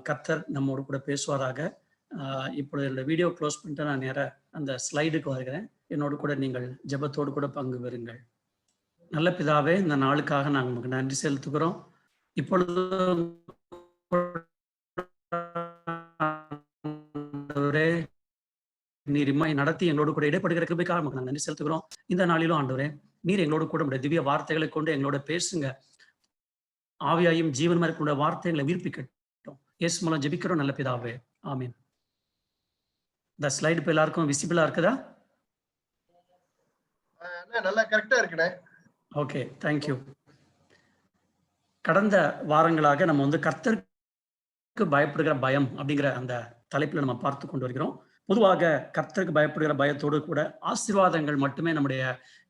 கர்த்தர் நம்மோடு கூட பேசுவாராக. இப்பொழுது என்னோட வீடியோ க்ளோஸ் பண்ணிட்டு நான் நேராக அந்த ஸ்லைடுக்கு வருகிறேன். என்னோடு கூட நீங்கள் ஜெபத்தோடு கூட பங்கு பெறுங்கள். நல்ல பிதாவே, இந்த நாளுக்காக நாங்கள் உங்களுக்கு நன்றி செலுத்துகிறோம். இப்பொழுது நீர் நடத்தி எங்களோடு கூட இடைப்படுகிற கிருபைக்காக நாங்கள் நன்றி செலுத்துகிறோம். இந்த நாளிலும் ஆண்டவரே, நீர் எங்களோடு கூட உடைய திவ்ய வார்த்தைகளை கொண்டு எங்களோட பேசுங்க. ஆவியாயும் ஜீவன் மாதிரி வார்த்தைகளை வீர்ப்பிக்கட்டும். இயேசு மூலம் ஜெபிக்கிறோம் நல்ல பிதாவே, ஆமீன். இந்த ஸ்லைடு இப்போ எல்லாருக்கும் விசிபிளா இருக்குதா? நல்லா கரெக்டா இருக்குண்ணே. Okay, thank you. கடந்த வாரங்களாக நம்ம கர்த்தருக்கு பயப்படுகிற பயம் அப்படிங்கிற அந்த தலைப்புல நம்ம பார்த்து கொண்டு வருகிறோம். பொதுவாக கர்த்தருக்கு பயப்படுகிற பயத்தோடு கூட ஆசீர்வாதங்கள் மட்டுமே நம்முடைய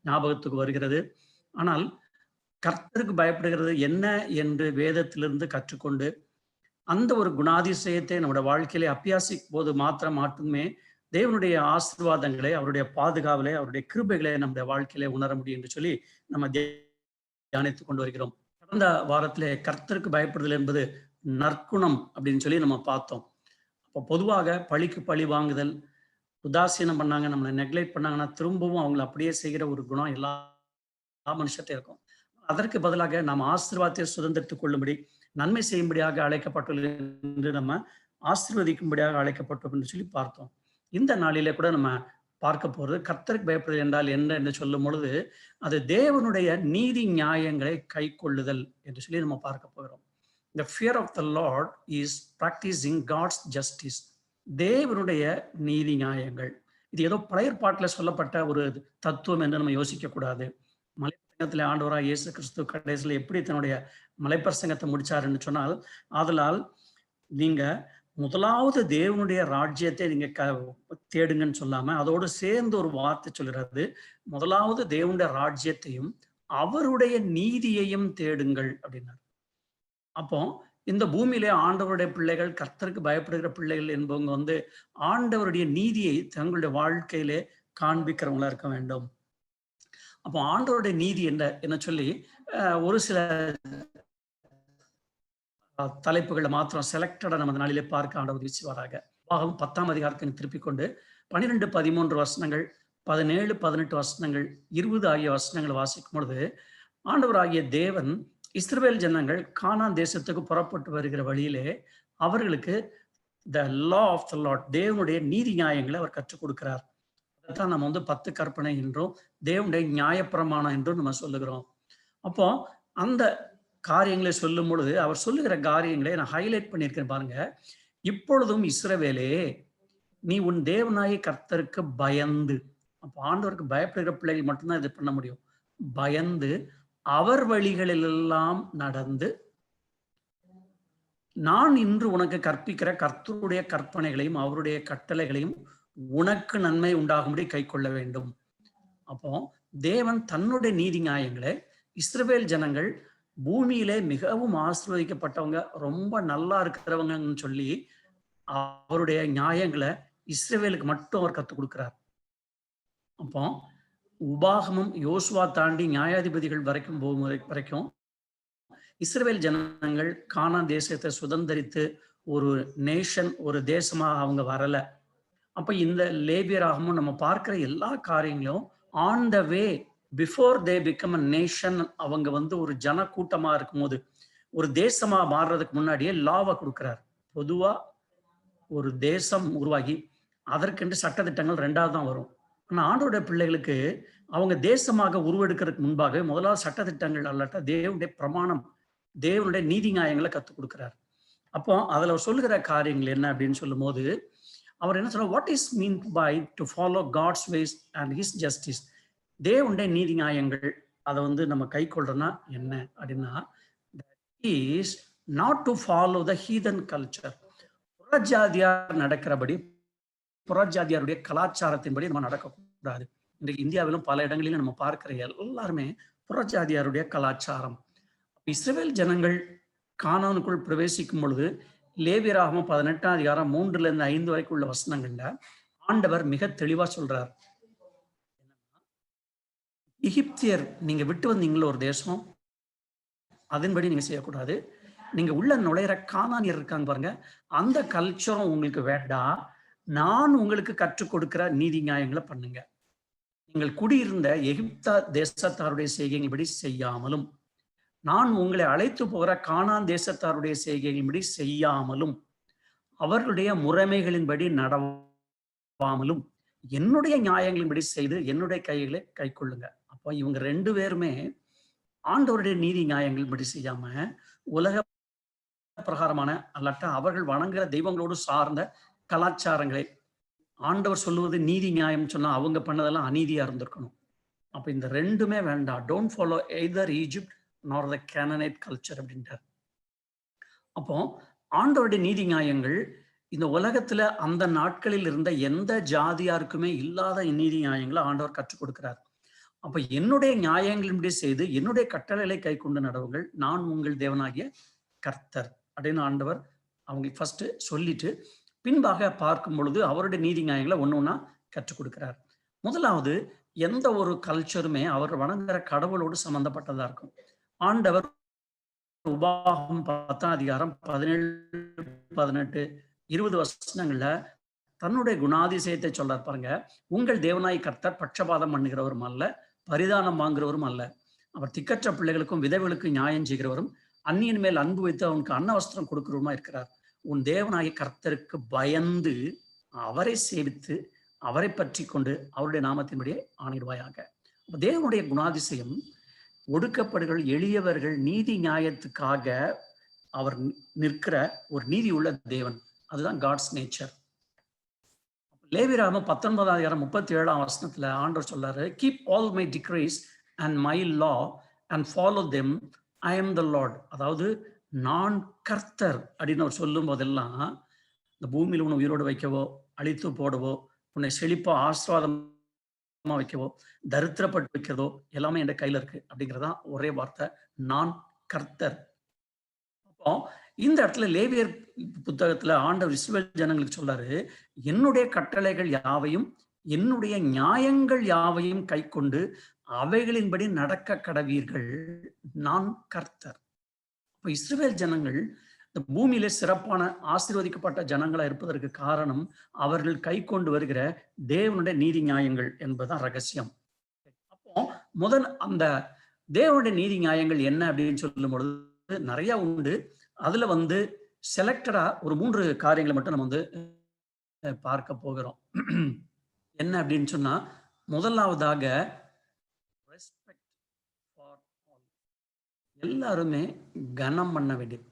ஞாபகத்துக்கு வருகிறது. ஆனால் கர்த்தருக்கு பயப்படுகிறது என்ன என்று வேதத்திலிருந்து கற்றுக்கொண்டு அந்த ஒரு குணாதிசயத்தை நம்முடைய வாழ்க்கையிலே அபியாசிக்கும் போது மட்டுமே தேவனுடைய ஆசீர்வாதங்களை, அவருடைய பாதுகாவலை, அவருடைய கிருபைகளை நம்முடைய வாழ்க்கையிலே உணர முடியும் என்று சொல்லி நம்ம தியானித்துக் கொண்டு வருகிறோம். கடந்த வாரத்திலே கர்த்தருக்கு பயப்படுதல் என்பது நற்குணம் அப்படின்னு சொல்லி நம்ம பார்த்தோம். அப்போ பொதுவாக பழிக்கு பழி வாங்குதல், உதாசீனம் பண்ணாங்க, நம்மளை நெக்லெக்ட் பண்ணாங்கன்னா திரும்பவும் அவங்களை அப்படியே செய்கிற ஒரு குணம் எல்லா மனுஷத்தையும் இருக்கும். அதற்கு பதிலாக நாம் ஆசீர்வாதத்தை சுதந்திரத்துக் கொள்ளும்படி, நன்மை செய்யும்படியாக அழைக்கப்பட்டுள்ளது என்று நம்ம ஆசீர்வதிக்கும்படியாக அழைக்கப்பட்டோம் என்று சொல்லி பார்த்தோம். இந்த நாளிலே கூட நம்ம பார்க்க போறது கர்த்தருக்கு பயப்படுதல் என்றால் என்ன என்று சொல்லும் பொழுது அது தேவனுடைய நீதி நியாயங்களை கை கொள்ளுதல் என்று சொல்லி நம்ம பார்க்க போகிறோம். The fear of the Lord is practicing God's justice. தேவனுடைய நீதி நியாயங்கள். இது ஏதோ பழைய பாட்டில் சொல்லப்பட்ட ஒரு தத்துவம் என்று நம்ம யோசிக்க கூடாது. மலைப்பிரசங்கத்தில் ஆண்டவராக இயேசு கிறிஸ்து கடைசியில் எப்படி தன்னுடைய மலைப்பிரசங்கத்தை முடிச்சார் என்று சொன்னால், ஆதலால் நீங்க முதலாவது தேவனுடைய ராஜ்யத்தை நீங்க தேடுங்கன்னு சொல்லாம அதோடு சேர்ந்து ஒரு வார்த்தை சொல்கிறது, முதலாவது தேவனுடைய ராஜ்யத்தையும் அவருடைய நீதியையும் தேடுங்கள் அப்படின்னாரு. அப்போ இந்த பூமியிலே ஆண்டவருடைய பிள்ளைகள், கர்த்தருக்கு பயப்படுகிற பிள்ளைகள் என்பவங்க ஆண்டவருடைய நீதியை தங்களுடைய வாழ்க்கையிலே காண்பிக்கிறவங்களா இருக்க வேண்டும். அப்போ ஆண்டவருடைய நீதி என்ன சொல்லி ஒரு சில தலைப்புகளை மாத்திரம் செலக்டடா நம்ம நாளிலே பார்க்க ஆண்டவர் வீசுவாராக. 10ஆம் அதிகாரத்தை திருப்பிக் கொண்டு 12, 13 வசனங்கள், 17, 18 வசனங்கள், 20 ஆகிய வசனங்களை வாசிக்கும் பொழுது ஆண்டவராகிய தேவன் இஸ்ரவேல் ஜனங்கள் கானான் தேசத்துக்கு புறப்பட்டு வருகிற வழியிலே அவர்களுக்கு த லா ஆஃப் த லார்ட், தேவனுடைய நீதி நியாயங்களை அவர் கற்றுக் கொடுக்கிறார். அதைத்தான் நம்ம 10 கற்பனை என்றும் தேவனுடைய நியாயப்பிரமாணம் என்றும் நம்ம சொல்லுகிறோம். அப்போ அந்த காரியங்களை சொல்லும் பொழுது அவர் சொல்லுகிற காரியங்களை நான் ஹைலைட் பண்ணியிருக்கேன் பாருங்க. இப்பொழுதும் இஸ்ரவேலே, நீ உன் தேவனாய கர்த்தருக்கு பயந்து, அப்போ ஆண்டவருக்கு பயப்படுகிற பிள்ளைகள் மட்டும்தான் இது பண்ண முடியும். பயந்து அவர் வழிகளிலெல்லாம் நடந்து நான் இன்று உனக்கு கற்பிக்கிற கர்த்தருடைய கற்பனைகளையும் அவருடைய கட்டளைகளையும் உனக்கு நன்மை உண்டாகும்படி கை கொள்ள வேண்டும். அப்போ தேவன் தன்னுடைய நீதி நியாயங்களை இஸ்ரவேல் ஜனங்கள் பூமியிலே மிகவும் ஆசீர்வதிக்கப்பட்டவங்க, ரொம்ப நல்லா இருக்கிறவங்கன்னு சொல்லி அவருடைய நியாயங்களை இஸ்ரவேலுக்கு மட்டும் அவர் கற்றுக் கொடுக்கிறார். அப்போ உபாகமம் யோசுவா தாண்டி நியாயாதிபதிகள் வரைக்கும் போகும் வரைக்கும் இஸ்ரவேல் ஜனங்கள் கானான் தேசத்தை சுதந்திரித்து ஒரு நேஷன், ஒரு தேசமா அவங்க வரல. அப்ப இந்த லேவியராகமும் நம்ம பார்க்கிற எல்லா காரியங்களும் on the way before they become a nation, அவங்க ஒரு ஜன கூட்டமா இருக்கும்போது, ஒரு தேசமா மாறுறதுக்கு முன்னாடியே லாவை கொடுக்கிறார். பொதுவா ஒரு தேசம் உருவாகி அதற்கென்று சட்டத்திட்டங்கள் 2வது தான் வரும். ஆனா ஆண்டோடைய பிள்ளைகளுக்கு அவங்க தேசமாக உருவெடுக்கிறதுக்கு முன்பாக முதலாவது சட்டத்திட்டங்கள் அல்லாட்ட தேவனுடைய பிரமாணம், தேவனுடைய நீதி நியாயங்களை கற்றுக் கொடுக்கிறார். அப்போ அதுல சொல்லுகிற காரியங்கள் என்ன அப்படின்னு சொல்லும் போது அவர் என்ன சொல்ற, what is mean by to follow God's ways and his justice, தேவனுடைய நீதி நியாயங்கள் அதை நம்ம கை கொள்றோம்னா என்ன அப்படின்னா, is not to follow the heathen culture, புறஜாதியார் நடக்கிறபடி, புறஜாதியாருடைய கலாச்சாரத்தின்படி நம்ம நடக்கக்கூடாது. இன்றைக்கு இந்தியாவிலும் பல இடங்களிலும் நம்ம பார்க்கிற எல்லாருமே புறஜாதியாருடைய கலாச்சாரம். இஸ்ரவேல் ஜனங்கள் கானானுக்குள் பிரவேசிக்கும் பொழுது லேவியராகமம் 18ஆம் அதிகாரம் 3லிருந்து 5 வரைக்கும் உள்ள வசனங்கள்ல ஆண்டவர் மிக தெளிவா சொல்றார், எகிப்தியர் நீங்க விட்டு வந்தீங்களோ ஒரு தேசம், அதன்படி நீங்க செய்யக்கூடாது. நீங்க உள்ள நுழையிற கானானியர் இருக்காங்க பாருங்க, அந்த கல்ச்சரும் உங்களுக்கு வேண்டாம். நான் உங்களுக்கு கற்றுக் கொடுக்கிற நீதி நியாயங்களை பண்ணுங்க. நீங்கள் குடியிருந்த எகிப்த தேசத்தாருடைய செய்கையின்படி செய்யாமலும், நான் உங்களை அழைத்து போகிற கானான் தேசத்தாருடைய செய்கையின்படி செய்யாமலும், அவர்களுடைய முறைமைகளின்படி நடவாமலும், என்னுடைய நியாயங்களின்படி செய்து என்னுடைய கைகளை கை கொள்ளுங்க. அப்போ இவங்க 2 பேருமே ஆண்டவருடைய நீதி நியாயங்களின்படி செய்யாம, உலக பிரகாரமான அல்லாட்ட அவர்கள் வணங்குகிற தெய்வங்களோடு சார்ந்த கலாச்சாரங்களை, ஆண்டவர் சொல்லுவது நீதி நியாயம் சொன்னா அவங்க பண்ணதெல்லாம் அநீதியா இருந்திருக்கணும். அப்ப இந்த 2மே வேண்டாம். டோன்ட் ஃபாலோ எய்தர் ஈஜிப்ட் நார் த கேனனைட் கல்ச்சர் அப்படின்றார். அப்போ ஆண்டவருடைய நீதி நியாயங்கள் இந்த உலகத்துல அந்த நாட்களில் இருந்த எந்த ஜாதியாருக்குமே இல்லாத நீதி நியாயங்களை ஆண்டவர் கற்றுக் கொடுக்கிறார். அப்ப என்னுடைய நியாயங்களின்படி செய்து என்னுடைய கட்டளைகளை கை கொண்டு நடவுங்கள், நான் உங்கள் தேவனாகிய கர்த்தர் அப்படின்னு ஆண்டவர் அவங்க ஃபர்ஸ்ட் சொல்லிட்டு பின்பாக பார்க்கும் பொழுது அவருடைய நீதி நியாயங்களை ஒண்ணு கற்றுக் கொடுக்கிறார். முதலாவது, எந்த ஒரு கல்ச்சருமே அவர் வணங்குற கடவுளோடு சம்பந்தப்பட்டதா இருக்கும். ஆண்டவர் உபாகம் 10ஆம் அதிகாரம் 17, 18, 20 வசனங்கள்ல தன்னுடைய குணாதிசயத்தை சொல்றார் பாருங்க. உங்கள் தேவனாய் கர்த்தர் பட்சபாதம் பண்ணுகிறவரும் அல்ல, பரிதானம் வாங்குறவரும் அல்ல. அவர் திக்கற்ற பிள்ளைகளுக்கும் விதவைகளுக்கும் நியாயம் செய்கிறவரும், அந்நியன் மேல் அன்பு வைத்து அவனுக்கு அன்ன வஸ்திரம் கொடுக்கிறவருமா இருக்கிறார். உன் தேவனாகிய கர்த்தருக்கு பயந்து அவரை சேவித்து அவரை பற்றி கொண்டு அவருடைய நாமத்தின்படியே ஆணையிடுவாயாக. தேவனுடைய குணாதிசயம் ஒடுக்கப்படுகள் எளியவர்கள் நீதி நியாயத்துக்காக அவர் நிற்கிற ஒரு நீதி உள்ள தேவன். அதுதான் காட்ஸ் நேச்சர். லேவியராகமம் 19ஆம் அதிகாரம் 37ஆம் வசனத்துல ஆண்டவர் சொல்றாரு, keep all my decrees and my law and follow them, I am the Lord. அதாவது நான் கர்த்தர் அப்படின்னு அவர் சொல்லும் போதெல்லாம் இந்த பூமியில் உன்னை உயிரோடு வைக்கவோ, அழித்து போடவோ, உன்னை செழிப்பா ஆசீர்வாதமா வைக்கவோ, தரித்திரப்பட்டு வைக்கிறதோ எல்லாமே என் கையில இருக்கு அப்படிங்கிறதா ஒரே வார்த்தை, நான் கர்த்தர். அப்போ இந்த இடத்துல லேவியர் புத்தகத்துல ஆண்டவர் இஸ்ரவேல் ஜனங்களுக்கு சொல்றாரு, என்னுடைய கட்டளைகள் யாவையும் என்னுடைய நியாயங்கள் யாவையும் கை கொண்டு அவைகளின்படி நடக்க கடவீர்கள், நான் கர்த்தர். இப்ப இஸ்ரவேல் ஜனங்கள் இந்த பூமியில சிறப்பான ஆசீர்வதிக்கப்பட்ட ஜனங்களா இருப்பதற்கு காரணம் அவர்கள் கை கொண்டு வருகிற தேவனுடைய நீதி நியாயங்கள் என்பதுதான் ரகசியம். அப்போ முதல் அந்த தேவனுடைய நீதி நியாயங்கள் என்ன அப்படின்னு சொல்லும் பொழுது நிறைய உண்டு. அதுல செலக்டடா ஒரு 3 காரியங்களை மட்டும் நம்ம பார்க்க போகிறோம். என்ன அப்படின்னு சொன்னா, முதலாவதாக ரெஸ்பெக்ட் ஃபார் ஆல். எல்லாருமே கனம் பண்ண வேண்டியது.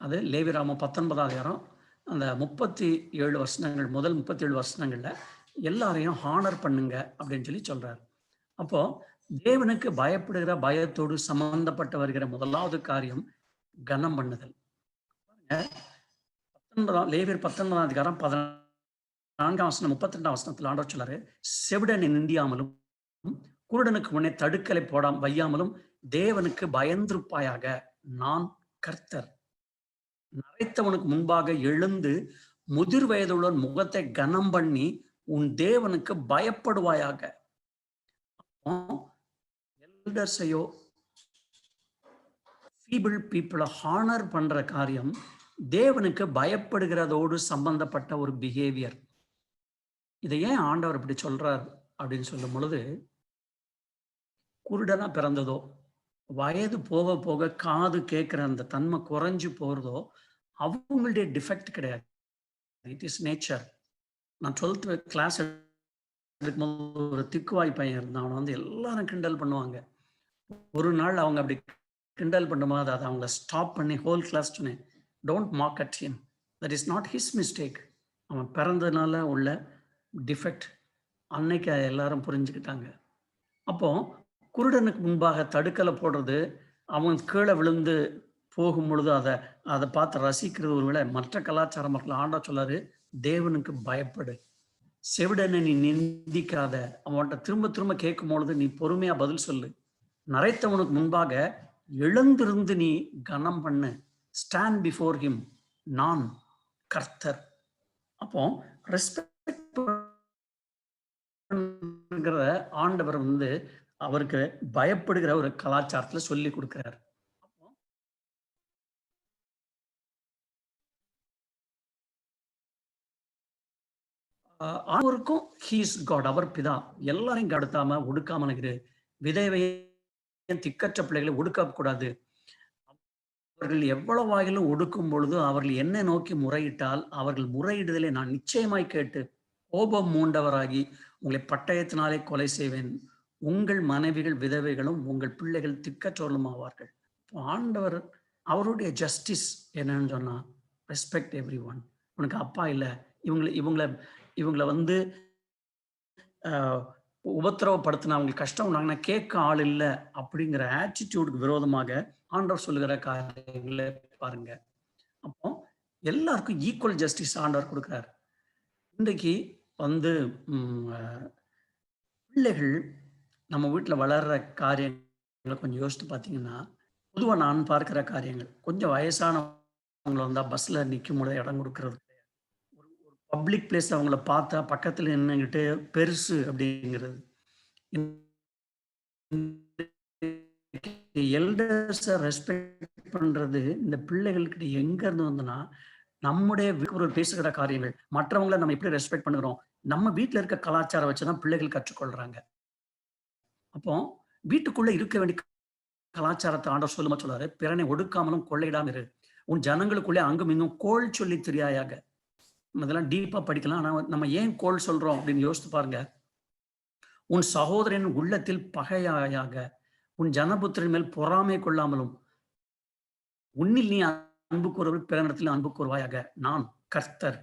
அது லேவியராகமம் 19ஆம் அதிகாரம் அந்த 37 வசனங்கள், முதல் 37 வசனங்கள்ல எல்லாரையும் ஹானர் பண்ணுங்க அப்படின்னு சொல்லி சொல்றாரு. அப்போ தேவனுக்கு பயப்படுகிற பயத்தோடு சம்பந்தப்பட்டு வருகிற முதலாவது காரியம் கனம் பண்ணுதல். லேவியர் 19ஆம் அதிகாரம் 14ஆம் வசனம் 32ஆம் வசனத்தில் ஆண்டவர் சொல்றாரு, செவிடன் நிந்தியாமலும் குருடனுக்கு முன்னே தடுக்கலை போடாம வையாமலும் தேவனுக்கு பயந்திருப்பாயாக, நான் கர்த்தர். நரைத்தவனுக்கு முன்பாக எழுந்து முதிர் வயதுள்ள முகத்தை கனம் பண்ணி உன் தேவனுக்கு பயப்படுவாயாக. எல்டர்ஸையோ ஃபீபிள் பீப்புளை ஹானர் பண்ற காரியம் தேவனுக்கு பயப்படுகிறதோடு சம்பந்தப்பட்ட ஒரு பிஹேவியர். இதை ஏன் ஆண்டவர் இப்படி சொல்றார் அப்படின்னு சொல்லும் பொழுது, குருடனா பிறந்ததோ, வயது போக போக காது கேட்கிற அந்த தன்மை குறைஞ்சு போறதோ அவங்களுடைய டிஃபெக்ட் கிடையாது. It is nature. நான் 12th கிளாஸ் எடுக்கும்போது ஒரு திக்குவாய் பையன் இருந்தான். அவனை எல்லாரும் கிண்டல் பண்ணுவாங்க. ஒரு நாள் அவங்க அப்படி கிண்டல் பண்ணும்போது அதை அவங்க ஸ்டாப் பண்ணி ஹோல் கிளாஸ் சொன்னேன், don't mark at him, that is not his mistake. அவன் பிறந்ததுனால உள்ள டிஃபெக்ட். அன்னைக்கு எல்லாரும் புரிஞ்சுக்கிட்டாங்க. அப்போ குருடனுக்கு முன்பாக தடுக்கலை போடுறது, அவன் கீழே விழுந்து போகும் பொழுது அதை பார்த்து ரசிக்கிறது ஒருவேளை மற்ற கலாச்சார மக்கள். ஆண்டா சொல்லாரு, தேவனுக்கு பயப்படு, செவிடனை நீ நிந்திக்காத, அவன்கிட்ட திரும்ப திரும்ப கேட்கும் பொழுது நீ பொறுமையா பதில் சொல்லு, நரைத்தவனுக்கு முன்பாக எழுந்திருந்து நீ கனம் பண்ணு, ஸ்டாண்ட் பிஃபோர் ஹிம், நான் கர்த்தர். அப்போ ரெஸ்பெக்ட் ஆண்டவர் அவருக்கு பயப்படுகிற ஒரு கலாச்சாரத்துல சொல்லி கொடுக்கிறார். அவருக்கும் ஹீஸ் காட், அவர் பிதா. எல்லாரையும் கடத்தாம ஒடுக்காம இரு. விதவையும் திக்கற்ற பிள்ளைகளை ஒடுக்க கூடாது. அவர்கள் எவ்வளவாகிலும் ஒடுக்கும் பொழுது அவர்கள் என்னை நோக்கி முறையிட்டால் அவர்கள் முறையிடுதலை நான் நிச்சயமாய் கேட்டு கோபம் மூண்டவராகி உங்களை பட்டயத்தினாலே கொலை செய்வேன். உங்கள் மனைவிகள் விதவைகளும் உங்கள் பிள்ளைகள் திக்கற்றோர்களும் ஆவார்கள். ஆண்டவர் அவருடைய ஜஸ்டிஸ் என்னன்னு சொன்னா, ரெஸ்பெக்ட் எவ்ரி ஒன். உனக்கு அப்பா இல்லை, இவங்களை இவங்களை இவங்களை வந்து உபத்திரவப்படுத்தினா அவங்களுக்கு கஷ்டம் உண்டாங்கன்னா கேட்க ஆள் இல்லை அப்படிங்கிற ஆட்டிடியூடுக்கு விரோதமாக ஆண்டவர் சொல்லுகிற காரியங்களை பாருங்க. அப்போ எல்லாருக்கும் ஈக்குவல் ஜஸ்டிஸ் ஆண்டவர் கொடுக்குறாரு. இன்றைக்கு வந்து பிள்ளைகள் நம்ம வீட்டில் வளர்ற காரியங்களை கொஞ்சம் யோசித்து பார்த்தீங்கன்னா, பொதுவாக நான் பார்க்கிற காரியங்கள், கொஞ்சம் வயசானவங்களை வந்தால் பஸ்ஸில் நிற்கும் பொழுது இடம் கொடுக்கறது, ஒரு பப்ளிக் பிளேஸ் அவங்கள பார்த்தா பக்கத்தில் நின்றுக்கிட்டு பெருசு அப்படிங்கிறது, எல்டர்ஸை ரெஸ்பெக்ட் பண்றது இந்த பிள்ளைகள்கிட்ட எங்க இருந்து வந்தனா, நம்முடைய பேசுகிற காரியங்கள், மற்றவங்களை நம்ம எப்படி ரெஸ்பெக்ட் பண்ணுகிறோம், நம்ம வீட்டில் இருக்க கலாச்சாரம் வச்சுதான் பிள்ளைகள் கற்றுக்கொள்றாங்க. அப்போ வீட்டுக்குள்ள இருக்க வேண்டிய கலாச்சாரத்தை ஆண்டவர் சொல்லுமா சொல்றாரு, பிறனை ஒடுக்காமலும் கொள்ளையிடாம இரு, உன் ஜனங்களுக்குள்ளே அங்கும் இங்கும் கோல் சொல்லி தெரியாயாக. இதெல்லாம் டீப்பா படிக்கலாம். ஆனா நம்ம ஏன் கோல் சொல்றோம் அப்படின்னு யோசித்து பாருங்க. உன் சகோதரன் உள்ளத்தில் பகையாக, உன் ஜனபுத்திரின் மேல் பொறாமை கொள்ளாமலும், உன்னில் நீ அன்பு கூறுவர் பிறனிடத்தில் அன்பு கூறுவாயாக, நான் கர்த்தர்.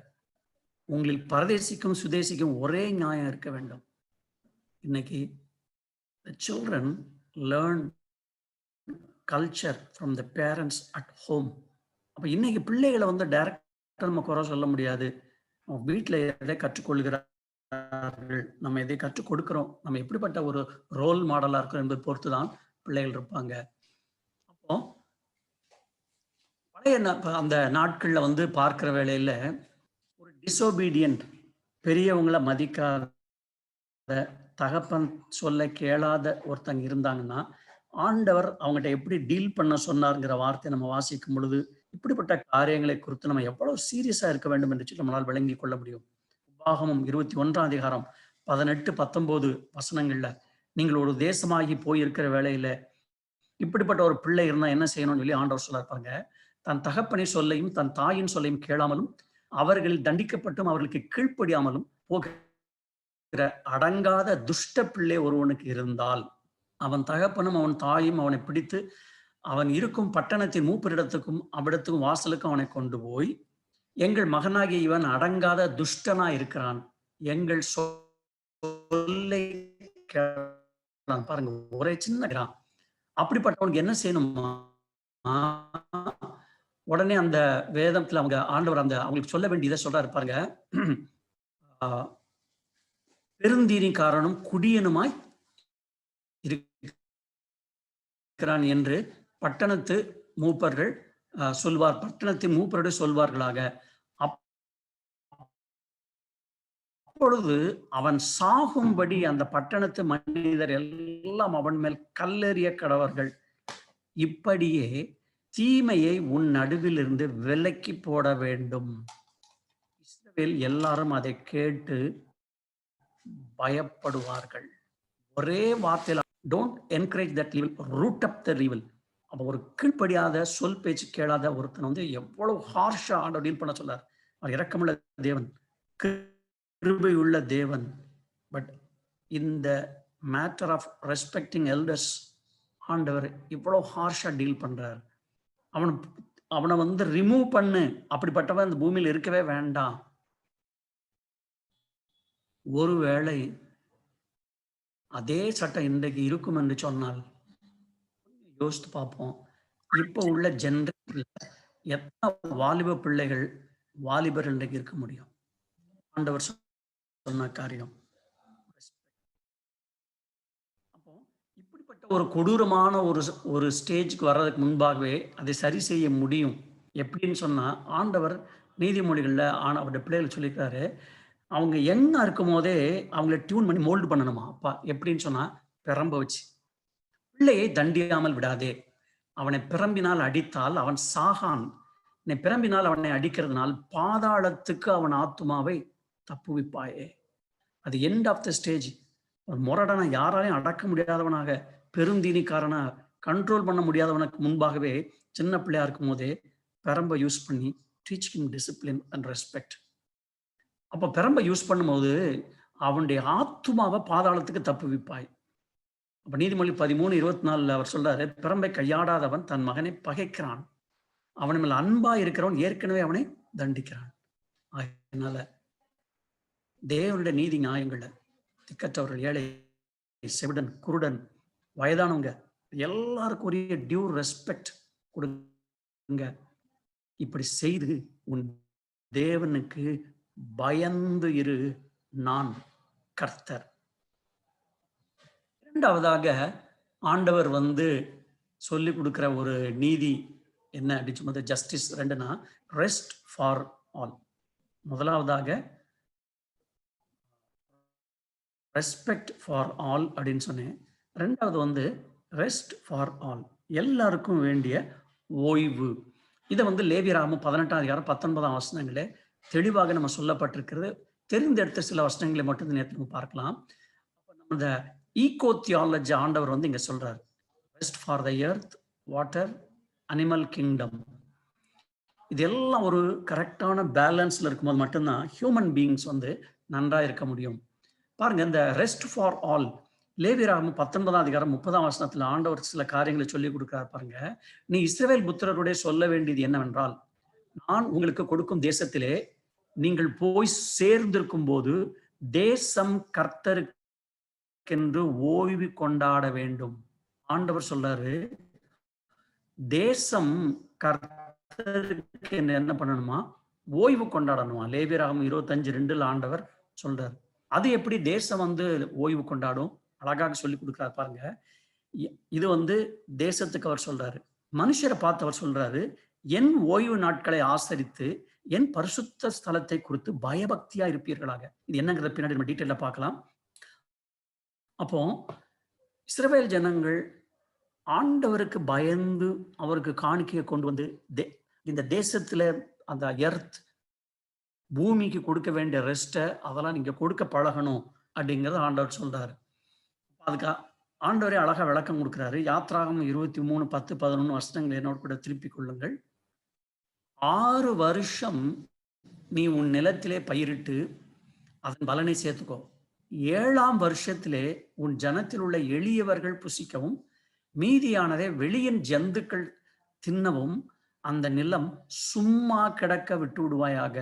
உங்களில் பரதேசிக்கும் சுதேசிக்கும் ஒரே நியாயம் இருக்க வேண்டும். இன்னைக்கு the children learn culture from the parents at home. அப்ப இன்னைக்கு பிள்ளைகளை வந்து டைரக்டா நம்ம குறை சொல்ல முடியாது. வீட்டில் எதை கற்றுக்கொள்கிறார்கள், நம்ம எதை கற்றுக் கொடுக்கிறோம், நம்ம எப்படிப்பட்ட ஒரு ரோல் மாடலா இருக்கோம் என்பதை பொறுத்து தான் பிள்ளைகள் இருப்பாங்க. அப்போ பழைய அந்த நாட்கள்ல வந்து பார்க்கிற வேளையில ஒரு டிசோபீடியன்ட், பெரியவங்களை மதிக்காத, தகப்பன் சொல்ல கேளாத ஒருத்தங்க இருந்தாங்கன்னா ஆண்டவர் அவங்ககிட்ட எப்படி டீல் பண்ண சொன்னார்ங்கிற வார்த்தை நம்ம வாசிக்கும் பொழுது இப்படிப்பட்ட காரியங்களை குறித்து நம்ம எவ்வளவு சீரியஸா இருக்க வேண்டும் என்று சொல்லி நம்மளால் விளங்கி கொள்ள முடியும். உபாகமம் 21ஆம் அதிகாரம் 18-19 வசனங்கள்ல, நீங்கள் ஒரு தேசமாகி போயிருக்கிற வேளையில இப்படிப்பட்ட ஒரு பிள்ளை இருந்தா என்ன செய்யணும்னு சொல்லி ஆண்டவர் சொல்ல இருப்பாங்க. தன் தகப்பனை சொல்லையும் தன் தாயின் சொல்லையும் கேளாமலும் அவர்களில் தண்டிக்கப்பட்டும் அவர்களுக்கு கீழ்ப்படியாமலும் போகிற அடங்காத துஷ்ட பிள்ளை ஒருவனுக்கு இருந்தால், அவன் தகப்பனும் அவன் தாயும் அவனை பிடித்து அவன் இருக்கும் பட்டணத்தின் மூப்பரிடத்துக்கும் அவ்விடத்துக்கும் வாசலுக்கும் அவனை கொண்டு போய், எங்கள் மகனாகிய இவன் அடங்காத துஷ்டனா இருக்கிறான், எங்கள் சொல்லை பாருங்க, ஒரே சின்ன கிராம், அப்படிப்பட்டவனுக்கு என்ன செய்யணுமா? உடனே அந்த வேதத்துல அவங்க ஆண்டவர் அந்த அவங்களுக்கு சொல்ல வேண்டியதை சொல்றாரு பாருங்க. பெருந்தீனிக்காரனும் குடியனுமாய் இருக்கிறான் என்று பட்டணத்து மூப்பர்கள் சொல்வார், பட்டணத்தின் மூப்பரோடு சொல்வார்களாக. அப்பொழுது அவன் சாகும்படி அந்த பட்டணத்து மனிதர் எல்லாம் அவன் மேல் கல்லெறிய கடவர்கள். இப்படியே தீமையை உன் நடுவில் இருந்து விலக்கி போட வேண்டும். இஸ்ரவேல் எல்லாரும் அதை கேட்டு பயப்படுவார்கள். ஒரே வார்த்தையில், don't encourage that evil, root up the evil. அப்போ ஒரு கீழ்ப்படியாத, சொல் பேச்சு கேளாத ஒருத்தன் வந்து எவ்வளவு ஹார்ஷா ஆண்டவர் டீல் பண்ண சொல்லார். அவர் இரக்கமுள்ள தேவன், கிருபையுள்ள தேவன். பட் இந்த மேட்டர் ஆஃப் ரெஸ்பெக்டிங் எல்டர்ஸ் ஆண்டவர் இவ்வளவு ஹார்ஷா டீல் பண்றார். அவனை வந்து ரிமூவ் பண்ணு, அப்படிப்பட்டவன் இந்த பூமியில் இருக்கவே வேண்டாம். ஒருவேளை அதே சட்டம் இன்றைக்கு இருக்கும் என்று சொன்னால் யோசித்து பார்ப்போம். இப்போ உள்ள ஜெனரேஷன்ல எத்தனை வாலிப பிள்ளைகள், வாலிபர் இன்றைக்கு இருக்க முடியும்? ஆண்டவர் சொன்ன காரியம். அப்போ இப்படிப்பட்ட ஒரு கொடூரமான ஒரு ஸ்டேஜ்க்கு வர்றதுக்கு முன்பாகவே அதை சரி செய்ய முடியும். எப்படின்னு சொன்னா, ஆண்டவர் நீதிமொழிகள்ல அவருடைய பிள்ளைகள் சொல்லியிருக்காரு, அவங்க யங்கா இருக்கும் போதே அவங்களை டியூன் பண்ணி மோல்டு பண்ணணுமா. அப்பா எப்படின்னு சொன்னா, பிரம்ப வச்சு. பிள்ளையை தண்டியாமல் விடாதே, அவனை பிரம்பினால் அடித்தால் அவன் சாகான், பிரம்பினால் அவனை அடிக்கிறதுனால் பாதாளத்துக்கு அவன் ஆத்துமாவை தப்புவிப்பாயே. அது எண்ட் ஆஃப் த ஸ்டேஜ். ஒரு முரடனா, யாராலையும் அடக்க முடியாதவனாக, பெருந்தீனிக்காரனா, கண்ட்ரோல் பண்ண முடியாதவனுக்கு முன்பாகவே சின்ன பிள்ளையா இருக்கும் போதே பெரம்ப யூஸ் பண்ணி teach him discipline and respect. அப்ப பெரம்ப யூஸ் பண்ணும்போது அவனுடைய ஆத்துமாவை பாதாளத்துக்கு தப்புவிப்பாய். அப்ப நீதிமொழி 13:24 அவர் சொல்றாரு, பெரம்பை கையாடாதவன் தன் மகனை பகைக்கிறான், அவன் மேல் அன்பா இருக்கிறவன் ஏற்கனவே அவனை தண்டிக்கிறான். அதனால தேவனுடைய நீதி நியாயங்கள்ல திக்கற்றவர்கள், ஏழை, செவிடன், குருடன், வயதானவங்க எல்லாருக்கும் உரிய டியூ ரெஸ்பெக்ட் கொடுங்க. இப்படி செய்து உன் தேவனுக்கு பயந்து இரு, நான் கர்த்தர். இரண்டாவதாக ஆண்டவர் சொல்லி கொடுக்கிற ஒரு நீதி என்ன அப்படின்னு சொல்லும்போது, ஜஸ்டிஸ் ரெண்டுனா ரெஸ்ட் ஃபார் ஆல். முதலாவதாக ரெஸ்பெக்ட் ஃபார் ஆல் அப்படின்னு சொன்னேன். ரெண்டாவது ரெஸ்ட் ஃபார் ஆல், எல்லாருக்கும் வேண்டிய ஓய்வு. இதை லேவியராகமம் 18ஆம் அதிகாரம் 19ஆம் வசனங்களே தெளிவாக நம்ம சொல்லப்பட்டிருக்கிறது. தெரிந்தெடுத்த சில வசனங்களை மட்டும் நேற்று நம்ம பார்க்கலாம். இந்த ஈகோ தியாலஜி ஆண்டவர் இங்க சொல்றாரு, rest for the earth, water, animal kingdom. இதெல்லாம் ஒரு கரெக்டான பேலன்ஸ்ல இருக்கும்போது மட்டும்தான் ஹியூமன் பீயிங்ஸ் நன்றா இருக்க முடியும். பாருங்க, இந்த ரெஸ்ட் ஃபார் ஆல் லேவியராகமம் 19ஆம் அதிகாரம் 30ஆம் வசனத்துல ஆண்டவர் சில காரியங்களை சொல்லி கொடுக்கிறார். பாருங்க, நீ இஸ்ரவேல் புத்திரருடைய சொல்ல வேண்டியது என்னவென்றால், நான் உங்களுக்கு கொடுக்கும் தேசத்திலே நீங்கள் போய் சேர்ந்திருக்கும் போது தேசம் கர்த்தருக்கென்று ஓய்வு கொண்டாட வேண்டும். ஆண்டவர் சொல்றாரு, தேசம் கர்த்தருக்கு என்ன பண்ணணுமா? ஓய்வு கொண்டாடணுமா. லேவியராகமம் 25:2 ஆண்டவர் சொல்றாரு. அது எப்படி தேசம் ஓய்வு கொண்டாடும்? அழகாக சொல்லி கொடுக்கிறார். பாருங்க, இது தேசத்துக்கு அவர் சொல்றாரு. மனுஷரை பார்த்து அவர் சொல்றாரு, என் ஓய்வு நாட்களை ஆசரித்து என் பரிசுத்த ஸ்தலத்தை குறித்து பயபக்தியா இருப்பீர்களாக. இது என்னங்கிறத பின்னாடி நம்ம டீட்டெயிலா பார்க்கலாம். அப்போ இஸ்ரவேல் ஜனங்கள் ஆண்டவருக்கு பயந்து அவருக்கு காணிக்கையை கொண்டு இந்த தேசத்துல அந்த எர்த், பூமிக்கு கொடுக்க வேண்டிய ரெஸ்ட்டை அதெல்லாம் நீங்க கொடுக்க பழகணும் அப்படிங்கிறத ஆண்டவர் சொல்றாரு. அதுக்கு ஆண்டவரே அழகா விளக்கம் கொடுக்கிறாரு. யாத்ராகமம் 23:10-11 வசனங்கள் என்னோட கூட திருப்பிக் கொள்ளுங்கள். 6 வருஷம் நீ உன் நிலத்திலே பயிரிட்டு அதன் பலனை சேர்த்துக்கோ. 7ஆம் வருஷத்திலே உன் ஜனத்தில் உள்ள எளியவர்கள் புசிக்கவும் மீதியானதை வெளியின் ஜந்துக்கள் தின்னவும் அந்த நிலம் சும்மா கிடக்க விட்டு விடுவாயாக.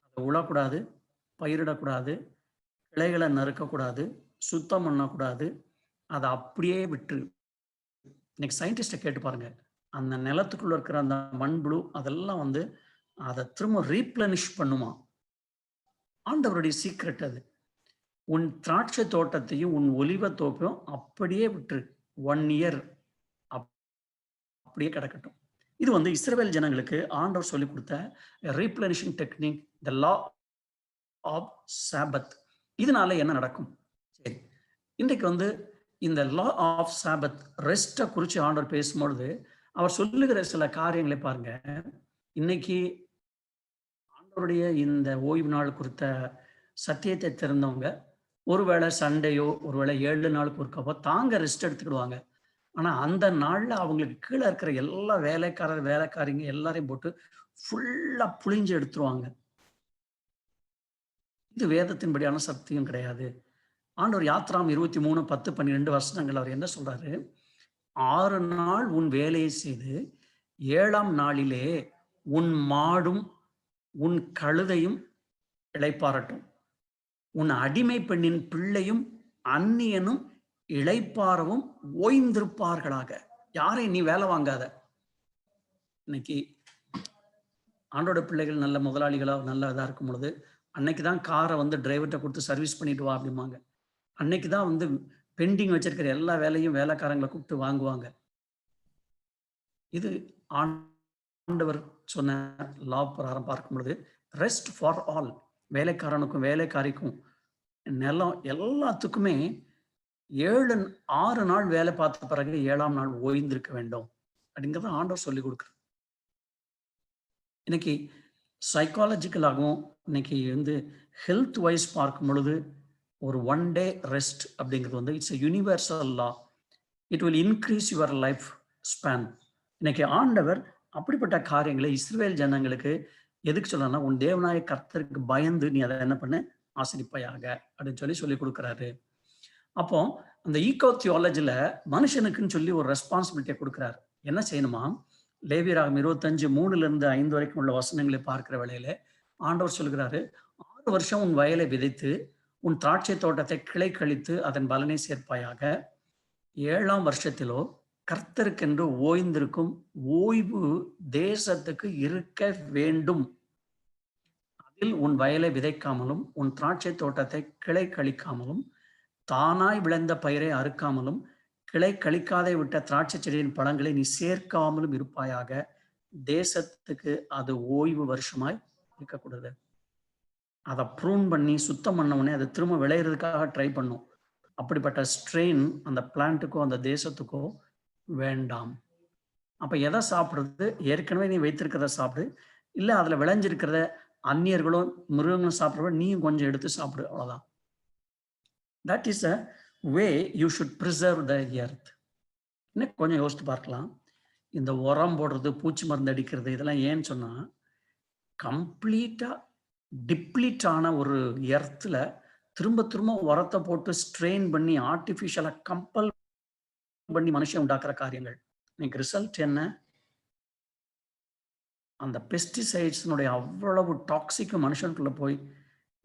அதை உழக்கூடாது, பயிரிடக்கூடாது, கிளைகளை நறுக்கக்கூடாது, சுத்தம் பண்ணக்கூடாது, அதை அப்படியே விட்டு. இன்னைக்கு சயின்டிஸ்டை கேட்டு பாருங்க, அந்த நிலத்துக்குள்ள இருக்கிற அந்த மண்புழு அதெல்லாம் அதை திரும்ப ரீப்ளனிஷ் பண்ணுமா. ஆண்டவருடைய சீக்ரெட் அது. உன் திராட்சை தோட்டத்தையும் உன் ஒலிவ தோப்பையும் அப்படியே விட்டு 1 இயர் அப்படியே கிடக்கட்டும். இது இஸ்ரவேல் ஜனங்களுக்கு ஆண்டவர் சொல்லி கொடுத்த ரீப்ளனிஷிங் டெக்னிக், த லா ஆஃப் சாபத். இதனால என்ன நடக்கும்? சரி, இன்றைக்கு இந்த லா ஆஃப் சாபத், ரெஸ்ட்டை குறித்து ஆண்டவர் பேசும்பொழுது அவர் சொல்லுகிற சில காரியங்களை பாருங்க. இன்னைக்கு ஆண்டவருடைய இந்த ஓய்வு நாள் குறித்த சத்தியத்தை தெரிந்தவங்க ஒருவேளை சண்டையோ ஒருவேளை 7 நாளுக்கு ஒருக்கப்போ தாங்க ரெஸ்ட் எடுத்துக்கிடுவாங்க. ஆனா அந்த நாள்ல அவங்களுக்கு கீழே இருக்கிற எல்லா வேலைக்காரங்க எல்லாரையும் போட்டு ஃபுல்லா புழிஞ்சு எடுத்துருவாங்க. இது வேதத்தின்படியான சத்தியம் கிடையாது. ஆண்டவர் யாத்ராம் 23:10-12 வசனங்கள் அவர் என்ன சொல்றாரு? 6 நாள் உன் வேலையை செய்து 7ஆம் நாளிலே உன் மாடும் உன் கழுதையும் இளைப்பாறட்டும், உன் அடிமை பெண்ணின் பிள்ளையும் அந்நியனும் இளைப்பாறவும் ஓய்ந்திருப்பார்களாக. யாரை நீ வேலை வாங்காத. இன்னைக்கு ஆண்டோட பிள்ளைகள் நல்ல முதலாளிகளா நல்ல இதா இருக்கும் பொழுது அன்னைக்குதான் காரை டிரைவர்கிட்ட கொடுத்து சர்வீஸ் பண்ணிட்டு வா அப்படிம்பாங்க. அன்னைக்குதான் பெண்டிங் வச்சிருக்கிற எல்லா வேலையும் வேலைக்காரங்களை கூப்பிட்டு வாங்குவாங்க. இது ஆண்டவர் சொன்ன லா பிரகாரம் பார்க்கும் பொழுது ரெஸ்ட் ஃபார் ஆல், வேலைக்காரனுக்கும் வேலைக்காரிக்கும் நிலம் எல்லாத்துக்குமே 6 நாள் வேலை பார்த்த பிறகு 7ஆம் நாள் ஓய்ந்திருக்க வேண்டும் அப்படிங்கிறத ஆண்டவர் சொல்லி கொடுக்குறார். இன்னைக்கு சைக்காலஜிக்கலாகவும் இன்னைக்கு ஹெல்த் வைஸ் பார்க்கும் பொழுது ஒரு 1 டே ரெஸ்ட் அப்படிங்கிறது it's a universal law. It will increase your life span. இன்னைக்கு ஆண்டவர் அப்படிப்பட்ட காரியங்களை இஸ்ரவேல் ஜனங்களுக்கு எதுக்கு சொல்றாருன்னா, உன் தேவனாய கர்த்தருக்கு பயந்து நீ அதை என்ன பண்ணு, ஆசரிப்பாயாக அப்படின்னு சொல்லி கொடுக்குறாரு. அப்போ அந்த ஈகோ தியாலஜில மனுஷனுக்குன்னு சொல்லி ஒரு ரெஸ்பான்சிபிலிட்டியை கொடுக்குறாரு. என்ன செய்யணுமா? லேவியராகமம் 25:3-5 வரைக்கும் உள்ள வசனங்களை பார்க்கிற வேளையில ஆண்டவர் சொல்கிறாரு, 6 வருஷம் உன் வயலை விதைத்து உன் திராட்சை தோட்டத்தை கிளை கழித்து அதன் பலனை சேர்ப்பாயாக. 7ஆம் வருஷத்திலோ கர்த்தருக்கென்று ஓய்ந்திருக்கும் ஓய்வு தேசத்துக்கு இருக்க வேண்டும். அதில் உன் வயலை விதைக்காமலும் உன் திராட்சை தோட்டத்தை கிளை கழிக்காமலும் தானாய் விளைந்த பயிரை அறுக்காமலும் கிளை கழிக்காதே விட்ட திராட்சை செடியின் பழங்களை நீ சேர்க்காமலும் இருப்பாயாக. தேசத்துக்கு அது ஓய்வு வருஷமாய் இருக்கக்கூடாது. அதை ப்ரூன் பண்ணி சுத்தம் பண்ணவுடனே அதை திரும்ப விளையிறதுக்காக ட்ரை பண்ணும். அப்படிப்பட்ட ஸ்ட்ரெயின் அந்த பிளான்ட்டுக்கோ அந்த தேசத்துக்கோ வேண்டாம். அப்ப எதை சாப்பிடுறது? ஏற்கனவே நீ வைத்திருக்கிறத சாப்பிடு, இல்லை அதுல விளைஞ்சிருக்கிறத அந்நியர்களும் மிருகங்களும் சாப்பிடுற நீயும் கொஞ்சம் எடுத்து சாப்பிடு, அவ்வளவுதான். That is a way you should preserve the earth. இன்னும் கொஞ்சம் யோசித்து பார்க்கலாம். இந்த உரம் போடுறது, பூச்சி மருந்து அடிக்கிறது, இதெல்லாம் ஏன்னு சொன்னா, கம்ப்ளீட்டா டிப்ளீட் ஆன ஒரு எர்த்தில் திரும்ப திரும்ப உரத்தை போட்டு ஸ்ட்ரெயின் பண்ணி ஆர்டிஃபிஷியலா கம்பல் பண்ணி மனுஷன் உண்டாக்குற காரியங்கள். இன்னைக்கு ரிசல்ட் என்ன? அந்த பெஸ்டிசைட்ஸ்னுடைய அவ்வளவு டாக்ஸிக் மனுஷனுக்குள்ள போய்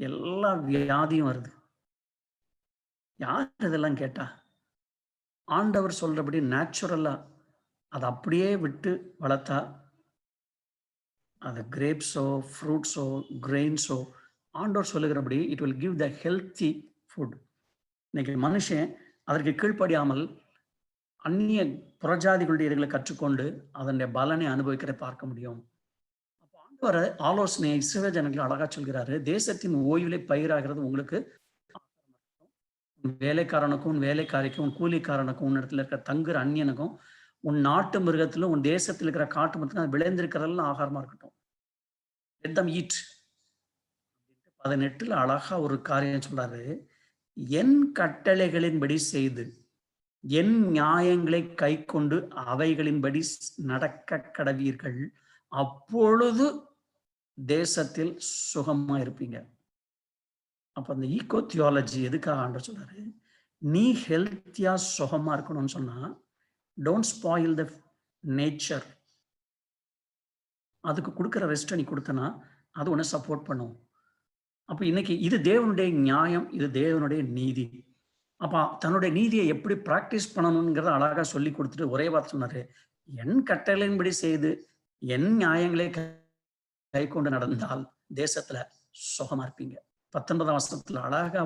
எல்லா வியாதியும் வருது. யார் இதெல்லாம் கேட்டா? ஆண்டவர் சொல்றபடி நேச்சுரலா அதை அப்படியே விட்டு வளர்த்தா, அது கிரேப்ஸோ ஃப்ரூட்ஸோ கிரெயின்ஸோ ஆண்டவர் சொல்லுகிறபடி it will give the healthy food. இன்னைக்கு மனுஷன் அதற்கு கீழ்ப்படியாமல் அந்நிய புறஜாதிகளுடைய இதுகளை கற்றுக்கொண்டு அதனுடைய பலனை அனுபவிக்கிற பார்க்க முடியும். அப்போ ஆண்டவர் ஆலோசனை இஸ்ரவேல் ஜனங்களுக்கு அழகா சொல்கிறாரு, தேசத்தின் ஓய்விலை பயிராகிறது உங்களுக்கு வேலைக்காரனுக்கும் வேலைக்காரிக்கும் உன் கூலிக்காரனுக்கும் உன் இடத்துல இருக்கிற தங்குற அந்நியனுக்கும் உன் நாட்டு மிருகத்திலும் உன் தேசத்தில் இருக்கிற காட்டு மரத்துக்கும் அது விளைந்திருக்கிறதெல்லாம் ஆகாரமா இருக்கட்டும். let them eat. 18 அழகா ஒரு காரியம் சொல்றாரு, என் கட்டளைகளின்படி செய்து என் நியாயங்களை கை கொண்டு அவைகளின்படி நடக்க கடவீர்கள், அப்பொழுது தேசத்தில் சுகமா இருப்பீங்க. அப்ப அந்த ஈகோ தியாலஜி எதுக்காக ஆண்டவர் சொல்றாரு? நீ ஹெல்த்தியா சுகமா இருக்கணும்னு சொன்னா டோன்ட் ஸ்பாயில் த நேச்சர். அதுக்கு கொடுக்குற ரெஸ்ட்டை நீ கொடுத்தனா அது உன்னை சப்போர்ட் பண்ணும். அப்ப இன்னைக்கு இது தேவனுடைய நியாயம், இது தேவனுடைய நீதி. அப்ப தன்னுடைய நீதியை எப்படி பிராக்டிஸ் பண்ணணுங்கிறத அழகா சொல்லி கொடுத்துட்டு ஒரே வார்த்தை சொன்னாரு, என் கட்டளையின்படி செய்து என் நியாயங்களை கை கொண்டு நடந்தால் தேசத்துல சுகமா இருப்பீங்க. 19ஆம் வசனத்துல அழகா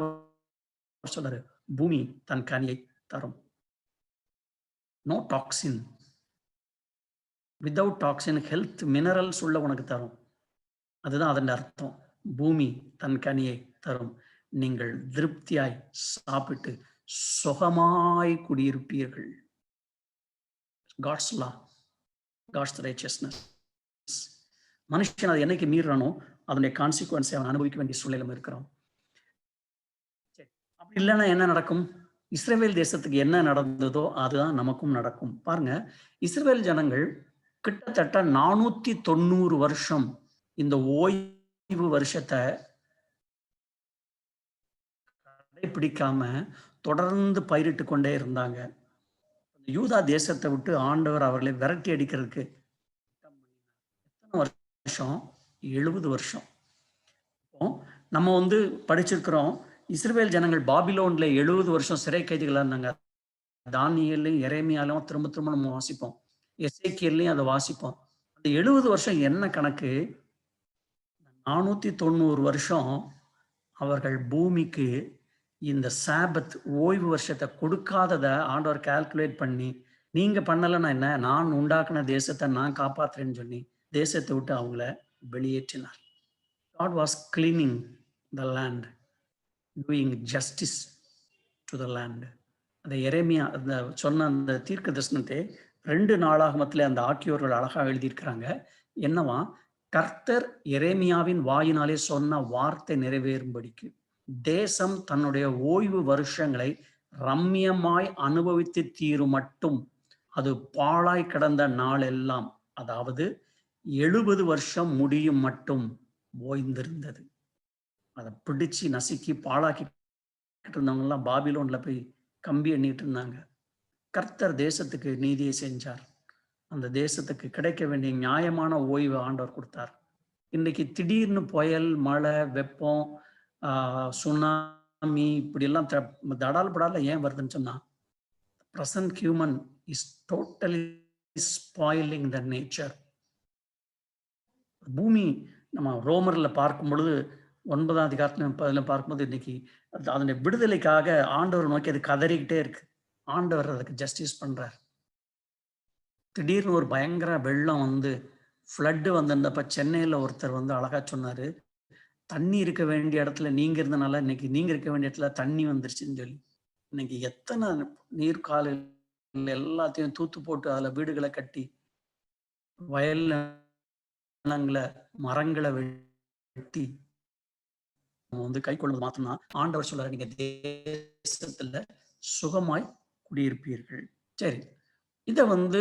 சொல்றாரு, பூமி தன் கனியை தரும். No toxin, without toxin health minerals உள்ள உனக்கு தரும். அதுதான் அதன் அர்த்தம். பூமி தன் கனியை தரும், நீங்கள் திருப்தியாய் சாப்பிட்டு சுகமாய் குடியிருப்பீர்கள். காட்ஸ் லா, காட்ஸ் ரைச்சியஸ்னஸ். மனுஷன் அதை என்னைக்கு மீறானோ அதனுடைய கான்சிக்வன்ஸை அவன் அனுபவிக்க வேண்டிய சூழ்நிலை இருக்கிறோம். அப்படி இல்லைன்னா என்ன நடக்கும்? இஸ்ரவேல் தேசத்துக்கு என்ன நடந்ததோ அதுதான் நமக்கும் நடக்கும். பாருங்க, இஸ்ரவேல் ஜனங்கள் கிட்டத்தட்ட 490 வருஷம் இந்த ஓய்வு வருஷத்தை கடைபிடிக்காம தொடர்ந்து பயிரிட்டு கொண்டே இருந்தாங்க. யூதா தேசத்தை விட்டு ஆண்டவர் அவர்களை விரட்டி அடிக்கிறதுக்கு எத்தனை வருஷம்? 70 வருஷம். நம்ம படிச்சிருக்கிறோம், இஸ்ரவேல் ஜனங்கள் பாபிலோன்ல 70 வருஷம் சிறை கைதிகளா இருந்தாங்க. தானியேலையும் எரேமியாலையும் திரும்ப திரும்ப நம்ம வாசிப்போம், எசேக்கியேலையும் அதை வாசிப்போம். அந்த 70 வருஷம் என்ன கணக்கு? 490 வருஷம் அவர்கள் பூமிக்கு இந்த சாபத் ஓய்வு வருஷத்தை கொடுக்காததை ஆண்டவர் கால்குலேட் பண்ணி, நீங்க பண்ணலன்னா என்ன, நான் உண்டாக்குன தேசத்தை நான் காப்பாத்துறேன்னு சொல்லி தேசத்தை விட்டு அவங்கள வெளியேற்றினார். God was cleaning the land, doing justice to the land. அந்த எரேமியா அந்த சொன்ன அந்த தீர்க்க தரிசனத்தை 2 நாளாகமத்திலே அந்த ஆக்கியோர்கள் அழகா எழுதியிருக்கிறாங்க. என்னவா? கர்த்தர் எரேமியாவின் வாயினாலே சொன்ன வார்த்தை நிறைவேறும்படிக்கு தேசம் தன்னுடைய ஓய்வு வருஷங்களை ரம்மியமாய் அனுபவித்து தீரும் மட்டும் அது பாழாய் கிடந்த நாளெல்லாம், அதாவது 70 வருஷம் முடியும் மட்டும் ஓய்ந்திருந்தது. அதை பிடிச்சு நசுக்கி பாழாக்கிட்டு இருந்தவங்க எல்லாம் பாபிலோன்ல போய் கம்பி எண்ணிட்டு இருந்தாங்க. கர்த்தர் தேசத்துக்கு நீதியை செஞ்சார். அந்த தேசத்துக்கு கிடைக்க வேண்டிய நியாயமான ஓய்வு ஆண்டவர் கொடுத்தார். இன்னைக்கு திடீர்னு புயல், மழை, வெப்பம், சுனாமி இப்படி எல்லாம் தடால் படால ஏன் வருதுன்னு சொன்னா, present human is totally spoiling the nature. பூமி நம்ம ரோமர்ல பார்க்கும் பொழுது 9ஆம் அதிகாரத்துல 30 பார்க்கும்போது இன்னைக்கு அதனுடைய விடுதலைக்காக ஆண்டவர் நோக்கி அது கதறிக்கிட்டே இருக்கு. ஆண்டவர் அதுக்கு ஜஸ்டிஸ் பண்றார். திடீர்னு ஒரு பயங்கர வெள்ளம் வந்து ஃப்ளட்டு வந்திருந்தப்ப சென்னையில் ஒருத்தர் வந்து அழகா சொன்னாரு, தண்ணி இருக்க வேண்டிய இடத்துல நீங்க இருந்தனால இன்னைக்கு நீங்க இருக்க வேண்டிய இடத்துல தண்ணி வந்துருச்சுன்னு சொல்லி. இன்னைக்கு எத்தனை நீர்கால எல்லாத்தையும் தூத்து போட்டு அதுல வீடுகளை கட்டி வயல் நிலங்களை மரங்களை வெட்டி வந்து கை கொள்வது மாத்திரம்தான். ஆண்டவர் சொல்றாரு, நீங்க தேசத்துல சுகமாய் குடியிருப்பீர்கள். சரி, இதை வந்து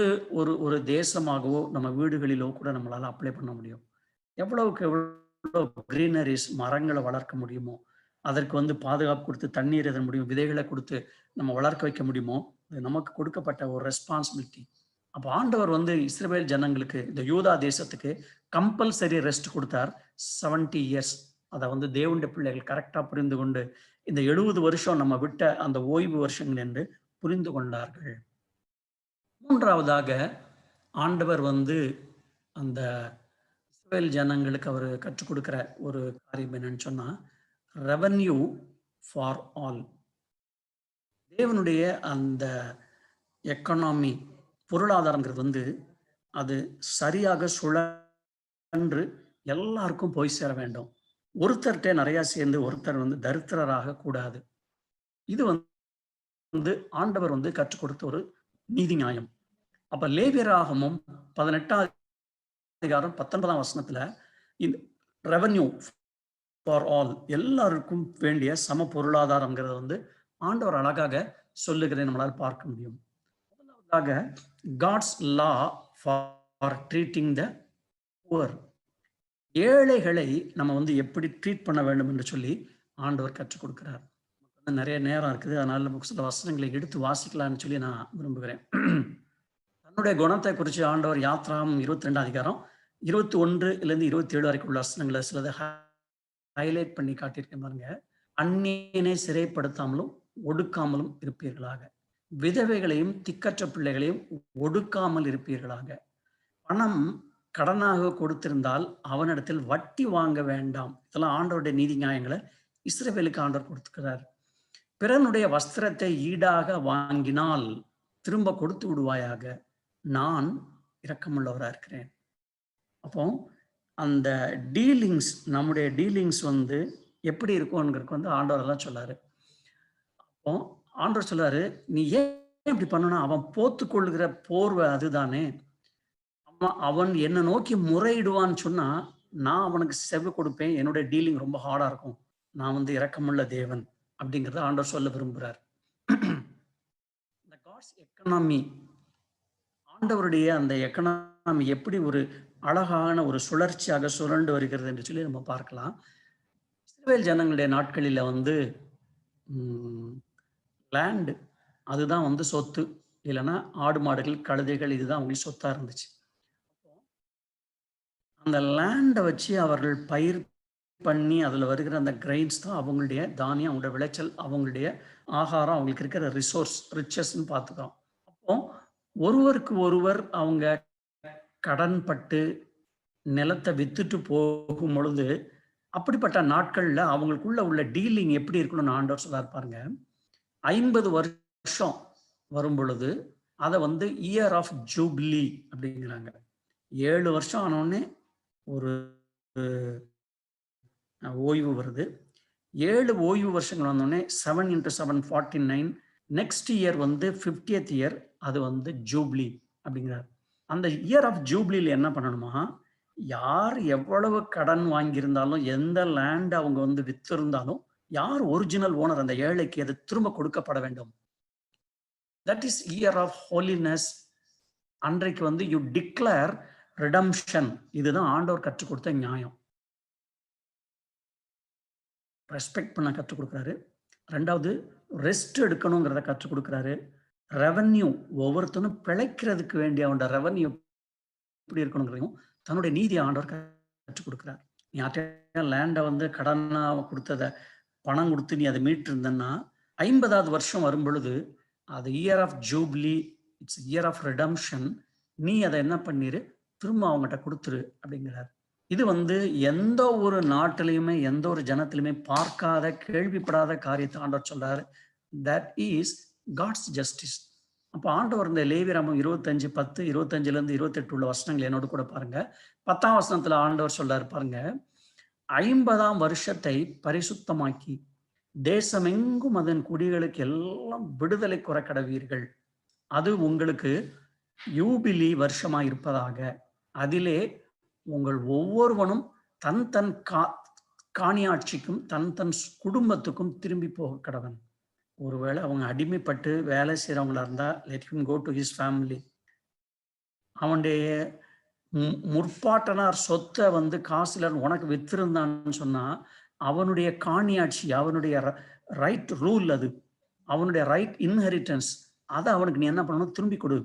ஒரு தேசமாகவோ நம்ம வீடுகளிலோ கூட நம்மளால அப்ளை பண்ண முடியும். எவ்வளவுக்கு எவ்வளவு கிரீனரிஸ், மரங்களை வளர்க்க முடியுமோ, அதற்கு வந்து பாதுகாப்பு கொடுத்து தண்ணீர் எத முடியும், விதைகளை கொடுத்து நம்ம வளர்க்க வைக்க முடியுமோ, அது நமக்கு கொடுக்கப்பட்ட ஒரு ரெஸ்பான்சிபிலிட்டி. அப்போ ஆண்டவர் வந்து இஸ்ரவேல் ஜனங்களுக்கு, இந்த யூதா தேசத்துக்கு கம்பல்சரி ரெஸ்ட் கொடுத்தார் 70 இயர்ஸ். அதை வந்து தேவனுடைய பிள்ளைகள் கரெக்டா புரிந்து கொண்டு இந்த 70 வருஷம் நம்ம விட்ட அந்த ஓய்வு வருஷங்கள் என்று புரிந்து கொண்டார்கள். மூன்றாவதாக ஆண்டவர் வந்து அந்த இஸ்ரவேல் ஜனங்களுக்கு அவர் கற்றுக் கொடுக்கிற ஒரு காரியம் என்னன்னு சொன்னா, ரெவன்யூ ஃபார் ஆல். தேவனுடைய அந்த எக்கனாமி, பொருளாதாரங்கிறது வந்து அது சரியாக சுழன்று எல்லாருக்கும் போய் சேர வேண்டும். ஒருத்தர்கிட்ட நிறைய சேர்ந்து ஒருத்தர் வந்து தரித்திரராக கூடாது. இது வந்து ஆண்டவர் வந்து கற்றுக் கொடுத்த ஒரு நீதி நியாயம். அப்ப லேவியராகமும் 18ஆம் அதிகாரம் 19ஆம் வசனத்துல இந்த ரெவன்யூ ஃபார் ஆல், எல்லாருக்கும் வேண்டிய சம பொருளாதாரங்கிறத வந்து ஆண்டவர் அழகாக சொல்லுகிறதை நம்மளால் பார்க்க முடியும். முதலாவதாக God's law for treating the poor. ஏழைகளை நம்ம வந்து எப்படி ட்ரீட் பண்ண வேண்டும் என்று சொல்லி ஆண்டவர் கற்றுக் கொடுக்கிறார். நிறைய நேரம் இருக்குது, அதனால நமக்கு சில வசனங்களை எடுத்து வாசிக்கலாம்னு சொல்லி நான் விரும்புகிறேன். தன்னுடைய குணத்தை குறித்து ஆண்டவர் யாத்ராம் 22ஆம் அதிகாரம் 21 27 வரைக்கும் உள்ள வசனங்களை சிலதை ஹைலைட் பண்ணி காட்டியிருக்கேன் பாருங்க. அந்நியனை சிறைப்படுத்தாமலும் ஒடுக்காமலும் இருப்பீர்களாக, விதவைகளையும் திக்கற்ற பிள்ளைகளையும் ஒடுக்காமல் இருப்பீர்களாக, பணம் கடனாக கொடுத்திருந்தால் அவனிடத்தில் வட்டி வாங்க வேண்டாம். இதெல்லாம் ஆண்டவருடைய நீதி நியாயங்களை இஸ்ரவேலுக்கு ஆண்டவர் கொடுத்துக்கிறார். பிறனுடைய வஸ்திரத்தை ஈடாக வாங்கினால் திரும்ப கொடுத்து விடுவாயாக, நான் இரக்கமுள்ளவராக இருக்கிறேன். அப்போ அந்த டீலிங்ஸ், நம்முடைய டீலிங்ஸ் வந்து எப்படி இருக்கும்ங்கிறதுக்கு வந்து ஆண்டவர் எல்லாம் சொல்லாரு. அப்போ ஆண்டவர் சொல்லாரு, நீ ஏன் இப்படி பண்ணனா, அவன் போத்து கொள்ளுகிற போர்வை அதுதானே, அவன் என்னை நோக்கி முறையிடுவான்னு சொன்னா நான் அவனுக்கு செவி கொடுப்பேன். என்னுடைய டீலிங் ரொம்ப ஹார்டா இருக்கும். நான் வந்து இரக்கமுள்ள தேவன் அப்படிங்கிறத ஆண்டவர் சொல்ல விரும்புகிறார். இந்த காட்ஸ் எக்கனாமி, ஆண்டவருடைய அந்த எக்கனாமி எப்படி ஒரு அழகான ஒரு சுழற்சியாக சுழண்டு வருகிறது என்று சொல்லி நம்ம பார்க்கலாம். இஸ்ரவேல் ஜனங்களுடைய நாட்களில் வந்து லேண்டு அதுதான் வந்து சொத்து, இல்லைன்னா ஆடு மாடுகள் கழுதைகள் இதுதான் அவங்களுக்கு சொத்தா இருந்துச்சு. அந்த லேண்டை வச்சு அவர்கள் பயிர் பண்ணி அதில் வருகிற அந்த கிரெயின்ஸ் தான் அவங்களுடைய தானியம், அவங்களுடைய விளைச்சல், அவங்களுடைய ஆகாரம், அவங்களுக்கு இருக்கிற ரிசோர்ஸ், ரிச்சஸ்ன்னு பார்த்துக்கிறோம். அப்போ ஒருவருக்கு ஒருவர் அவங்க கடன் பட்டு நிலத்தை வித்துட்டு போகும் பொழுது, அப்படிப்பட்ட நாட்கள்ல அவங்களுக்குள்ள உள்ள டீலிங் எப்படி இருக்கணும்னு ஆண்டவர் சொல்ல பாருங்க. 50 வருஷம் வரும் பொழுது அதை வந்து இயர் ஆஃப் ஜூப்ளி அப்படிங்கிறாங்க. 7 வருஷம் ஆனோடனே ஒரு ஓய்வு வருது. 7 ஓய்வு வருஷங்கள் வந்தோடனே 7 × 7 49. நெக்ஸ்ட் இயர் வந்து 50th இயர், அது வந்து ஜூப்ளி அப்படிங்கிறார். அந்த இயர் ஆஃப் ஜூப்ளியில் என்ன பண்ணணுமா, யார் எவ்வளவு கடன் வாங்கியிருந்தாலும், எந்த லேண்ட் அவங்க வந்து வித்திருந்தாலும், யார் ஒரிஜினல் ஓனர் அந்த ஏழைக்கு அது திரும்ப கொடுக்கப்பட வேண்டும். That is year of holiness. அன்றைக்கு வந்து யூ டிக்ளேர் ரிடம்ஷன். இதுதான் ஆண்டவர் கற்றுக் கொடுத்த நியாயம். ரெஸ்பெக்ட் பண்ண கற்றுக் கொடுக்குறாரு. 2வது ரெஸ்ட் எடுக்கணுங்கிறத கற்றுக் கொடுக்குறாரு. ரெவன்யூ ஒவ்வொருத்தனும் பிழைக்கிறதுக்கு வேண்டிய அவனோட ரெவன்யூ எப்படி இருக்கணுங்கிறதையும் தன்னுடைய நீதி ஆண்டவர் கற்றுக் கொடுக்குறார். நீ யார்கிட்ட லேண்டை வந்து கடனா கொடுத்தத பணம் கொடுத்து நீ அதை மீட்டு இருந்தன்னா 50வது வருஷம் வரும் பொழுது அது year of jubilee, it's year of redemption. நீ அதை என்ன பண்ணிரு, திரும்ப அவங்ககிட்ட கொடுத்துரு அப்படிங்கிறார். இது வந்து எந்த ஒரு நாட்டிலையுமே எந்த ஒரு ஜனத்திலுமே பார்க்காத கேள்விப்படாத காரியத்தை ஆண்டவர் சொல்றாரு. That is God's justice. அப்போ ஆண்டவர் இந்த லேவியராகமம் 25:10, 25லேருந்து 28 உள்ள வசனங்கள் என்னோடு கூட பாருங்க. 10ஆம் வசனத்துல ஆண்டவர் சொல்றாரு பாருங்க, 50ஆம் வருஷத்தை பரிசுத்தமாக்கி தேசமெங்கும் அதன் குடிகளுக்கு எல்லாம் விடுதலை குறக்கடவீர்கள். அது உங்களுக்கு யூபிலி வருஷமாய் இருப்பதாக. அதிலே உங்கள் ஒவ்வொருவனும் தன் தன் காணியாட்சிக்கும் தன் தன் குடும்பத்துக்கும் திரும்பி போக கடவன். ஒருவேளை அவங்க அடிமைப்பட்டு வேலை செய்யறவங்களா இருந்தா let him go to his family. அவனுடைய முற்பாட்டனார் சொத்தை வந்து காசுல உனக்கு வித்திருந்தான்னு சொன்னா அவனுடைய காணியாட்சி, அவனுடைய ரைட் ரூல், அது அவனுடைய ரைட் இன்ஹெரிட்டன்ஸ், அதை அவனுக்கு நீ என்ன பண்ணணும், திரும்பி கொடு.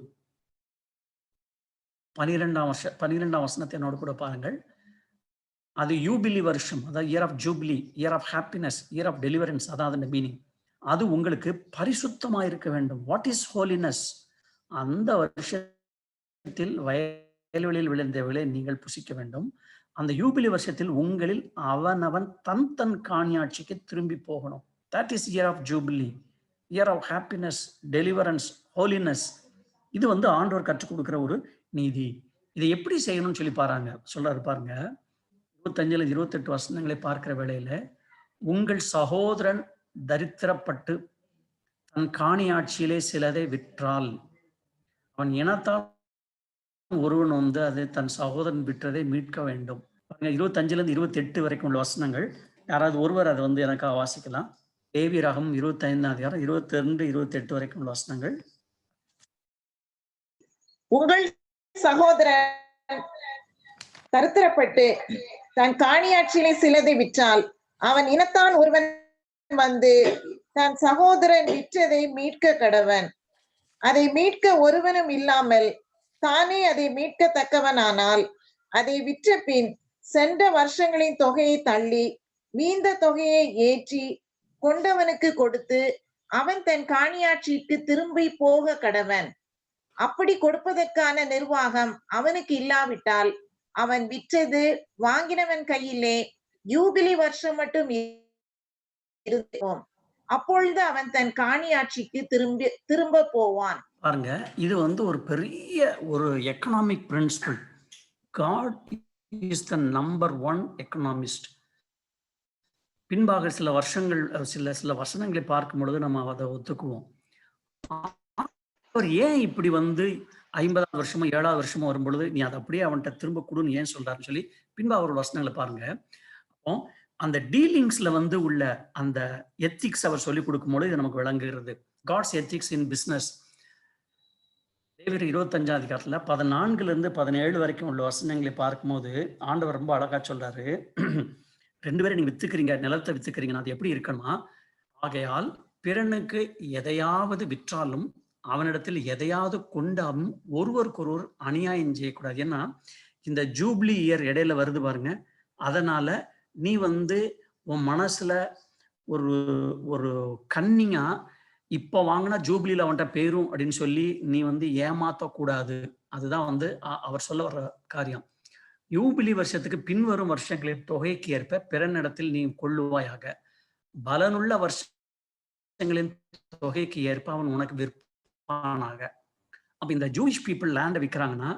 12ஆம் வசனத்தை என்னோட கூட பாருங்கள். அது யூபிலி வருஷம், அதாவது year of jubilee, year of happiness, year of deliverance, அதாவது மீனிங். அது உங்களுக்கு பரிசுத்தமா இருக்க வேண்டும். What is holiness? அந்த வருஷத்தில் வயல்வெளியில் விளைந்தவளை நீங்கள் புசிக்க வேண்டும். அந்த யூபிலி வருஷத்தில் உங்களில் அவனவன் தன் தன் காணியாட்சிக்கு திரும்பி போகணும். That is year of jubilee, year of happiness, deliverance, holiness. இது வந்து ஆண்டவர் கற்றுக் கொடுக்கிற ஒரு நீதி. இதை எப்படி செய்யணும்னு சொல்லி சொல்றாரு பாருங்க. 25-28 வசனங்களை பார்க்கிற வேளையில, உங்கள் சகோதரன் தரித்திரப்பட்டு தன் காணியாட்சியிலே சிலதை விற்றால் அவன் இனத்தான் ஒருவன் வந்து அது தன் சகோதரன் விற்றதை மீட்க வேண்டும். 25-28 வரைக்கும் உள்ள வசனங்கள் யாராவது ஒருவர் அதை வந்து எனக்காக வாசிக்கலாம். லேவியராகமம் 25ஆம் அதிகாரம் 22-28 வரைக்கும் உள்ள வசனங்கள். உங்கள் சகோதரன் தரித்திரப்பட்டு தன் காணியாட்சியிலே சிலதை விற்றால் அவன் இனத்தான் ஒருவன் வந்து தன் சகோதரன் விற்றதை மீட்க கடவன். அதை மீட்க ஒருவனும் இல்லாமல் தானே அதை மீட்கத்தக்கவனானால் அதை விற்ற பின் சென்ற வருஷங்களின் தொகையை தள்ளி மீந்த தொகையை ஏற்றி கொண்டவனுக்கு கொடுத்து அவன் தன் காணியாட்சிக்கு திரும்பி போக கடவன். அப்படி கொடுப்பதற்கான நிர்வாகம் அவனுக்கு இல்லாவிட்டால் அவன் விற்றது வாங்கினவன் கையிலே யூபிலி வருஷம் மட்டும் இருக்கும். அப்பொழுது அவன் தன் காணியாட்சிக்கு திரும்ப போவான். பாருங்க, இது வந்து ஒரு பெரிய ஒரு economic principle. God is the number one economist. பின்பாக சில வருஷங்கள் சில வசனங்களை பார்க்கும் பொழுது நம்ம அதை ஒத்துக்குவோம். அவர் ஏன் இப்படி வந்து 50ஆவது வருஷமோ 7ஆவது வருஷமோ வரும் பொழுது நீ அதை அப்படியே அவன்கிட்ட திரும்ப கொடுன்னு ஏன் சொல்றாருன்னு சொல்லி பின்பாக ஒரு வசனங்களை பாருங்க. அப்போ அந்த டீலிங்ஸ்ல வந்து உள்ள அந்த எத்திக்ஸ் அவர் சொல்லிக் கொடுக்கும் பொழுது இது நமக்கு விளங்குகிறது. God's ethics in business. லேவியர் 25ஆம் அதிகாரத்துல 14-17 வரைக்கும் உள்ள வசனங்களை பார்க்கும்போது ஆண்டவர் ரொம்ப அழகா சொல்றாரு. 2 பேரும் நீங்க வித்துக்கிறீங்க, நிலத்தை வித்துக்கிறீங்க, அது எப்படி இருக்கணுமா, ஆகையால் பிறனுக்கு எதையாவது விற்றாலும் அவனிடத்தில் எதையாவது கொண்டாலும் ஒருவருக்கொருவர் அநியாயம் செய்யக்கூடாது. ஏன்னா இந்த ஜூப்ளி இயர் இடையில வருது பாருங்க. அதனால நீ வந்து உன் மனசுல ஒரு ஒரு கன்னிங்கா இப்ப வாங்கினா ஜூப்ளியில அவன்கிட்ட பேரும் அப்படின்னு சொல்லி நீ வந்து ஏமாத்தக்கூடாது. அதுதான் வந்து அவர் சொல்ல வர்ற காரியம். யூபிலி வருஷத்துக்கு பின்வரும் வருஷங்களின் தொகைக்கு ஏற்ப பிறனிடத்தில் நீ கொள்ளுவாயாக. பலனுள்ள வருஷங்களின் தொகைக்கு ஏற்ப அவன் உனக்கு விற்பானாக. அப்ப இந்த ஜூயிஷ் பீப்புள் லேண்டை விற்கிறாங்கன்னா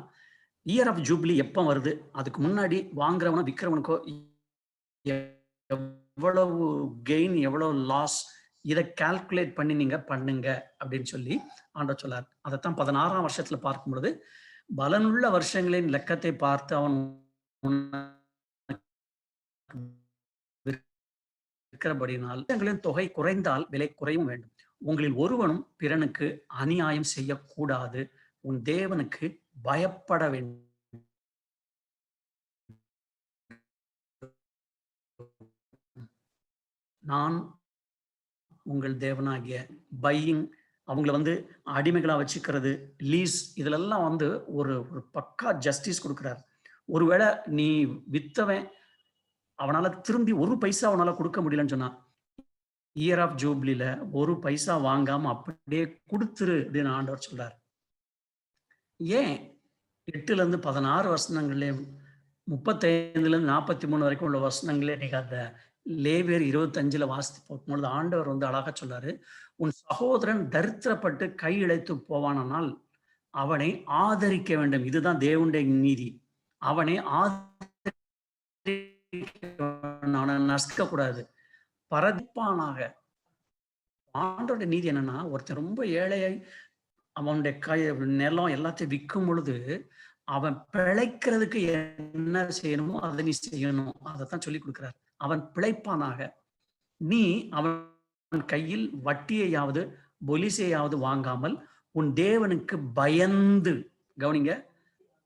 இயர் ஆஃப் ஜூப்ளி எப்போ வருது, அதுக்கு முன்னாடி வாங்குறவனோ விற்கிறவனுக்கோ எவ்வளவு கெயின் எவ்வளவு லாஸ், இதை கால்குலேட் பண்ணி நீங்க பண்ணுங்க அப்படின்னு சொல்லி ஆண்டவர் சொல்லார். அதைத்தான் 16ஆம் வருஷத்துல பார்க்கும் பொழுது பலனுள்ள வருஷங்களின் லெக்கத்தை பார்த்து அவன் இருக்கிறபடினால் தொகை குறைந்தால் விலை குறையும் வேண்டும். உங்களில் ஒருவனும் பிறனுக்கு அநியாயம் செய்யக்கூடாது. உன் தேவனுக்கு பயப்பட வேண்டும். நான் உங்கள் தேவனாகிய பையிங், அவங்கள அடிமைகளா வச்சுக்கிறது, லீஸ், இதுலெல்லாம் ஒரு பக்கா ஜஸ்டிஸ் கொடுக்கிறார். ஒருவேளை நீ வித்தவன் அவனால திரும்பி ஒரு பைசா அவனால கொடுக்க முடியலன்னு சொன்னா, இயர் ஆஃப் ஜூப்ளில ஒரு பைசா வாங்காம அப்படியே கொடுத்துரு அப்படின்னு ஆண்டவர் சொல்றார். ஏன் 8-16 வசனங்களே 35-43 வரைக்கும் உள்ள வசனங்களே நீங்க அந்த லேவியர் 25 வாசித்து போகும்பொழுது ஆண்டவர் அழகா சொல்றாரு, உன் சகோதரன் தரித்திரப்பட்டு கை இழைத்து போவானால் அவனை ஆதரிக்க வேண்டும். இதுதான் தேவனுடைய நீதி. அவனை நசுக்க கூடாது, பரதிப்பானாக. ஆண்டோட நீதி என்னன்னா, ஒருத்தன் ரொம்ப ஏழையை அவனுடைய நிலம் எல்லாத்தையும் விற்கும் பொழுது அவன் பிழைக்கிறதுக்கு என்ன செய்யணுமோ அதை நீ செய்யணும். அதைத்தான் சொல்லி கொடுக்கிறார். அவன் பிழைப்பானாக. நீ அவன் கையில் வட்டியையாவது பொலிசையாவது வாங்காமல் உன் தேவனுக்கு பயந்து, கவனிங்க,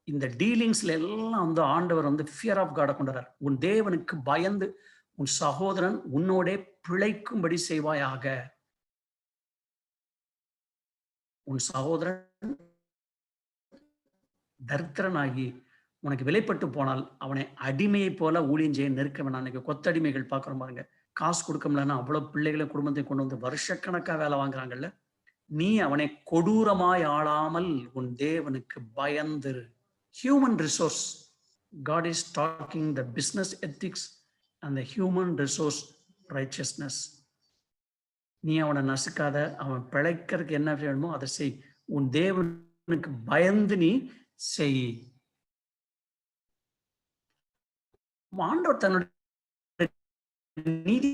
இந்த டீலிங்ஸ்ல எல்லாம் ஆண்டவர் ஃபியர் ஆஃப் காட கொண்டார். உன் தேவனுக்கு பயந்து உன் சகோதரன் உன்னோட பிழைக்கும்படி செய்வாயாக. உன் சகோதரன் தரித்திரனாகி உனக்கு விலைப்பட்டு போனால் அவனை அடிமையை போல ஊழியம் செய்ய நெருக்க வேணாம். இன்னைக்கு கொத்தடிமைகள் பார்க்குறோம் பாருங்க, காசு கொடுக்க முடியலன்னா அவ்வளவு பிள்ளைகளை குடும்பத்தை கொண்டு வருஷக்கணக்கா வேலை வாங்குறாங்கல்ல. நீ அவனை கொடூரமாய் ஆளாமல் உன் தேவனுக்கு பயந்துரு. Human resource, God is talking the business ethics and the human resource righteousness. நீ அவனை நசுக்காத, அவன் பிழைக்கிறதுக்கு என்ன வேணுமோ அதை செய். உன் தேவனுக்கு பயந்து நீ செய். ஆண்டவர் தன்னுடைய நீதி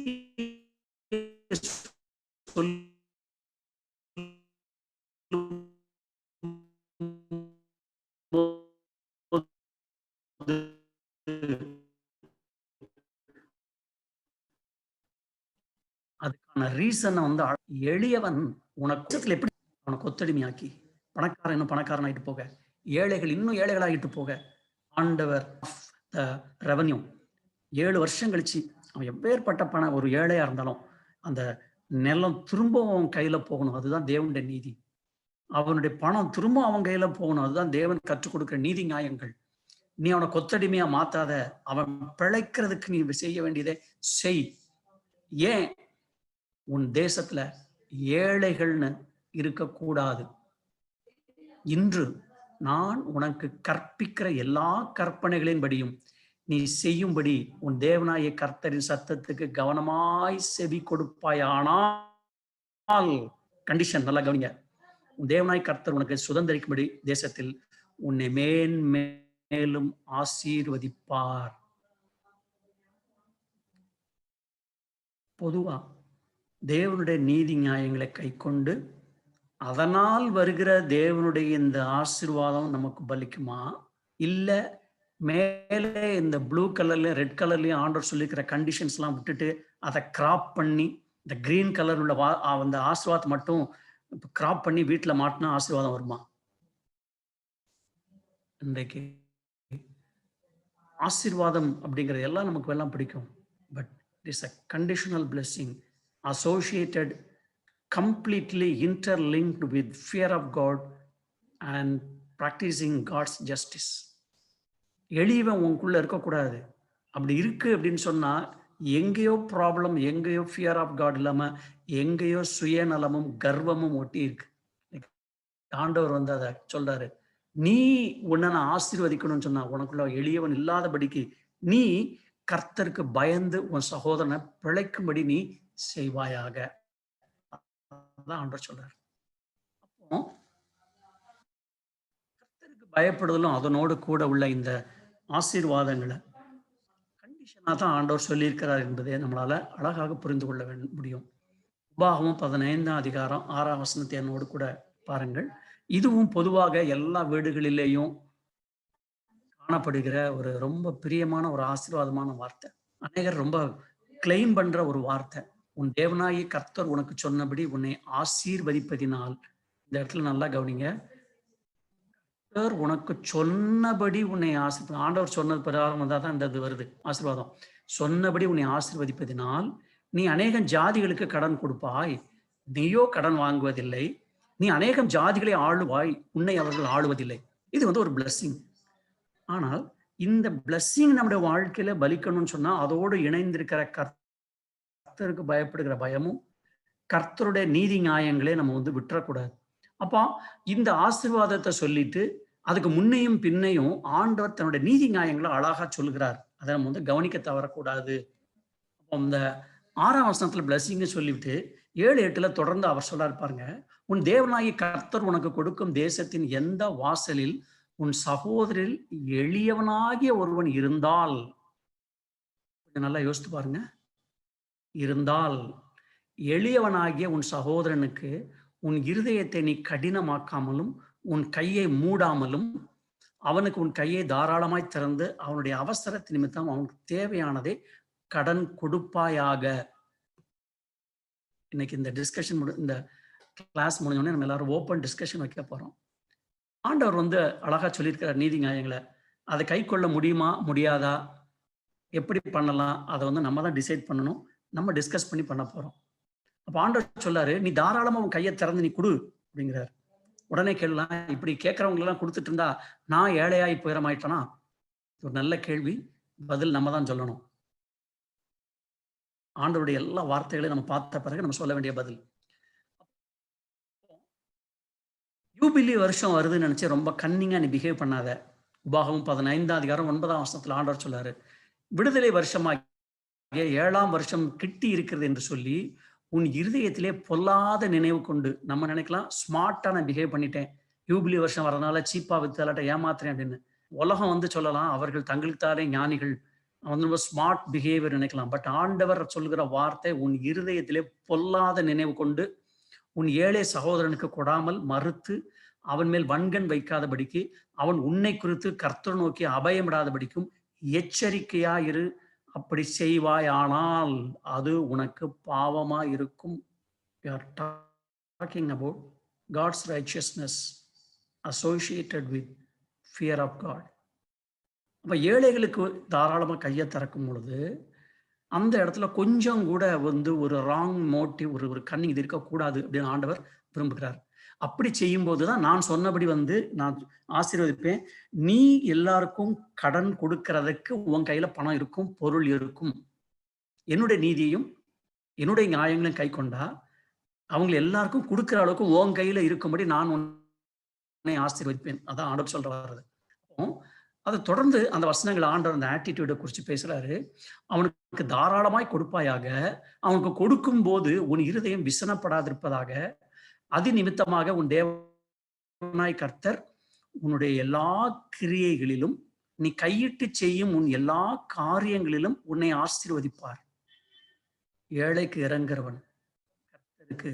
அதுக்கான ரீசன் எளியவன் உனக்கு எப்படி அவனை கொத்தடிமையாக்கி பணக்காரன் இன்னும் பணக்காரன் ஆகிட்டு போக, ஏழைகள் இன்னும் ஏழைகளாகிட்டு போக, ஆண்டவர் ரெவன்யூ 7 வருஷம் கழிச்சு அவன் எப்பேற்பட்ட ஒரு ஏழையா இருந்தாலும் அந்த நிலம் திரும்பவும் கையில போகணும். அதுதான் தேவனுடைய நீதி. அவனுடைய பணம் திரும்ப அவன் கையில போகணும். அதுதான் தேவன் கற்றுக் கொடுக்கிற நீதி நியாயங்கள். நீ அவனை கொத்தடிமையா மாத்தாத. அவன் பிழைக்கிறதுக்கு நீ செய்ய வேண்டியதை செய். ஏன் உன் தேசத்துல ஏழைகள்னு இருக்கக்கூடாது. இன்று நான் உனக்கு கற்பிக்கிற எல்லா கற்பனைகளின்படியும் நீ செய்யும்படி உன் தேவனாகிய கர்த்தரின் சத்தத்துக்கு கவனமாய் செவி கொடுப்பாயானால், கண்டிஷன் நல்லா கவனிங்க, உன் தேவனாய் கர்த்தர் உனக்கு சுதந்திரிக்கும்படி தேசத்தில் உன்னை மேன்மேலும் ஆசீர்வதிப்பார். பொதுவா தேவனுடைய நீதி நியாயங்களை கை கொண்டு அதனால் வருகிற தேவனுடைய இந்த ஆசீர்வாதம் நமக்கு பலிக்குமா? இல்ல மேலே இந்த ப்ளூ கலர்லயும் ரெட் கலர்லயும் ஆண்டவர் சொல்லிக்கிற கண்டிஷன்ஸ் எல்லாம் விட்டுட்டு அதை கிராப் பண்ணி இந்த கிரீன் கலர் உள்ள அந்த ஆசீர்வாதம் மட்டும் கிராப் பண்ணி வீட்டுல மாட்டினா ஆசீர்வாதம் வருமா? இன்றைக்கு ஆசீர்வாதம் அப்படிங்கிறது எல்லாம் நமக்கு எல்லாம் பிடிக்கும். But it is a conditional blessing associated, completely interlinked with fear of God and practicing God's justice. எளியவன் உனக்குள்ள இருக்கக்கூடாது. அப்படி இருக்கு அப்படின்னு சொன்னா எங்கேயோ ப்ராப்ளம், எங்கேயோ ஃபியர் ஆஃப் காட் இல்லாம எங்கேயோ சுயநலமும் கர்வமும் ஒட்டி இருக்கு. ஆண்டவர் அதை சொல்றாரு, நீ உன்னை நான் ஆசீர்வதிக்கணும்னு சொன்னா உனக்குள்ள எளியவன் இல்லாதபடிக்கு நீ கர்த்தருக்கு பயந்து உன் சகோதரனை பிழைக்கும்படி நீ செய்வாயாக. ஆண்டவர் சொல்றார். அப்போ கர்த்தருக்கு பயப்படுதலும் அதனோடு கூட உள்ள இந்த ஆசீர்வாதங்களை கண்டிஷனா தான் ஆண்டவர் சொல்லியிருக்கிறார் என்பதை நம்மளால அழகாக புரிந்து கொள்ள முடியும். உபாகமம் 15ஆம் அதிகாரம் 6ஆம் வசனத்தை என்னோடு கூட பாருங்கள். இதுவும் பொதுவாக எல்லா வீடுகளிலேயும் காணப்படுகிற ஒரு ரொம்ப பிரியமான ஒரு ஆசீர்வாதமான வார்த்தை. அநேகர் ரொம்ப கிளைம் பண்ற ஒரு வார்த்தை. உன் தேவனாகிய கர்த்தர் உனக்கு சொன்னபடி உன்னை ஆசீர்வதிப்பதினால், இந்த இடத்துல நல்லா கவனிங்க. கர்த்தர் உனக்கு சொன்னபடி உன்னை ஆண்டவர் சொன்னது பிரகாரம் வந்தாதான் இந்த இது வருது ஆசீர்வாதம். சொன்னபடி உன்னை ஆசீர்வதிப்பதினால் நீ அநேகம் ஜாதிகளுக்கு கடன் கொடுப்பாய், நீயோ கடன் வாங்குவதில்லை. நீ அநேகம் ஜாதிகளை ஆளுவாய், உன்னை அவர்கள் ஆளுவதில்லை. இது வந்து ஒரு பிளஸ்ஸிங். ஆனால் இந்த பிளஸ்ஸிங் நம்முடைய வாழ்க்கையில பலிக்கணும்னு சொன்னா அதோடு இணைந்திருக்கிற கர்த்தருக்கு பயப்படுகிற பயமும் கர்த்தருடைய நீதி நியாயங்களே நம்ம வந்து விட்டுறக்கூடாது. அப்போ இந்த ஆசீர்வாதத்தை சொல்லிட்டு அதுக்கு முன்னையும் பின்னையும் ஆண்டவர் தன்னுடைய நீதி நியாயங்களை அழகா சொல்லுகிறார். அதை நம்ம வந்து கவனிக்க தவறக்கூடாது. அப்போ இந்த 6ஆம் வசனத்துல பிளஸ்ஸிங்க சொல்லிவிட்டு 7-8ல தொடர்ந்து அவர் சொல்றாரு பாருங்க. உன் தேவனாகிய கர்த்தர் உனக்கு கொடுக்கும் தேசத்தின் எந்த வாசலில் உன் சகோதரில் எளியவனாகிய ஒருவன் இருந்தால், கொஞ்சம் நல்லா யோசித்து பாருங்க, இருந்தால் எளியவனாகிய உன் சகோதரனுக்கு உன் இருதயத்தை நீ கடினமாக்காமலும் உன் கையை மூடாமலும் அவனுக்கு உன் கையை தாராளமாய் திறந்து அவனுடைய அவசரத்து நிமித்தம் அவனுக்கு தேவையானதை கடன் கொடுப்பாயாக. இன்னைக்கு இந்த டிஸ்கஷன் இந்த கிளாஸ் முடிஞ்சோடனே நம்ம எல்லாரும் ஓப்பன் டிஸ்கஷன் வைக்க போறோம். ஆண்டவர் வந்து அழகா சொல்லியிருக்கிறார் நீதி நியாயங்களை. அதை கை கொள்ள முடியுமா முடியாதா, எப்படி பண்ணலாம், அதை வந்து நம்ம தான் டிசைட் பண்ணணும். நம்ம டிஸ்கஸ் பண்ணி பண்ண போறோம். அப்ப ஆண்டவர் சொல்லாரு, நீ தாராளமா உன் கையை திறந்து நீ கொடு அப்படிங்கிறார். உடனே கேட்கலாம், இப்படி கேட்கறவங்க எல்லாம் கொடுத்துட்டு இருந்தா நான் ஏழையாய் போயிடமாயிட்டேனா? ஒரு நல்ல கேள்வி. பதில் நம்ம தான் சொல்லணும். ஆண்டவருடைய எல்லா வார்த்தைகளையும் நம்ம பார்த்த பிறகு நம்ம சொல்ல வேண்டிய பதில். யூபிலி வருஷம் வருதுன்னு நினைச்சு ரொம்ப கன்னிங்கா நீ பிஹேவ் பண்ணாத. உபாகமம் 15ஆம் அதிகாரம் 9ஆம் வசனத்துல ஆண்டவர் சொல்லாரு, விடுதலை வருஷமாகிய 7ஆம் வருஷம் கிட்டி இருக்கிறது என்று சொல்லி உன் இருதயத்திலே பொல்லாத நினைவு கொண்டு. நம்ம நினைக்கலாம் ஸ்மார்ட்டா நான் பிஹேவ் பண்ணிட்டேன், யூபிலி வருஷம் வரதுனால சீப்பா வித்தாலாட்ட ஏமாத்துறேன் அப்படின்னு. உலகம் வந்து சொல்லலாம் அவர்கள் தங்களுக்கு தானே ஞானிகள், வந்து ஸ்மார்ட் பிஹேவியர் நினைக்கலாம். பட் ஆண்டவர் சொல்லுகிற வார்த்தை, உன் இருதயத்திலே பொல்லாத நினைவு கொண்டு உன் ஏழை சகோதரனுக்கு கொடாமல் மறுத்து அவன் மேல் வன்கண் வைக்காதபடிக்கு அவன் உன்னை குறித்து கர்த்தர் நோக்கி அபயமிடாதபடிக்கும் எச்சரிக்கையாயிரு. அப்படி செய்வாயானால் அது உனக்கு பாவமா இருக்கும். We are talking about God's righteousness associated with fear of God. அப்ப ஏழைகளுக்கு தாராளமா கையை திறக்கும் பொழுது அந்த இடத்துல கொஞ்சம் கூட வந்து ஒரு ராங் மோட்டிவ், ஒரு கன்னிங் இது இருக்கக்கூடாது அப்படின்னு ஆண்டவர் விரும்புகிறார். அப்படி செய்யும் போதுதான் நான் சொன்னபடி வந்து நான் ஆசீர்வதிப்பேன். நீ எல்லாருக்கும் கடன் கொடுக்கறதுக்கு உன் கையில பணம் இருக்கும், பொருள் இருக்கும். என்னுடைய நீதியையும் என்னுடைய நியாயங்களையும் கை கொண்டா அவங்க எல்லாருக்கும் கொடுக்கிற அளவுக்கு உன் கையில இருக்கும்படி நான் உன்னை ஆசீர்வதிப்பேன். அதான் ஆண்டவர் சொல்ற வர்றது. அதை தொடர்ந்து அந்த வசனங்கள் ஆண்டவர் அந்த ஆட்டிடியூடை குறித்து பேசுறாரு. அவனுக்கு தாராளமாய் கொடுப்பாயாக, அவனுக்கு கொடுக்கும் போது உன் இருதயம் விசனப்படாதிருப்பதாக. அது நிமித்தமாக உன் தேவனாய் கர்த்தர் உன்னுடைய எல்லா கிரியைகளிலும் நீ கையிட்டு செய்யும் உன் எல்லா காரியங்களிலும் உன்னை ஆசீர்வதிப்பார். ஏழைக்கு இறங்குறவன் கர்த்தருக்கு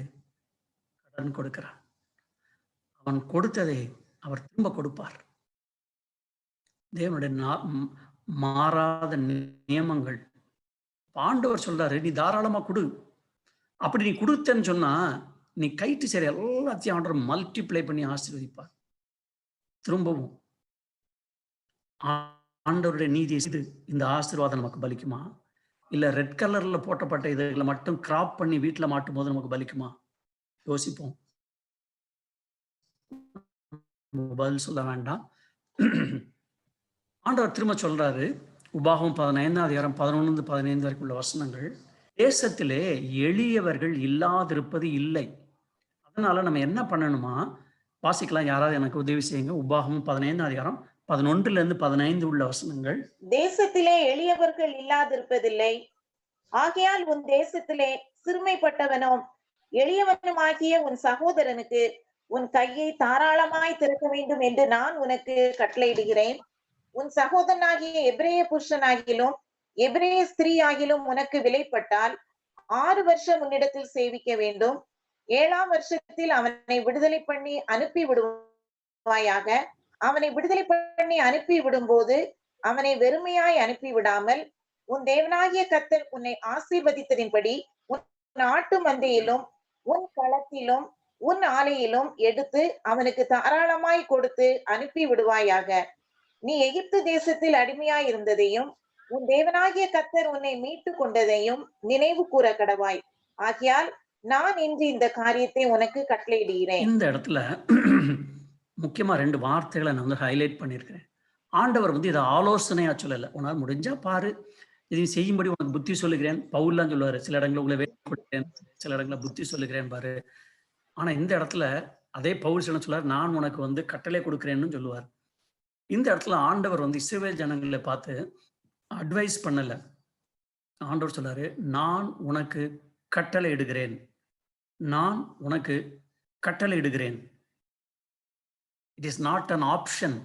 கடன் கொடுக்கிறான். அவன் கொடுத்ததை அவர் திரும்ப கொடுப்பார். தேவனுடைய மாறாத நியமங்கள். ஆண்டவர் சொல்றாரு, நீ தாராளமா கொடு. அப்படி நீ கொடுத்தன்னு சொன்னா நீ கைட்டு சரி எல்லாத்தையும் ஆண்டவர் மல்டிப்ளை பண்ணி ஆசீர்வதிப்பார். திரும்பவும் ஆண்டவருடைய நீதி செய்து இந்த ஆசீர்வாதம் நமக்கு பலிக்குமா? இல்ல ரெட் கலர்ல போட்டப்பட்ட இதுகளை மட்டும் கிராப் பண்ணி வீட்டுல மாட்டும் போது நமக்கு பலிக்குமா? யோசிப்போம். பதில் சொல்ல வேண்டாம். ஆண்டவர் திரும்ப சொல்றாரு, உபாகமம் 15ஆம் அதிகாரம் 11-15 வரைக்கும் உள்ள வசனங்கள், தேசத்திலே எளியவர்கள் இல்லாதிருப்பது இல்லை. அதனால நம்ம என்ன பண்ணணுமா? வாசிக்கலாம், யாராவது எனக்கு உதவி செய்யுங்க. உபாகமம் 15ஆம் அதிகாரம் 11-15 உள்ள வசனங்கள். தேசத்திலே எளியவர்கள் இல்லாதிருப்பதில்லை, ஆகையால் உன் தேசத்திலே சிறுமைப்பட்டவனும் எளியவனுமாகிய உன் சகோதரனுக்கு உன் கையை தாராளமாய் திறக்க வேண்டும் என்று நான் உனக்கு கட்டளையிடுகிறேன். உன் சகோதரனாகிய எபிரேய புருஷனாகிலும் எபிரேய ஸ்திரீ ஆகிலும் உனக்கு விலைப்பட்டால் 6 வருஷம் உன்னிடத்தில் சேவிக்க வேண்டும். 7ஆம் வருஷத்தில் அவனை விடுதலை பண்ணி அனுப்பி விடுவாயாக. அவனை விடுதலை பண்ணி அனுப்பி விடும்போது அவனை வெறுமையாய் அனுப்பி விடாமல், உன் தேவனாகிய கர்த்தர் உன்னை ஆசீர்வதித்ததின்படி உன் ஆட்டு மந்தையிலும் உன் களத்திலும் உன் ஆலையிலும் எடுத்து அவனுக்கு தாராளமாய் கொடுத்து அனுப்பி விடுவாயாக. நீ எகிப்து தேசத்தில் அடிமையாய் இருந்ததையும் உன் தேவனாகிய கர்த்தர் உன்னை மீட்டு கொண்டதையும் நினைவு கூற கடவாய். ஆகையால் நான் இன்று இந்த காரியத்தை உனக்கு கட்டளையிடுகிறேன். இந்த இடத்துல முக்கியமா 2 வார்த்தைகளை நான் வந்து ஹைலைட் பண்ணியிருக்கிறேன். ஆண்டவர் வந்து இதை ஆலோசனையா சொல்லல. உன்னால் முடிஞ்சா பாரு, இதையும் செய்யும்படி உனக்கு புத்தி சொல்லுகிறேன். பவுல்லாம் சொல்லுவாரு, சில இடங்களில் உங்களை வேலைப்படுத்துகிறேன், சில இடங்களில் புத்தி சொல்லுகிறேன் பாரு. ஆனா இந்த இடத்துல அதே பவுல் சொல்லுவார், நான் உனக்கு வந்து கட்டளை கொடுக்கிறேன்னு சொல்லுவார். இந்த இடத்துல ஆண்டவர் வந்து இஸ்ரவேல் ஜனங்களை பார்த்து அட்வைஸ் பண்ணல. ஆண்டவர் சொல்லாரு, நான் உனக்கு கட்டளை இடுகிறேன், நான் உனக்கு கட்டளை இடுகிறேன். It is not an option.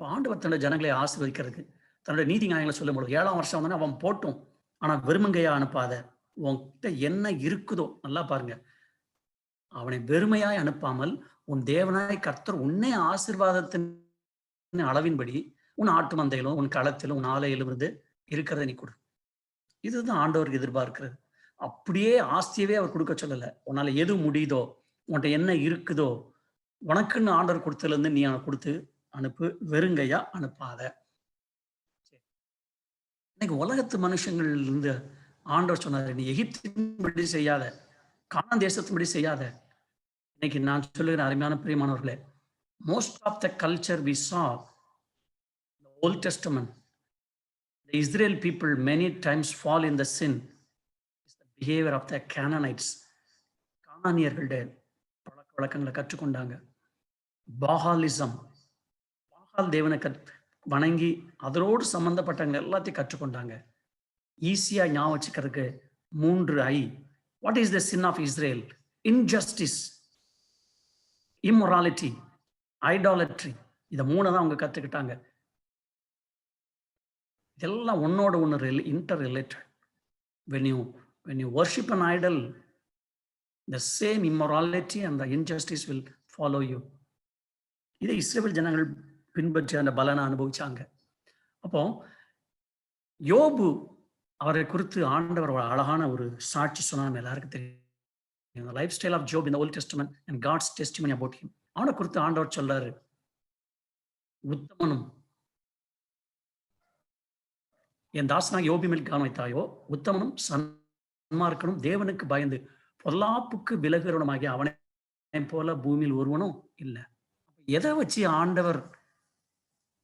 ஆண்டவர் தன்னுடைய ஜனங்களை ஆசீர்வதிக்கிறதுக்கு தன்னுடைய நீதி நியாயங்களை சொல்லும் பொழுது 7ஆம் வருஷம் வந்து அவன் போட்டும், ஆனா வெறுமையா அனுப்பாத, உன்கிட்ட என்ன இருக்குதோ நல்லா பாருங்க, அவனை வெறுமையாய் அனுப்பாமல் உன் தேவனாய் கர்த்தர் உன்னை ஆசீர்வாதத்தின் அளவின்படி உன் ஆட்டு மந்தையிலும் உன் களத்திலும் உன் ஆலையிலும் இருந்து இருக்கிறத நீ கொடு. இதுதான் ஆண்டவருக்கு எதிர்பார்க்கிறது. அப்படியே ஆஸ்தியவே அவர் கொடுக்க சொல்லல. உன்னால எது முடியுதோ, உன்கிட்ட என்ன இருக்குதோ, உனக்குன்னு ஆண்டவர் கொடுத்ததுல இருந்து நீ கொடுத்து அனுப்பு, வெறுங்கையா அனுப்பாத. இன்னைக்கு உலகத்து மனுஷங்கள் இருந்து ஆண்டவர் சொன்னாரு, நீ எகிப்தின்படி செய்யாத, கானான் தேசத்தின்படி செய்யாத. இன்னைக்கு நான் சொல்லுகிற அருமையான பிரியமானவர்களே, most of the culture we saw in the Old Testament, the Israel people many times fall in the sin. It's the behavior of the Canaanites. கானானியர்களுடைய பழக்க வழக்கங்களை கற்றுக்கொண்டாங்க. பாகாலிசம், பாகால் தேவனை வணங்கி அதோடு சம்பந்தப்பட்டவங்க எல்லாத்தையும் கற்றுக்கொண்டாங்க. ஈஸியா ஞாபகம் வச்சுக்கிறதுக்கு 3 I. What is the sin of Israel? Injustice, immorality, idolatry. இதை 3 தான் அவங்க கற்றுக்கிட்டாங்க. இதெல்லாம் ஒன்னோட ஒன்று inter related. when you worship an idol, the same immorality and the injustice will follow you. இதை இஸ்ரவேல் ஜனங்கள் பின்பற்றி அந்த பலனை அனுபவிச்சாங்க. அப்போ யோபு அவரை குறித்து ஆண்டவர் அழகான ஒரு சாட்சி சொன்னா நம்ம எல்லாருக்கும் தெரியும். The lifestyle of Job in the Old Testament and God's testimony about him. அவனை குறித்து ஆண்டவர் சொல்றாரு, உத்தமனும் என் தாசனாக யோபி மேல் கவனம் வைத்தாயோ, உத்தமனும் சன்மார்க்கனும் தேவனுக்கு பயந்து பொல்லாப்புக்கு விலகுறவனுமாகிய அவனை போல பூமியில் ஒருவனும் இல்லை. எதை வச்சு ஆண்டவர்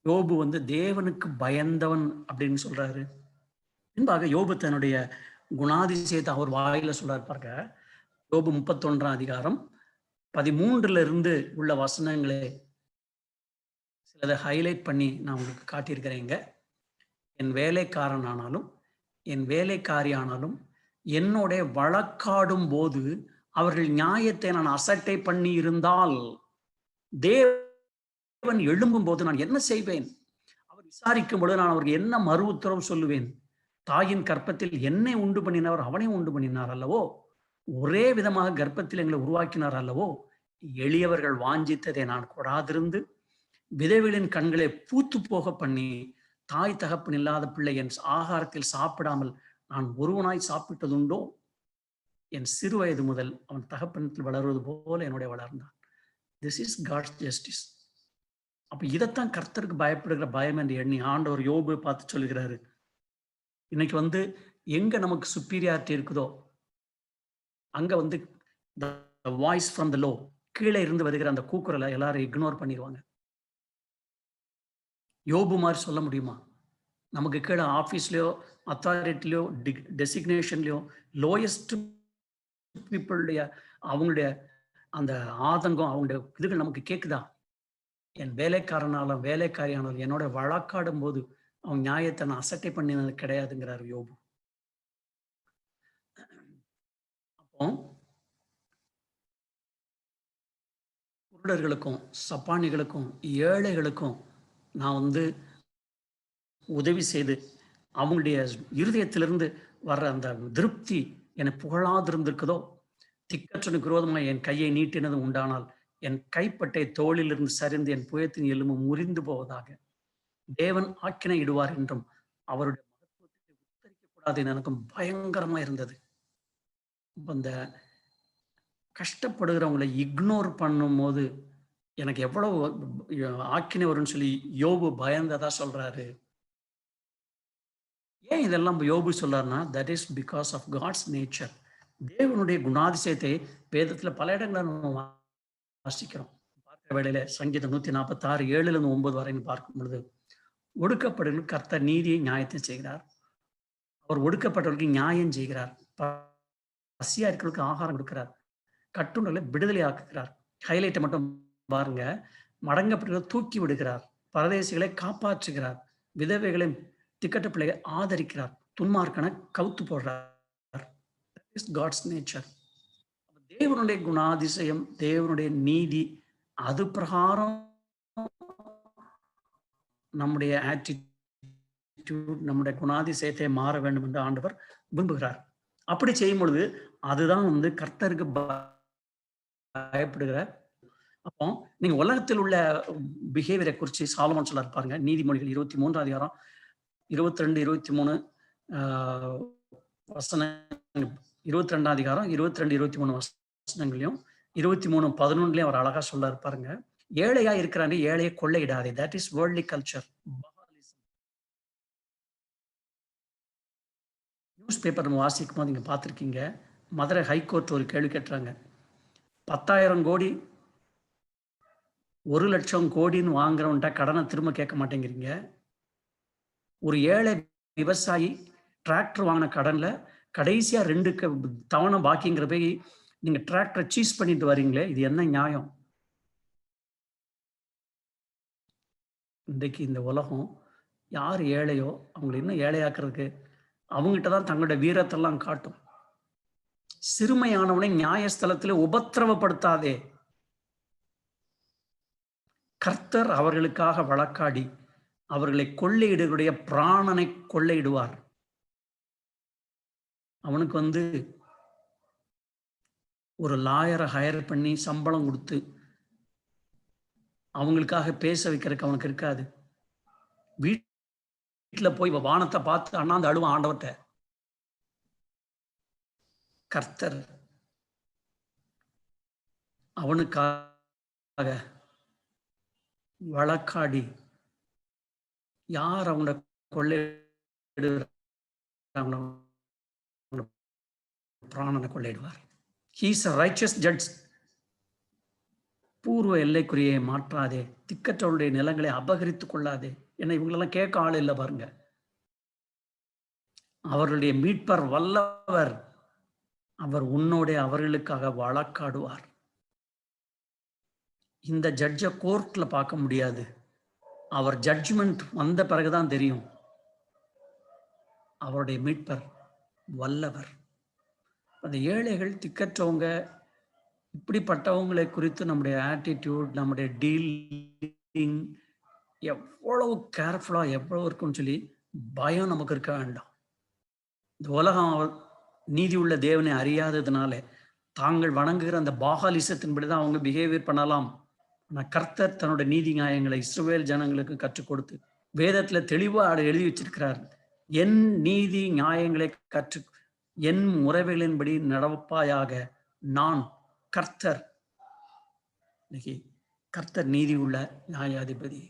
யோபு வந்து தேவனுக்கு பயந்தவன் அப்படின்னு சொல்றாரு? பின்பாக யோபு தன்னுடைய குணாதிசயத்தை அவர் வாயில சொல்றாரு பாருங்க. யோபு 31ஆம் அதிகாரம் 13 இருந்து உள்ள வசனங்களே சிலதை ஹைலைட் பண்ணி நான் உங்களுக்கு காட்டியிருக்கிறேங்க. என் வேலைக்காரனானாலும் என் வேலைக்காரியானாலும் என்னோட வழக்காடும் போது அவர்கள் நியாயத்தை நான் அசட்டை பண்ணி இருந்தால், தேவன் எழும்பும் போது நான் என்ன செய்வேன்? அவர் விசாரிக்கும் பொழுது நான் அவருக்கு என்ன மறு உத்தரவு சொல்லுவேன்? தாயின் கர்ப்பத்தில் என்னை உண்டு பண்ணினவர் அவனை உண்டு பண்ணினார் அல்லவோ, ஒரே விதமாக கர்ப்பத்தில் எங்களை உருவாக்கினார் அல்லவோ. எளியவர்கள் வாஞ்சித்ததை நான் கொடாதிருந்து விதவைகளின் கண்களை பூத்து போக பண்ணி, தாய் தகப்பன் இல்லாத பிள்ளை என் ஆகாரத்தில் சாப்பிடாமல் நான் ஒருவனாய் சாப்பிட்டதுண்டோ? என் சிறு வயது முதல் அவன் தகப்பனத்தில் வளர்வது போல என்னுடைய வளர்ந்தான். This is God's justice. அப்ப இதைத்தான் கர்த்தருக்கு பயப்படுகிற பயம் என்று எண்ணி ஆண்டவர் யோபு பார்த்து சொல்லுகிறாரு. இன்னைக்கு வந்து எங்க நமக்கு சுப்பீரியாரிட்டி இருக்குதோ அங்க வந்து வாய்ஸ் ஃப்ரம் த லோ, கீழே இருந்து வருகிற அந்த கூக்குரலை எல்லாரும் இக்னோர் பண்ணிடுவாங்க. யோபு மாதிரி சொல்ல முடியுமா? நமக்கு கீழே ஆஃபீஸ்லயோ அத்தாரிட்டிலையோ டெசிக்னேஷன்லையோ லோயஸ்ட் பீப்புளுடைய அவங்களுடைய அந்த ஆதங்கம், அவங்களுடைய இதுகள் நமக்கு கேட்குதா? என் வேலைக்காரனாலும் வேலைக்காரியானாலும் என்னோட வழக்காடும் போது அவன் நியாயத்தை நான் அசட்டை பண்ணினது கிடையாதுங்கிறார் யோபு. அப்போ குருடர்களுக்கும் சப்பானிகளுக்கும் ஏழைகளுக்கும் நான் வந்து உதவி செய்து அவங்களுடைய இருதயத்திலிருந்து வர்ற அந்த திருப்தி என்னை புகழாதிருந்திருக்குதோ, திக்கற்றனுக்கு விரோதமாக என் கையை நீட்டினது உண்டானால் என் கைப்பட்டை தோளிலிருந்து சரிந்து என் புயத்தின் எலும்பு முறிந்து போவதாக. தேவன் ஆக்கினை இடுவார் என்றும் அவருடைய மகத்துவத்தை உத்தரிக்க கூடாது எனக்கும் பயங்கரமா இருந்தது. இந்த கஷ்டப்படுகிறவங்களை இக்னோர் பண்ணும் போது எனக்கு எவ்வளவு ஆக்கினை வரும்னு சொல்லி யோபு பயந்ததா சொல்றாரு. ஏன் இதெல்லாம் யோபு சொல்றாருன்னா, that is because of God's nature. தேவனுடைய குணாதிசயத்தை வேதத்துல பல இடங்களை நம்ம வாசிக்கிறோம். பார்க்கிற வேளையில சங்கீதம் 146 7-9 வரை பார்க்கும் பொழுது, ஒடுக்கப்படுகளுக்கு கர்த்தர் நீதியை நியாயத்தை செய்கிறார். அவர் ஒடுக்கப்பட்டவர்களுக்கு நியாயம் செய்கிறார். பசியா இருக்கிறவர்களுக்கு ஆகாரம் கொடுக்கிறார். கட்டுண்டலை விடுதலை ஆக்குகிறார். ஹைலைட்டை மட்டும் பாருங்க. மடங்கப்பட்டவர்களை தூக்கி விடுகிறார். பரதேசிகளை காப்பாற்றுகிறார். விதவைகளை திக்கட்ட பிள்ளைகளை ஆதரிக்கிறார். துன்மார்க்கனை கவுத்து போடுறார். God's nature. தேவனுடைய குணாதிசயம், தேவனுடைய நீதி, அது பிரகாரம் நம்முடைய ஆட்டிடியூட், நம்முடைய குணாதிசயத்தை மாற வேண்டும் என்று ஆண்டவர் விரும்புகிறார். அப்படி செய்யும் பொழுது அதுதான் கர்த்தருக்கு பயப்படுகிற. அப்போ நீங்க உலகத்தில் உள்ள பிஹேவியரை குறித்து சாலமோன் சொல்ல பாருங்க. நீதிமொழிகள் 23 அதிகாரம் 22 23 வசனம், 22 அதிகாரம் 22 23 வசனங்களையும் 23 11 அவர் அழகா சொல்ல பாருங்க. ஏழையா இருக்கிறாங்க, ஏழையை கொள்ளையிடாதே. That is worldly culture. News paper நம்ம வாசிக்கும் போது நீங்க பார்த்துருக்கீங்க, மதுரை ஹைகோர்ட் ஒரு கேள்வி கேட்டுறாங்க. 10,000 கோடி 1 லட்சம் கோடின்னு வாங்குறவன்ட்ட கடனை திரும்ப கேட்க மாட்டேங்கிறீங்க. ஒரு ஏழை விவசாயி டிராக்டர் வாங்கின கடன்ல கடைசியா 2 தவணை பாக்கிங்கிற போய் நீங்க டிராக்டரை சீஸ் பண்ணிட்டு வரீங்களே, இது என்ன நியாயம்? இன்றைக்கு இந்த உலகம் யார் ஏழையோ அவங்களை இன்னும் ஏழையாக்குறதுக்கு அவங்ககிட்ட தான் தங்களுடைய வீரத்தெல்லாம் காட்டும். சிறுமையானவனை நியாயஸ்தலத்திலே உபத்திரவப்படுத்தாதே. கர்த்தர் அவர்களுக்காக வழக்காடி அவர்களை கொள்ளையிடுடைய பிராணனை கொள்ளையிடுவார். அவனுக்கு ஒரு லாயரை ஹையர் பண்ணி சம்பளம் கொடுத்து அவங்களுக்காக பேச வைக்கிறதுக்கு அவனுக்கு இருக்காது. வீட்டில் போய் வானத்தை பார்த்து அண்ணாந்து அழுவான் ஆண்டவர்கிட்ட. கர்த்தர் அவனுக்காக வழக்காடி யார் அவங்கள பிராணனை கொள்ளையிடுவார். He is a righteous judge. பூர்வ எல்லைக்குறியை மாற்றாதே, திக்கற்றவருடைய நிலங்களை அபகரித்துக் கொள்ளாதே. ஏன்னா இவங்களெல்லாம் கேட்க ஆள் இல்லை பாருங்க. அவர்களுடைய மீட்பர் வல்லவர், அவர் உன்னோட அவர்களுக்காக வழக்காடுவார். இந்த ஜட்ஜை கோர்ட்ல பார்க்க முடியாது. அவர் ஜட்ஜ்மெண்ட் வந்த பிறகுதான் தெரியும். அவருடைய மீட்பர் வல்லவர். அந்த ஏழைகள், திக்கற்றவங்க, இப்படிப்பட்டவங்களை குறித்து நம்முடைய ஆட்டிடியூட், நம்முடைய டீலிங் எவ்வளவு கேர்ஃபுல்லா எவ்வளவு இருக்குன்னு சொல்லி பயம் நமக்கு இருக்க வேண்டாம். இந்த உலகம் நீதி உள்ள தேவனை அறியாததுனால தாங்கள் வணங்குகிற அந்த பாகாலிசத்தின்படிதான் அவங்க பிஹேவியர் பண்ணலாம். ஆனால் கர்த்தர் தன்னுடைய நீதி நியாயங்களை இஸ்ரவேல் ஜனங்களுக்கு கற்றுக் கொடுத்து வேதத்துல தெளிவா எழுதி வச்சிருக்கிறார். என் நீதி நியாயங்களை என் முறைகளின்படி நடப்பாயாக, நான் கர்த்தர். இன்னைக்கு கர்த்தர் நீதி உள்ள நியாயாதிபதி.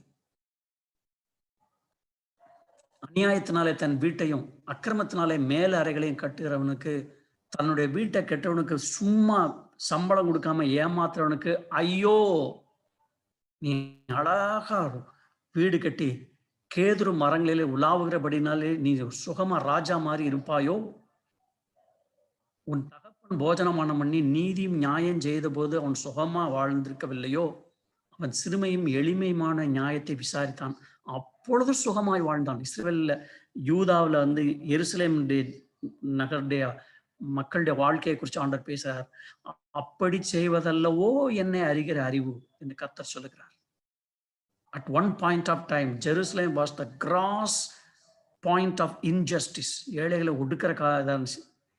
அநியாயத்தினாலே தன் வீட்டையும் அக்கிரமத்தினாலே மேல அறைகளையும் கட்டுகிறவனுக்கு, தன்னுடைய வீட்டை கெட்டவனுக்கு, சும்மா சம்பளம் கொடுக்காம ஏமாத்துறவனுக்கு ஐயோ. நீ அழகா வீடு கட்டி கேதுரு மரங்களிலே உலாவுகிறபடினாலே நீ சுகமா ராஜா மாதிரி இருப்பாயோ. உன் தகப்பன் போஜனமானம் பண்ணி நீதியும் நியாயம் செய்த போது அவன் சுகமா வாழ்ந்திருக்கவில்லையோ. அவன் சிறுமையும் எளிமையுமான நியாயத்தை விசாரித்தான், அப்பொழுது சுகமாய் வாழ்ந்தான். இஸ்ரவேல்ல யூதாவில் எருசலேம் நகருடைய மக்களுடைய வாழ்க்கையை குறித்து ஆண்டவர் பேசுகிறார். அப்படி செய்வதல்லவோ என்னை அறிகிற அறிவு என்று கர்த்தர் சொல்லுகிறார். At one point of time, Jerusalem was the gross point of injustice. ஏழைகளை ஒடுக்கிற காலம்.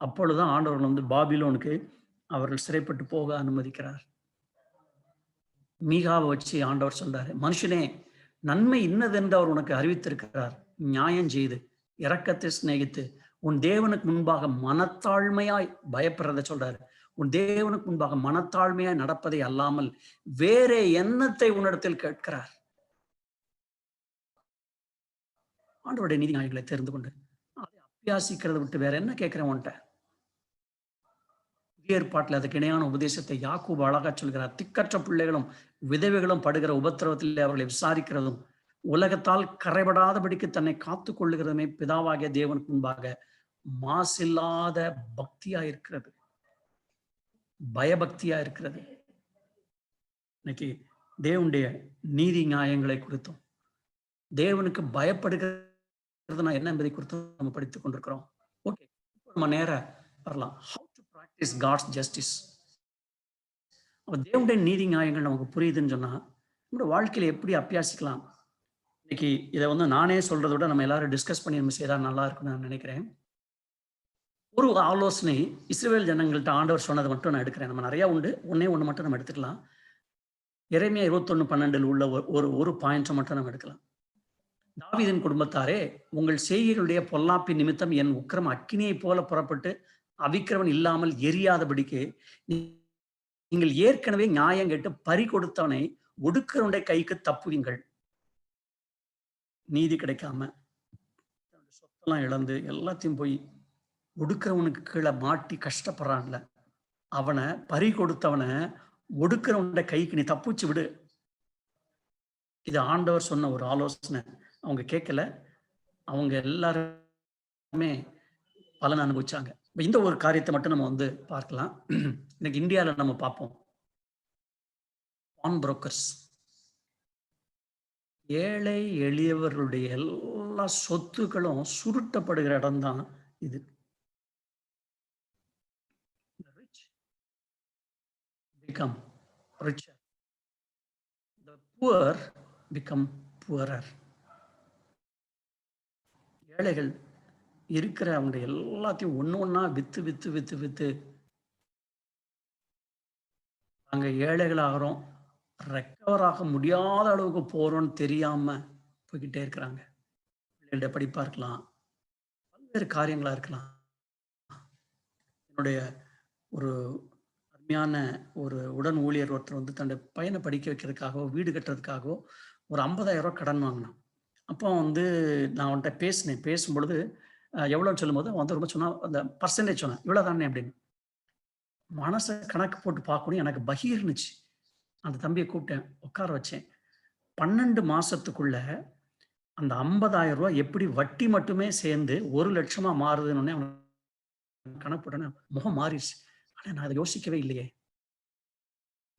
அப்பொழுதுதான் ஆண்டவர்கள் பாபிலோனுக்கு அவர்கள் சிறைப்பட்டு போக அனுமதிக்கிறார். மீகாவை வச்சு ஆண்டவர் சொல்றாரு, மனுஷனே, நன்மை இன்னதென்று அவர் உனக்கு அறிவித்திருக்கிறார். நியாயம் செய்து இரக்கத்தை சிநேகித்து உன் தேவனுக்கு முன்பாக மனத்தாழ்மையாய் பயப்படுறத சொல்றாரு. உன் தேவனுக்கு முன்பாக மனத்தாழ்மையாய் நடப்பதை அல்லாமல் வேற எண்ணத்தை உன்னிடத்தில் கேட்கிறார். ஆண்டவருடைய நீதி நியாயங்களை தெரிந்து கொண்டு அதை அபியாசிக்கிறத விட்டு வேற என்ன கேட்கிறேன் உன்ட்ட? புதிய ஏற்பாட்டில் அதுக்கு இணையான உபதேசத்தை யாக்கோபு அழகா சொல்கிறார். திக்கற்ற பிள்ளைகளும் விதவைகளும் படுகிற உபத்திரவத்தில் அவர்களை விசாரிக்கிறதும் உலகத்தால் கரைபடாதபடிக்கு தன்னை காத்து கொள்ளுகிறதுமே பிதாவாகிய தேவனுக்கு முன்பாக மாசில்லாத பக்தியா இருக்கிறது, பயபக்தியா இருக்கிறது. இன்னைக்கு தேவனுடைய நீதி நியாயங்களை குறித்தும் தேவனுக்கு பயப்படுகிறதுனா என்ன என்பதை குறித்து நம்ம படித்துக் கொண்டிருக்கிறோம். ஓகே, நம்ம நேர வரலாம். How to practice God's justice. அப்ப தேவனுடைய நீதி நியாயங்கள் நமக்கு புரியுதுன்னு சொன்னா நம்முடைய வாழ்க்கையில எப்படி அபியாசிக்கலாம்? இன்னைக்கு இதை நானே சொல்றதை விட நம்ம எல்லாரும் டிஸ்கஸ் பண்ணி நம்ம செய்தா நல்லா இருக்கும்னு நான் நினைக்கிறேன். ஒரு ஆலோசனை இஸ்ரவேல் ஜனங்கள்ட்ட ஆண்டவர் சொன்னதை மட்டும் நான் எடுக்கிறேன். நம்ம நிறைய உண்டு, ஒண்ணு மட்டும் நம்ம எடுத்துக்கலாம். எரேமியா 21:12 உள்ள ஒரு பாயிண்ட்ஸை மட்டும் நம்ம எடுக்கலாம். தாவீதின் குடும்பத்தாரே, உங்கள் செய்கைகளுடைய பொல்லாப்பின் நிமித்தம் என் உக்கிரம் அக்கினியை போல புறப்பட்டு அவிக்கிறவன் இல்லாமல் எரியாதபடிக்கு நீங்கள் ஏற்கனவே நியாயம் கேட்டு பறி கொடுத்தவனை ஒடுக்கிறவனுடைய கைக்கு தப்புவீங்கள். நீதி கிடைக்காம சொத்தெல்லாம் இழந்து எல்லாத்தையும் போய் ஒடுக்கிறவனுக்கு கீழே மாட்டி கஷ்டப்படுறான்ல, அவனை பறி கொடுத்தவனை ஒடுக்கிறவனுடைய கைக்கு நீ தப்புச்சு விடு. இது ஆண்டவர் சொன்ன ஒரு ஆலோசனை. அவங்க கேட்கல, அவங்க எல்லாருமே பலன் அனுபவிச்சாங்க. இந்த ஒரு காரியத்தை மட்டும் நம்ம பார்க்கலாம். இன்னைக்கு இந்தியாவில் நம்ம பார்ப்போம், பான் புரோக்கர்ஸ், ஏழை எளியவர்களுடைய எல்லா சொத்துக்களும் சுருட்டப்படுகிற இடம்தான் இது. Become richer. The poor become poorer. ஏழைகள் இருக்கிற அவங்க எல்லாத்தையும் ஒண்ணா வித்து அங்க ஏழைகளாகிறோம், ரெக்கவர் ஆக முடியாத அளவுக்கு போறோம்னு தெரியாம போய்கிட்டே இருக்கிறாங்க. பிள்ளைகளுடைய படிப்பா இருக்கலாம், பல்வேறு காரியங்களா இருக்கலாம். என்னுடைய ஒரு ஒரு உடன் ஊழியர் ஒருத்தர் தன்னுடைய பையனை படிக்க வைக்கிறதுக்காகவோ வீடு கட்டுறதுக்காகவோ ஒரு 50,000 ரூபாய் கடன் வாங்கினான். அப்போ நான் அவன்கிட்ட பேசும்பொழுது எவ்வளோன்னு சொல்லும்போது ரொம்ப சொன்னா, அந்த பர்சன்டேஜ் சொன்னேன், இவ்வளோ தானே அப்படின்னு. மனசை கணக்கு போட்டு பார்க்கணும், எனக்கு பகீர்னுச்சு. அந்த தம்பியை கூப்பிட்டேன், உட்கார வச்சேன். 12 மாசத்துக்குள்ள அந்த 50,000 ரூபாய் எப்படி வட்டி மட்டுமே சேர்ந்து 1 லட்சமா மாறுதுன்னு அவன் கணக்கு போட்டேன்னு முகம் மாறிடுச்சு. ஆனா நான் அதை யோசிக்கவே இல்லையே.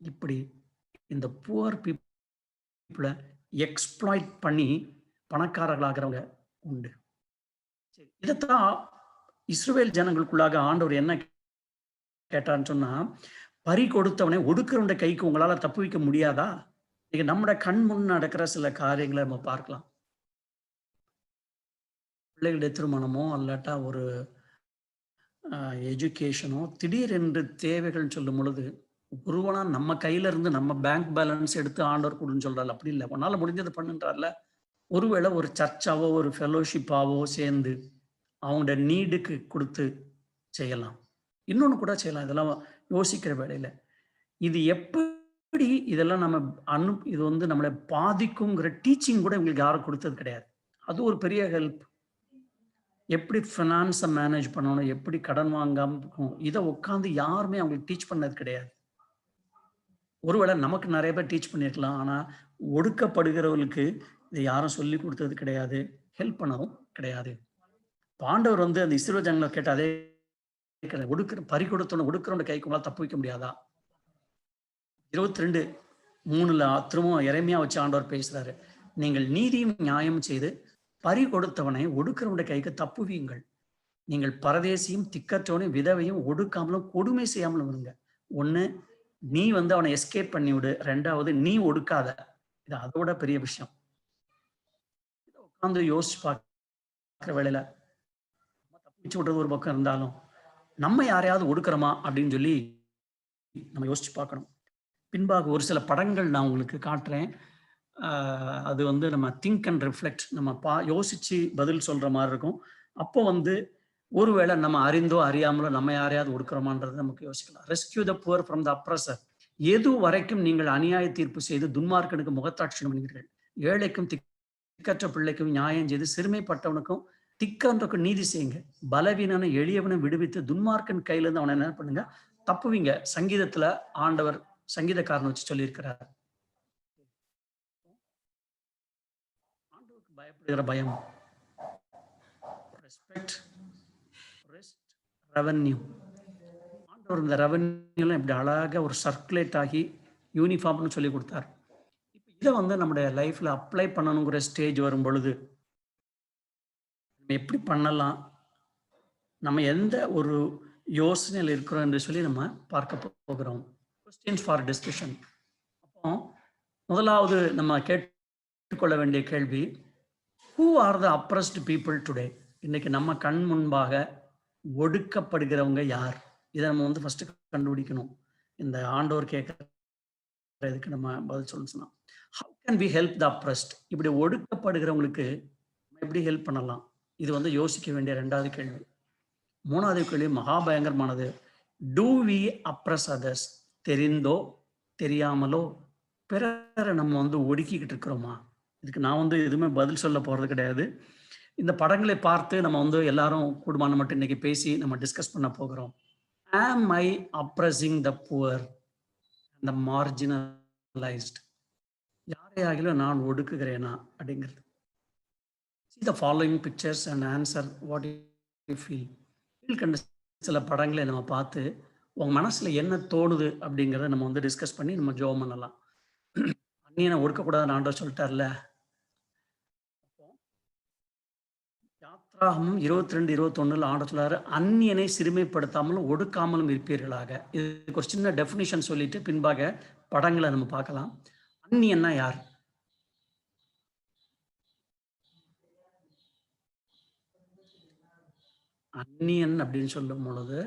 இப்படி இந்த புவர் பீப்புளை எக்ஸ்ப்ளாய்ட் பண்ணி பணக்காரர்களாகிறவங்க உண்டு. சரி, இதைத்தான் இஸ்ரவேல் ஜனங்களுக்குள்ளாக ஆண்டவர் என்ன கேட்டான்னு சொன்னா, பறி கொடுத்தவனை ஒடுக்கிறவனுடைய கைக்கு உங்களால தப்பு வைக்க முடியாதா? நீங்க நம்முடைய கண் முன் நடக்கிற சில காரியங்களை நம்ம பார்க்கலாம். பிள்ளைகளுடைய திருமணமோ அல்லாட்டா ஒரு எஜுகேஷனோ திடீரென்று தேவைகள் சொல்லும் பொழுது ஒருவனா நம்ம கையில இருந்து நம்ம பேங்க் பேலன்ஸ் எடுத்து ஆண்டவர் கொடுன்னு சொல்றாரு. அப்படி இல்லை, உன்னால முடிஞ்சது பண்ணுன்றார்ல. ஒருவேளை ஒரு சர்ச்சாவோ ஒரு ஃபெலோஷிப்பாவோ சேர்ந்து அவங்களோட நீடுக்கு கொடுத்து செய்யலாம். இன்னொன்னு கூட செய்யலாம். இதெல்லாம் யோசிக்கிற வேலையில இது எப்படி இதெல்லாம் நம்ம இது நம்மளை பாதிக்குங்கிற டீச்சிங் கூட உங்களுக்கு யாரும் கொடுத்தது கிடையாது. அது ஒரு பெரிய ஹெல்ப். எப்படி ஃபினான்ஸை மேனேஜ் பண்ணணும், எப்படி கடன் வாங்காம இருக்கணும், இதை உட்காந்து யாருமே அவங்களுக்கு டீச் பண்ணது கிடையாது. ஒருவேளை நமக்கு நிறைய பேர் டீச் பண்ணியிருக்கலாம், ஆனால் ஒடுக்கப்படுகிறவர்களுக்கு இதை யாரும் சொல்லி கொடுத்தது கிடையாது, ஹெல்ப் பண்ணவும் கிடையாது. பாண்டவர் அந்த இஸ்ரவேல் ஜனங்களை கேட்ட அதே பறி கொடுத்தவன ஒடுக்கிறவன கைக்கு உங்களால் தப்பு வைக்க முடியாதா? 22:3 திரும்பவும் எரேமியா வச்சு ஆண்டவர் பேசுறாரு. நீங்கள் நீதியும் நியாயம் செய்து பறி கொடுத்தவனை ஒடுக்கிறவனுடைய கைக்கு தப்புவீங்கள். நீங்கள் பரதேசியும் திக்கற்றவனையும் விதவையும் ஒடுக்காமலும் கொடுமை செய்யாமலும் இருங்க. ஒண்ணு, நீ அவனை எஸ்கேப் பண்ணி விடு. 2வது, நீ ஒடுக்காத. இது அதோட பெரிய விஷயம். உட்காந்து யோசிச்சு பார்க்கிற வேலையில தப்பிச்சு விடுறது ஒரு பக்கம் இருந்தாலும் நம்ம யாரையாவது ஒடுக்கிறோமா அப்படின்னு சொல்லி நம்ம யோசிச்சு பார்க்கணும். பின்பாக ஒரு சில படங்கள் நான் உங்களுக்கு காட்டுறேன். அது வந்து நம்ம திங்க் அண்ட் ரிஃப்ளெக்ட், நம்ம யோசிச்சு பதில் சொல்ற மாதிரி இருக்கும். அப்போ வந்து ஒருவேளை நம்ம அறிந்தோ அறியாமலோ நம்ம யாரையாவது ஒடுக்குறோமான்றது நமக்கு யோசிக்கலாம். Rescue the poor from the அப்ரஸர். எது வரைக்கும் நீங்கள் அநியாய தீர்ப்பு செய்து துன்மார்க்கனுக்கு முகத்தாட்சி பண்ணுவீர்கள், ஏழைக்கும் திக்கற்ற பிள்ளைக்கும் நியாயம் செய்து சிறுமைப்பட்டவனுக்கும் திக்கன்றக்கும் நீதி செய்யுங்க, பலவீனனை எளியவனும் விடுவித்து துன்மார்க்கன் கையில இருந்து அவனை என்ன பண்ணுங்க தப்புவீங்க. சங்கீதத்துல ஆண்டவர் சங்கீதக்காரன் வச்சு சொல்லியிருக்கிறார். ஆண்டவருக்கு பயப்படுகிற பயம், ரெஸ்பெக்ட், ரெஸ்ட், ரெவன்யூ. ஆண்டவர் இந்த ரெவன்யூலாம் இப்படி அழகாக ஒரு சர்க்குலேட் ஆகி யூனிஃபார்ம்னு சொல்லி கொடுத்தார். இப்போ இதை வந்து நம்முடைய லைஃப்ல அப்ளை பண்ணணுங்கிற ஸ்டேஜ் வரும் பொழுது நம்ம எப்படி பண்ணலாம், நம்ம எந்த ஒரு யோசனையில் இருக்கிறோம் என்று சொல்லி நம்ம பார்க்க போகிறோம். Questions for discussion. அப்போ முதலாவது நம்ம கேட்டுக்கொள்ள வேண்டிய கேள்வி, who are the oppressed people today? இன்னைக்கு நம்ம கண் முன்பாக ஒடுக்கப்படுகிறவங்க யார்? இதை நம்ம வந்து ஃபர்ஸ்ட் கண்டுபிடிக்கணும். இந்த ஆண்டவர் கேட்கறதுக்கு நம்ம பதில் சொல்லணும். How can we help the oppressed? இப்படி ஒடுக்கப்படுகிறவங்களுக்கு எப்படி ஹெல்ப் பண்ணலாம்? இது வந்து யோசிக்க வேண்டிய ரெண்டாவது கேள்வி. மூணாவது கேள்வி மகா பயங்கரமானது. Do we oppress others? தெரிந்தோ தெரியாமலோ பிறரை நம்ம வந்து ஒடுக்கிக்கிட்டு இருக்கிறோமா? இதுக்கு நான் வந்து எதுவுமே பதில் சொல்ல போறது கிடையாது. இந்த படங்களை பார்த்து நம்ம வந்து எல்லாரும் கூடுமான மட்டும் இன்னைக்கு பேசி நம்ம டிஸ்கஸ் பண்ண போகிறோம். Am I oppressing the poor and the marginalized? யாரையாகிலும் நான் ஒடுக்குகிறேனா அப்படிங்கிறது. See the following pictures and answer what you feel. கண்ட சில படங்களை நம்ம பார்த்து உங்க மனசுல என்ன தோணுது அப்படிங்கிறத நம்ம வந்து டிஸ்கஸ் பண்ணி நம்ம ஜெபம் பண்ணலாம். அந்நியனை ஒடுக்கக்கூடாதுன்னு ஆண்டவர் சொல்லிட்டார்ல. யாத்ராகமம் 22:21 ஆண்டவர் சொல்றாரு, அந்நியனை சிறுமைப்படுத்தாமலும் ஒடுக்காமலும் இருப்பீர்களாக. இதுக்கு ஒரு சின்ன டெஃபினிஷன் சொல்லிட்டு பின்பாக படங்களை நம்ம பார்க்கலாம். அந்நியன்னா யார்? அந்நியன் அப்படின்னு சொல்லும் பொழுது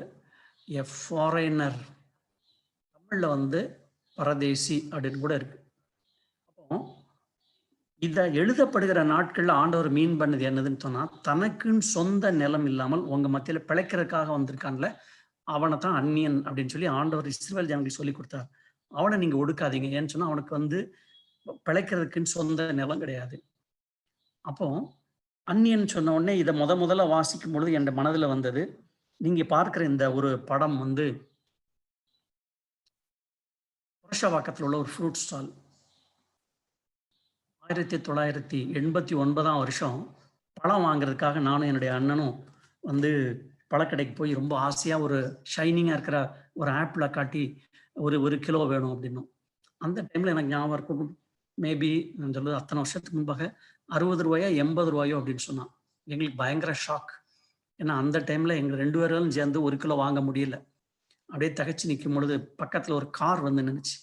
எ ஃபாரினர், தமிழ்ல வந்து பரதேசி அப்படின்னு கூட இருக்கு. அப்போ இதை எழுதப்படுகிற நாட்கள்ல ஆண்டவர் மீன் பண்ணது என்னதுன்னு சொன்னா, தனக்குன்னு சொந்த நிலம் இல்லாமல் உங்க மத்தியில பிழைக்கிறதுக்காக வந்திருக்கான்ல, அவனை தான் அந்நியன் அப்படின்னு சொல்லி ஆண்டவர் இஸ்ரவேல் ஜனங்களுக்கு சொல்லி கொடுத்தார். அவனை நீங்க ஒடுக்காதீங்க. ஏன்னு சொன்னா அவனுக்கு வந்து பிழைக்கிறதுக்குன்னு சொந்த நிலம் கிடையாது. அப்போ அந்நியன் சொன்ன உடனே இதை முதல்ல வாசிக்கும் பொழுது என் மனதில் வந்தது, நீங்க பார்க்கிற இந்த ஒரு படம் வந்து புரஷவாக்கத்தில் உள்ள ஒரு ஃப்ரூட் ஸ்டால். 1989 பழம் வாங்குறதுக்காக நானும் என்னுடைய அண்ணனும் வந்து பழக்கடைக்கு போய் ரொம்ப ஆசையா ஒரு ஷைனிங்கா இருக்கிற ஒரு ஆப்பிளை காட்டி ஒரு கிலோ வேணும் அப்படின்னும். அந்த டைம்ல எனக்கு ஞாபகம் இருக்கும், மேபி நான் சொல்றது அத்தனை வருஷத்துக்கு முன்பாக 60 ரூபாயோ 80 ரூபாயோ அப்படின்னு சொன்னான். எங்களுக்கு பயங்கர ஷாக். ஏன்னா அந்த டைம்ல எங்க 2 பேரும் சேர்ந்து 1 கிலோ வாங்க முடியல. அப்படியே தகச்சு நிற்கும் பொழுது பக்கத்துல ஒரு கார் வந்து நின்னுச்சு.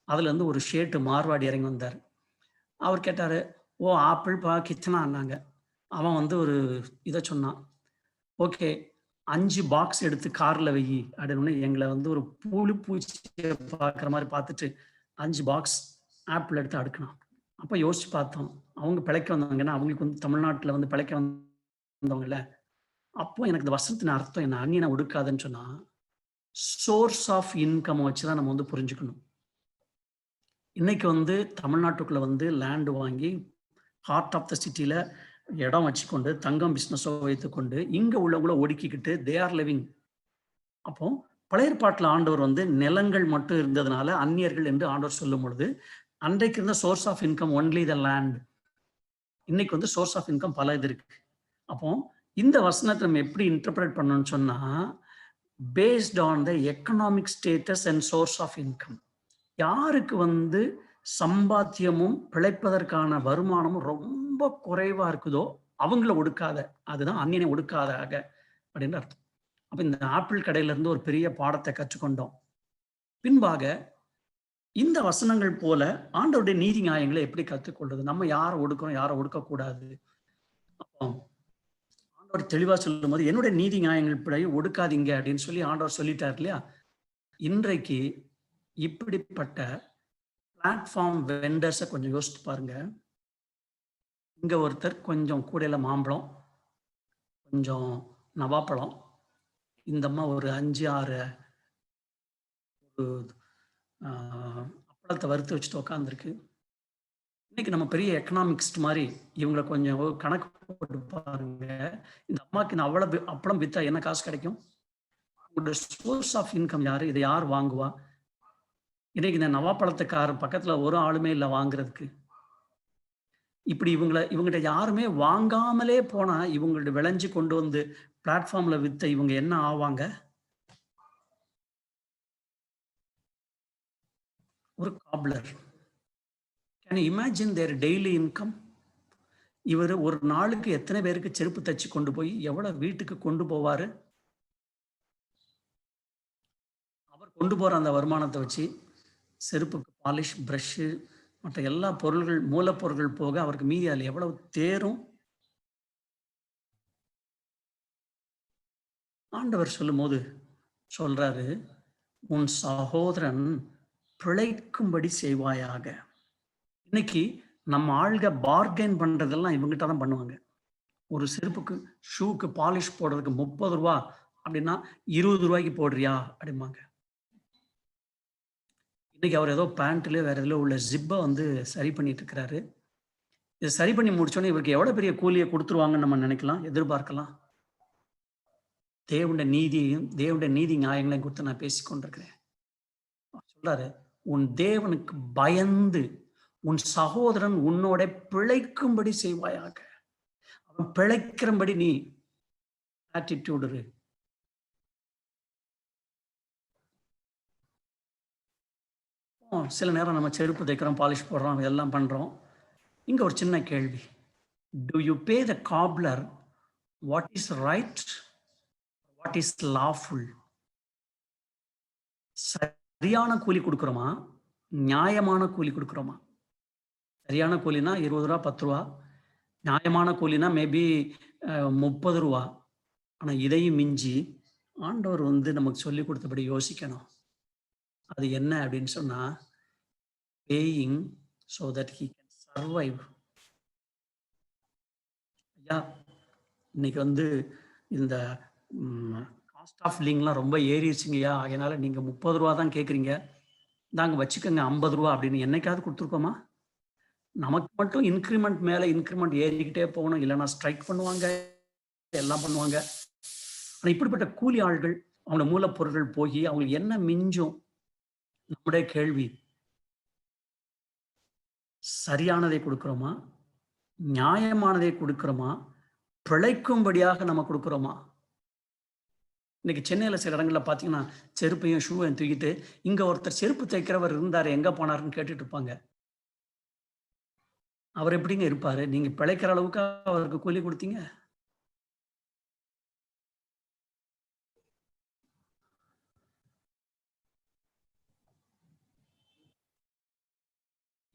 அதுல இருந்து ஒரு ஷேட்டு மார்வாடி இறங்கி வந்தார். அவர் கேட்டாரு, ஓ ஆப்பிள் பா கிச்சனான்னாங்க. அவன் வந்து ஒரு இதை சொன்னான், ஓகே 5 பாக்ஸ் எடுத்து கார்ல வை அப்படின்னு. எங்களை வந்து ஒரு பூச்சியை பார்க்குற மாதிரி பார்த்துட்டு 5 பாக்ஸ் ஆப்பிள் எடுத்து அடுக்கணும். அப்போ யோசிச்சு பார்த்தோம், அவங்க பிழைக்க வந்தவங்கன்னா அவங்களுக்கு வந்து தமிழ்நாட்டில் வந்து பிழைக்க வந்தவங்கல்ல. அப்போ எனக்கு இந்த வசனத்தின் அர்த்தம் என்ன, அந்நியனை ஒடுக்காதுன்னு சொன்னா சோர்ஸ் ஆஃப் இன்கம் வச்சுதான் நம்ம வந்து புரிஞ்சுக்கணும். இன்னைக்கு வந்து தமிழ்நாட்டுக்குள்ள வந்து லேண்டு வாங்கி ஹார்ட் ஆஃப் த சிட்டியில இடம் வச்சுக்கொண்டு தங்கம் பிஸ்னஸோ வைத்துக்கொண்டு இங்க உள்ளவங்கள ஒடுக்கிக்கிட்டு தே ஆர் லிவிங். அப்போ பழைய ஏற்பாட்டில் ஆண்டவர் வந்து நிலங்கள் மட்டும் இருந்ததுனால அந்நியர்கள் என்று ஆண்டவர் சொல்லும் பொழுது, அன்றைக்கு இருந்த source of income only the land. இன்னைக்கு வந்து சோர்ஸ் ஆஃப் இன்கம் பல இது இருக்கு. அப்போ இந்த வசனத்தை நம்ம எப்படி இன்டர்பிரேட் பண்ணணும்னு சொன்னா, based on the economic status and source of income. யாருக்கு வந்து சம்பாத்தியமும் பிழைப்பதற்கான வருமானமும் ரொம்ப குறைவா இருக்குதோ அவங்கள ஒடுக்காத, அதுதான் அந்நியனை ஒடுக்காதாக அப்படின்னு அர்த்தம். அப்ப இந்த ஆப்பிள் கடையில இருந்து ஒரு பெரிய பாடத்தை கற்றுக்கொண்டோம். பின்பாக இந்த வசனங்கள் போல ஆண்டவருடைய நீதி நியாயங்களை எப்படி கற்றுக்கொள்றது, நம்ம யாரை ஒடுக்கிறோம் யாரை ஒடுக்கக்கூடாது. அப்போ ஆண்டவர் தெளிவா சொல்லும் போது என்னுடைய நீதி நியாயங்கள் படி ஒடுக்காதீங்க அப்படின்னு சொல்லி ஆண்டவர் சொல்லிட்டார் இல்லையா. இன்றைக்கு இப்படிப்பட்ட பிளாட்ஃபார்ம் வெண்டர்ஸை கொஞ்சம் யோசிச்சு பாருங்க. இங்க ஒருத்தர் கொஞ்சம் கூடையில மாம்பழம், கொஞ்சம் நவாப்பழம், இந்த அம்மா ஒரு 5, 6 ஒரு அப்பளத்தை வறுத்து வச்சுட்டு உட்காந்துருக்கு. இன்னைக்கு நம்ம பெரிய எக்கனாமிக்ஸ்ட் மாதிரி இவங்களை கொஞ்சம் கணக்கு போட்டு பாருங்க. இந்த அம்மாக்கு நான் அவ்வளவு அப்பளம் வித்தா என்ன காசு கிடைக்கும்? உங்களோட சோர்ஸ் ஆஃப் இன்கம் யாரு? இதை யார் வாங்குவா? இன்னைக்கு இந்த நவாப்பழத்துக்காரன் பக்கத்துல ஒரு ஆளுமே இல்லை வாங்குறதுக்கு. இப்படி இவங்ககிட்ட யாருமே வாங்காமலே போனா இவங்கள்ட்ட விளைஞ்சு கொண்டு வந்து பிளாட்ஃபார்ம்ல வித்த இவங்க என்ன ஆவாங்க? ஒரு cobbler. Can you imagine their daily income? இவர் ஒரு நாளுக்கு எத்தனை பேருக்கு செருப்பு தச்சு கொண்டு போய் எவ்வளவு வீட்டுக்கு கொண்டு போவாரு? அவர் கொண்டு போற அந்த வருமானத்தை வச்சு செருப்புக்கு பாலிஷ், பிரஷ்ஷு, மற்ற எல்லா பொருள்கள், மூலப்பொருட்கள் போக அவருக்கு மீதி அதில் எவ்வளவு தேரும்? ஆண்டவர் சொல்லும் போது சொல்றாரு, உன் சகோதரன் பிழைக்கும்படி செய்வாயாக. இன்னைக்கு நம்ம ஆள்க பார்கெயின் பண்றதெல்லாம் இவங்ககிட்ட தான் பண்ணுவாங்க. ஒரு செருப்புக்கு, ஷூக்கு பாலிஷ் போடுறதுக்கு 30 ரூபா அப்படின்னா 20 ரூபாய்க்கு போடுறியா அப்படிம்பாங்க. இன்னைக்கு அவர் ஏதோ பேண்ட்ல வேற எதுல உள்ள ஜிப்பை வந்து சரி பண்ணிட்டு இருக்கிறாரு. இதை சரி பண்ணி முடிச்சோன்னே இவருக்கு எவ்வளவு பெரிய கூலியை கொடுத்துருவாங்கன்னு நம்ம நினைக்கலாம், எதிர்பார்க்கலாம். தேவனுடைய நீதியையும் தேவனுடைய நீதி நியாயங்களையும் குறித்து நான் பேசிக்கொண்டிருக்கிறேன். சொல்றாரு, உன் தேவனுக்கு பயந்து உன் சகோதரன் உன்னோட பிழைக்கும்படி செய்வாயாக. அவன் பிழைக்கிறபடி நீ ஆட்டிடியூடு இரு. சில நேரம் நம்ம செருப்பு தைக்கிறோம், பாலிஷ் போடுறோம், இதெல்லாம் பண்றோம். இங்க ஒரு சின்ன கேள்வி. To you pay the cobbler what is right, what is lawful? சரியான கூலி கொடுக்குறோமா, நியாயமான கூலி கொடுக்குறோமா? சரியான கூலினா 20 ரூபா, 10 ரூபா. நியாயமான கூலினா மேபி 30 ரூபா. ஆனா இதையும் மிஞ்சி ஆண்டவர் வந்து நமக்கு சொல்லி கொடுத்தபடி யோசிக்கணும். அது என்ன அப்படின்னு சொன்னா, paying so that he can survive. ஐயா, இன்னைக்கு வந்து இந்த காஸ்ட் ஆஃப் லிவிங்லாம் ரொம்ப ஏறிடுச்சுங்கய்யா, அதனால நீங்க 30 ரூபா தான் கேட்குறீங்க, நாங்கள் வச்சுக்கோங்க 50 ரூபா அப்படின்னு என்னைக்காவது கொடுத்துருக்கோமா? நமக்கு மட்டும் இன்க்ரிமெண்ட் மேல இன்க்ரிமெண்ட் ஏறிக்கிட்டே போகணும், இல்லைன்னா ஸ்ட்ரைக் பண்ணுவாங்க, எல்லாம் பண்ணுவாங்க. ஆனா இப்படிப்பட்ட கூலி ஆள்கள், அவங்க மூலப்பொருட்கள் போய் அவங்களுக்கு என்ன மிஞ்சும்? நம்முடைய கேள்வி, சரியானதை கொடுக்கிறோமா, நியாயமானதை கொடுக்கிறோமா, பிழைக்கும்படியாக நம்ம கொடுக்கிறோமா? இன்னைக்கு சென்னையில சில இடங்கள்ல பாத்தீங்கன்னா செருப்பையும் ஷூவையும் தூக்கிட்டு இங்க ஒருத்தர் செருப்பு தைக்கிறவர் இருந்தாரு, எங்க போனாருன்னு கேட்டுட்டு இருப்பாங்க. அவர் எப்படிங்க இருப்பாரு? நீங்க பிழைக்கிற அளவுக்கு அவருக்கு கூலி கொடுத்தீங்க?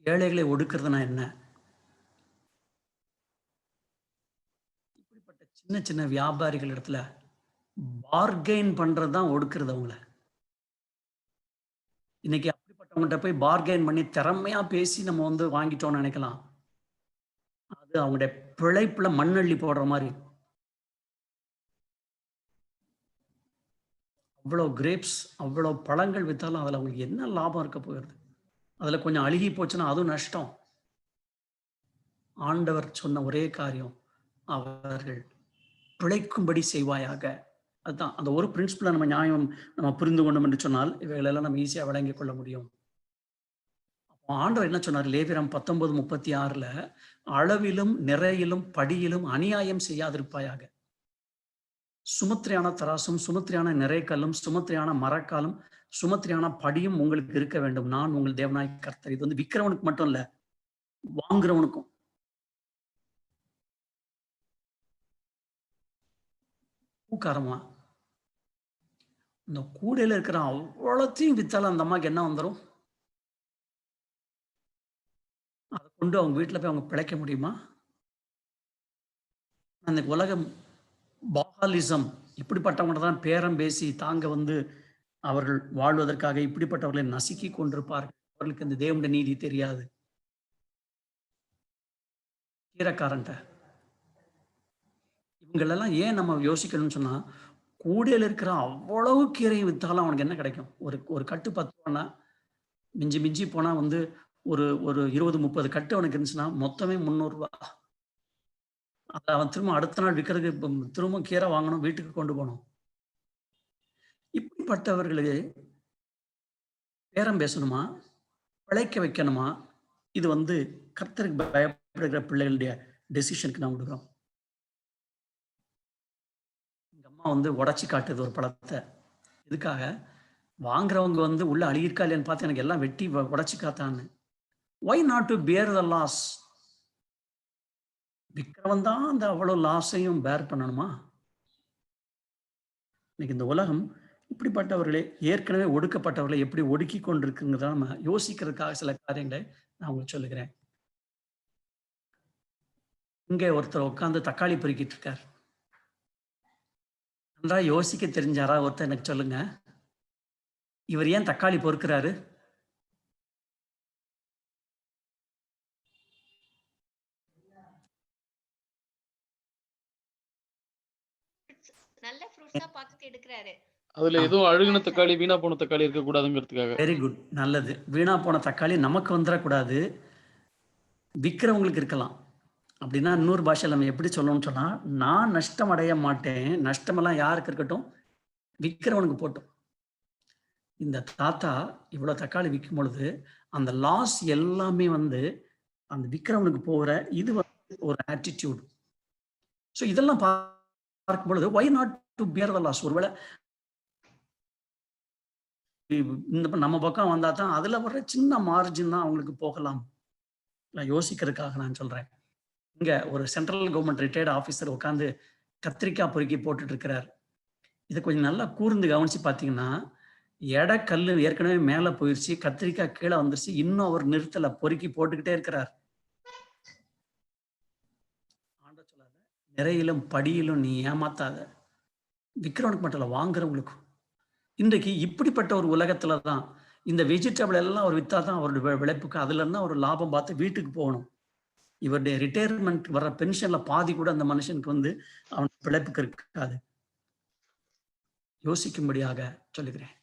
ஏழைகளை ஒடுக்குறதுனா என்ன? இப்படிப்பட்ட சின்ன சின்ன வியாபாரிகள் இடத்துல பார்கெயின் பண்றதுதான் ஒடுக்குறது அவங்கள. இன்னைக்கு அப்படிப்பட்டவங்கள்ட்ட போய் பார்கெயின் பண்ணி திறமையா பேசி நம்ம வந்து வாங்கிட்டோம்னு நினைக்கலாம். அது அவங்களுடைய பிழைப்புல மண்ணள்ளி போடுற மாதிரி. அவ்வளவு கிரேப்ஸ், அவ்வளவு பழங்கள் வித்தாலும் அதுல அவங்களுக்கு என்ன லாபம் இருக்க போகிறது? அதுல கொஞ்சம் அழுகி போச்சுன்னா அதுவும் நஷ்டம். ஆண்டவர் சொன்ன ஒரே காரியம், அவர்கள் பிழைக்கும்படி செய்வாயாக. அதுதான் அந்த ஒரு பிரின்சிபலை நம்ம நியாயம் நம்ம புரிந்து கொண்டோம் என்று சொன்னால் இவைகளெல்லாம் நம்ம ஈஸியா விளங்கிக் கொள்ள முடியும். ஆண்டவர் என்ன சொன்னார்? லேவியராம் 19:36 அளவிலும் நிறையிலும் படியிலும் அநியாயம் செய்யாதிருப்பாயாக. சுமத்திரையான தராசும், சுமத்திரையான நிறைக்கல்லும், சுமத்திரையான மரக்காலும், சுமத்திரையான படியும் உங்களுக்கு இருக்க வேண்டும். நான் உங்கள் தேவனாய் கர்த்தர். இது வந்து விற்கிறவனுக்கு மட்டும் இல்ல, வாங்குறவனுக்கும். பூக்காரமா இந்த கூடையில இருக்கிற அவ்வளோத்தையும் வித்தாலும் அந்த அம்மாக்கு என்ன வந்துடும்? அதை கொண்டு அவங்க வீட்டில் போய் அவங்க பிழைக்க முடியுமா? அந்த உலகம் பாகாலிசம் இப்படிப்பட்டவங்க தான் பேரம் பேசி தாங்க வந்து அவர்கள் வாழ்வதற்காக இப்படிப்பட்டவர்களை நசுக்கி கொண்டிருப்பார்கள். அவர்களுக்கு இந்த தேவனுடைய நீதி தெரியாது. கீரைக்காரன்ட்ட இவங்களெல்லாம் ஏன் நம்ம யோசிக்கணும்னு சொன்னா, கூடையில இருக்கிற அவ்வளவு கீரையும் வித்தாலும் அவனுக்கு என்ன கிடைக்கும்? ஒரு கட்டு 10 ரூபான்னா, மிஞ்சி மிஞ்சி போனா வந்து ஒரு ஒரு 20, 30 கட்டு அவனுக்கு இருந்துச்சுன்னா, மொத்தமே 300 ரூபா. அத அவன் திரும்ப அடுத்த நாள் விக்கிறதுக்கு திரும்ப கீரை வாங்கணும், வீட்டுக்கு கொண்டு போணும். இப்படிப்பட்டவர்களே பேரம் பேசணுமா? பிழைக்க வைக்கணுமா? இது வந்து கர்த்தருக்கு பயப்படுகிற பிள்ளைகளுடைய டெசிஷனுக்கு நான் விடுறோம். எங்க அம்மா வந்து உடைச்சு காட்டுது ஒரு பழத்தை. எதுக்காக? வாங்குறவங்க வந்து உள்ள அழுகிருக்கா இல்லையான்னு பார்த்து எனக்கு எல்லாம் வெட்டி உடைச்சு காத்தான்னு. Why not to bear the loss? விக்கிறவன் தான் அந்த அவ்வளவு லாஸையும் பேர் பண்ணணுமா? இன்னைக்கு இந்த உலகம் இப்படிப்பட்டவர்களே ஏற்கனவே ஒடுக்கப்பட்டவர்களை எப்படி ஒடுக்கி கொண்டிருக்குங்கிறத நம்ம யோசிக்கிறதுக்காக சில காரியங்களை நான் உங்களுக்கு சொல்லுகிறேன். இங்கே ஒருத்தர் உட்கார்ந்து தக்காளி பொறுக்கிட்டு இருக்கார். நன்றா யோசிக்க தெரிஞ்சாரா ஒருத்தர் எனக்கு சொல்லுங்க. இவர் ஏன் தக்காளி பொறுக்கிறாரு? நல்ல ஃப்ரூட்ஸா பார்த்து எடுக்கறாரு. அதுல ஆ. எதுவும் அழுகுன தக்காளி, வீணா போன தக்காளி இருக்க கூடாதுங்கிறதுக்காக. Very good. நல்லது. வீணா போன தக்காளி நமக்கு வந்துடக்கூடாது. விற்கிறவங்களுக்கு இருக்கலாம். அப்படின்னா இன்னொரு பாஷையில் நம்ம எப்படி சொல்லணும்னு சொன்னா, நான் நஷ்டம் அடைய மாட்டேன். நஷ்டமெல்லாம் யாருக்கு இருக்கட்டும்? விற்கிறவனுக்கு போட்டும். இந்த தாத்தா இவ்வளவு தக்காளி விற்கும் பொழுது அந்த லாஸ் எல்லாமே வந்து அந்த விற்கிறவனுக்கு போகிற இது வந்து ஒரு ஆட்டிடியூட். ஸோ இதெல்லாம் பார்க்கும் பொழுது why not to bear the loss? ஒருவேளை இந்த நம்ம பக்கம் வந்தா தான் அதுல வர்ற சின்ன மார்ஜின் தான் அவங்களுக்கு போகலாம். நான் யோசிக்கிறதுக்காக நான் சொல்றேன். இங்க ஒரு சென்ட்ரல் கவர்மெண்ட் ரிட்டையர்டு ஆஃபீஸர் உட்காந்து கத்திரிக்காய் பொறுக்கி போட்டுட்டு இருக்கிறார். இதை கொஞ்சம் நல்லா கூர்ந்து கவனிச்சு பார்த்தீங்கன்னா, எடை கல்லு ஏற்கனவே மேல போயிடுச்சு, கத்திரிக்காய் கீழே வந்துருச்சு, இன்னும் அவர் நிறுத்தல, பொறுக்கி போட்டுக்கிட்டே இருக்கிறார். ஆண்டவர் சொல்லாத, நிறையிலும் படியிலும் நீ ஏமாத்தாத. விற்கிறவனுக்கு மட்டும் இல்லை, வாங்குறவங்களுக்கும். இன்றைக்கு இப்படிப்பட்ட ஒரு உலகத்துல தான் இந்த வெஜிடபிள் எல்லாம் அவர் வித்தா தான் அவருடைய விளைப்புக்கு அதுல இருந்தா ஒரு லாபம் பார்த்து வீட்டுக்கு போகணும். இவருடைய ரிட்டையர்மெண்ட் வர பென்ஷன்ல பாதி கூட அந்த மனுஷனுக்கு வந்து அவன் பிழைப்புக்கு இருக்காது. யோசிக்கும்படியாக சொல்லுகிறேன்.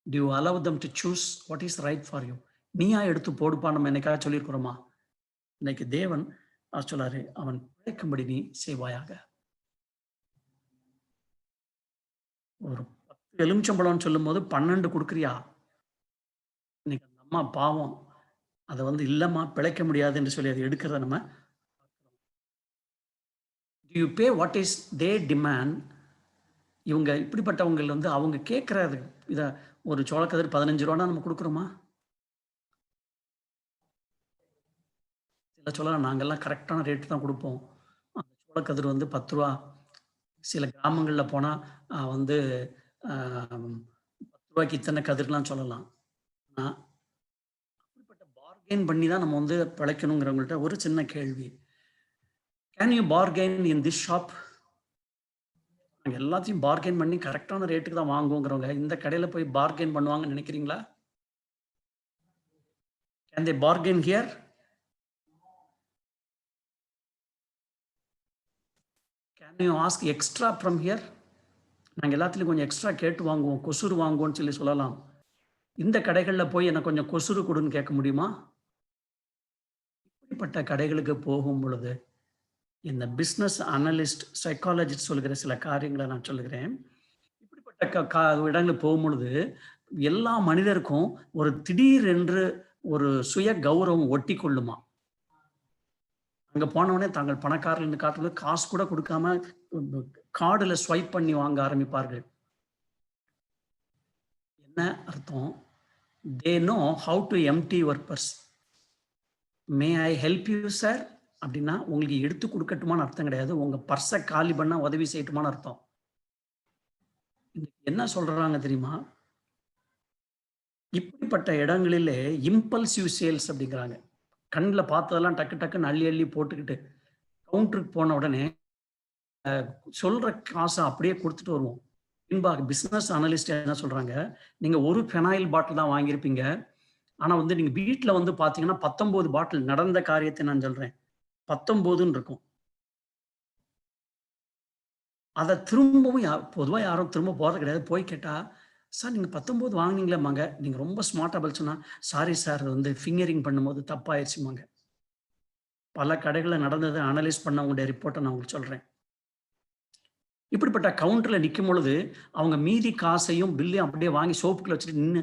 Do you allow them to choose what is right for you? நீயா எடுத்து போடுப்பா நம்ம என்னைக்காக சொல்லியிருக்கிறோமா? இன்னைக்கு தேவன் சொல்லாரு, அவன் பிழைக்கும்படி நீ செய்வாயாக. ஒரு 10 எலுமிச்சம்பழம்னு சொல்லும் போது 12 கொடுக்குறியா? இன்னைக்கு அந்த அம்மா பாவம், அதை வந்து இல்லம்மா பிழைக்க முடியாது என்று சொல்லி அதை எடுக்கிறத நம்ம do you pay what is they demand? இவங்க இப்படிப்பட்டவங்க வந்து அவங்க கேட்கறது இதை ஒரு சோளக்கதிர் 15 ரூபானா நம்ம கொடுக்குறோமா? சில சோளம் நாங்கெல்லாம் கரெக்டான ரேட்டு தான் கொடுப்போம். அந்த சோளக்கதிர் வந்து 10 ரூபா. சில கிராமங்களில் போனால் வந்து 10 ரூபாய்க்கு இத்தனை கதிர்லாம் சொல்லலாம். ஆனால் அப்படிப்பட்ட பார்கெயின் பண்ணி தான் நம்ம வந்து பிழைக்கணுங்கிறவங்கள்ட்ட ஒரு சின்ன கேள்வி. Can you bargain in this shop? நாங்கள் எல்லாத்தையும் பார்கெயின் பண்ணி கரெக்டான ரேட்டுக்கு தான் வாங்குவோங்கிறவங்க இந்த கடையில் போய் பார்கெயின் பண்ணுவாங்கன்னு நினைக்கிறீங்களா? Can they bargain here? Can you ask extra from here? நாங்கள் எல்லாத்துலேயும் கொஞ்சம் எக்ஸ்ட்ரா கேட்டு வாங்குவோம், கொசுறு வாங்குவோம்னு சொல்லலாம். இந்த கடைகளில் போய் எனக்கு கொஞ்சம் கொசுறு கொடுன்னு கேட்க முடியுமா? இப்படிப்பட்ட கடைகளுக்கு போகும் பொழுது இந்த பிஸ்னஸ் அனலிஸ்ட், சைக்காலஜிஸ்ட் சொல்கிற சில காரியங்களை நான் சொல்லுகிறேன். இப்படிப்பட்ட இடங்களுக்கு போகும்பொழுது எல்லா மனிதருக்கும் ஒரு திடீர் என்று ஒரு சுய கௌரவம் ஒட்டி கொள்ளுமா. அங்க போனவனே தாங்கள் பணக்காரர்கள் காட்டுறது காசு கூட கொடுக்காம கார்டுல ஸ்வைப் பண்ணி வாங்க ஆரம்பிப்பார்கள். என்ன அர்த்தம்? they know how to empty your purse. may I help you sir அப்படின்னா உங்களுக்கு எடுத்து கொடுக்கட்டுமான்னு அர்த்தம் கிடையாது, உங்க பர்ஸை காலி பண்ண உதவி செய்யட்டுமான்னு அர்த்தம். என்ன சொல்றாங்க தெரியுமா? இப்படிப்பட்ட இடங்களிலே இம்பல்சிவ் சேல்ஸ் அப்படிங்கிறாங்க. கண்ணில் பார்த்ததெல்லாம் டக்கு டக்குன்னு அள்ளி அள்ளி போட்டுக்கிட்டு கவுண்டருக்கு போன உடனே சொல்ற காசை அப்படியே கொடுத்துட்டு வருவோம். பின்பாக பிசினஸ் அனலிஸ்ட் என்ன சொல்றாங்க, நீங்க ஒரு ஃபெனாயில் பாட்டில் தான் வாங்கியிருப்பீங்க. ஆனா வந்து நீங்க வீட்ல வந்து பாத்தீங்கன்னா 19 பாட்டில், நடந்த காரியத்தை நான் சொல்றேன், 19ன்னு இருக்கும். அத திரும்பவும் பொதுவா யாரும் திரும்ப போறது கிடையாது. போய் கேட்டா, "சார் நீங்க 19 வாங்குனீங்களேம்பாங்க." நீங்க ரொம்ப ஸ்மார்ட்டா பதில் சொன்னா, "சாரி சார், அது வந்து ஃபிங்கரிங் பண்ணும்போது தப்பாயிருச்சும்பாங்க." பல கடைகள்ல நடந்தத அனலைஸ் பண்ணவங்களுடைய ரிப்போர்ட்ட நான் உங்களுக்கு சொல்றேன். இப்படிப்பட்ட கவுண்டர்ல நிக்கும் பொழுது, அவங்க மீதி காசையும், பில்லையும் அப்படியே வாங்கி சோப்புக்குள்ள வச்சுட்டு நின்னு,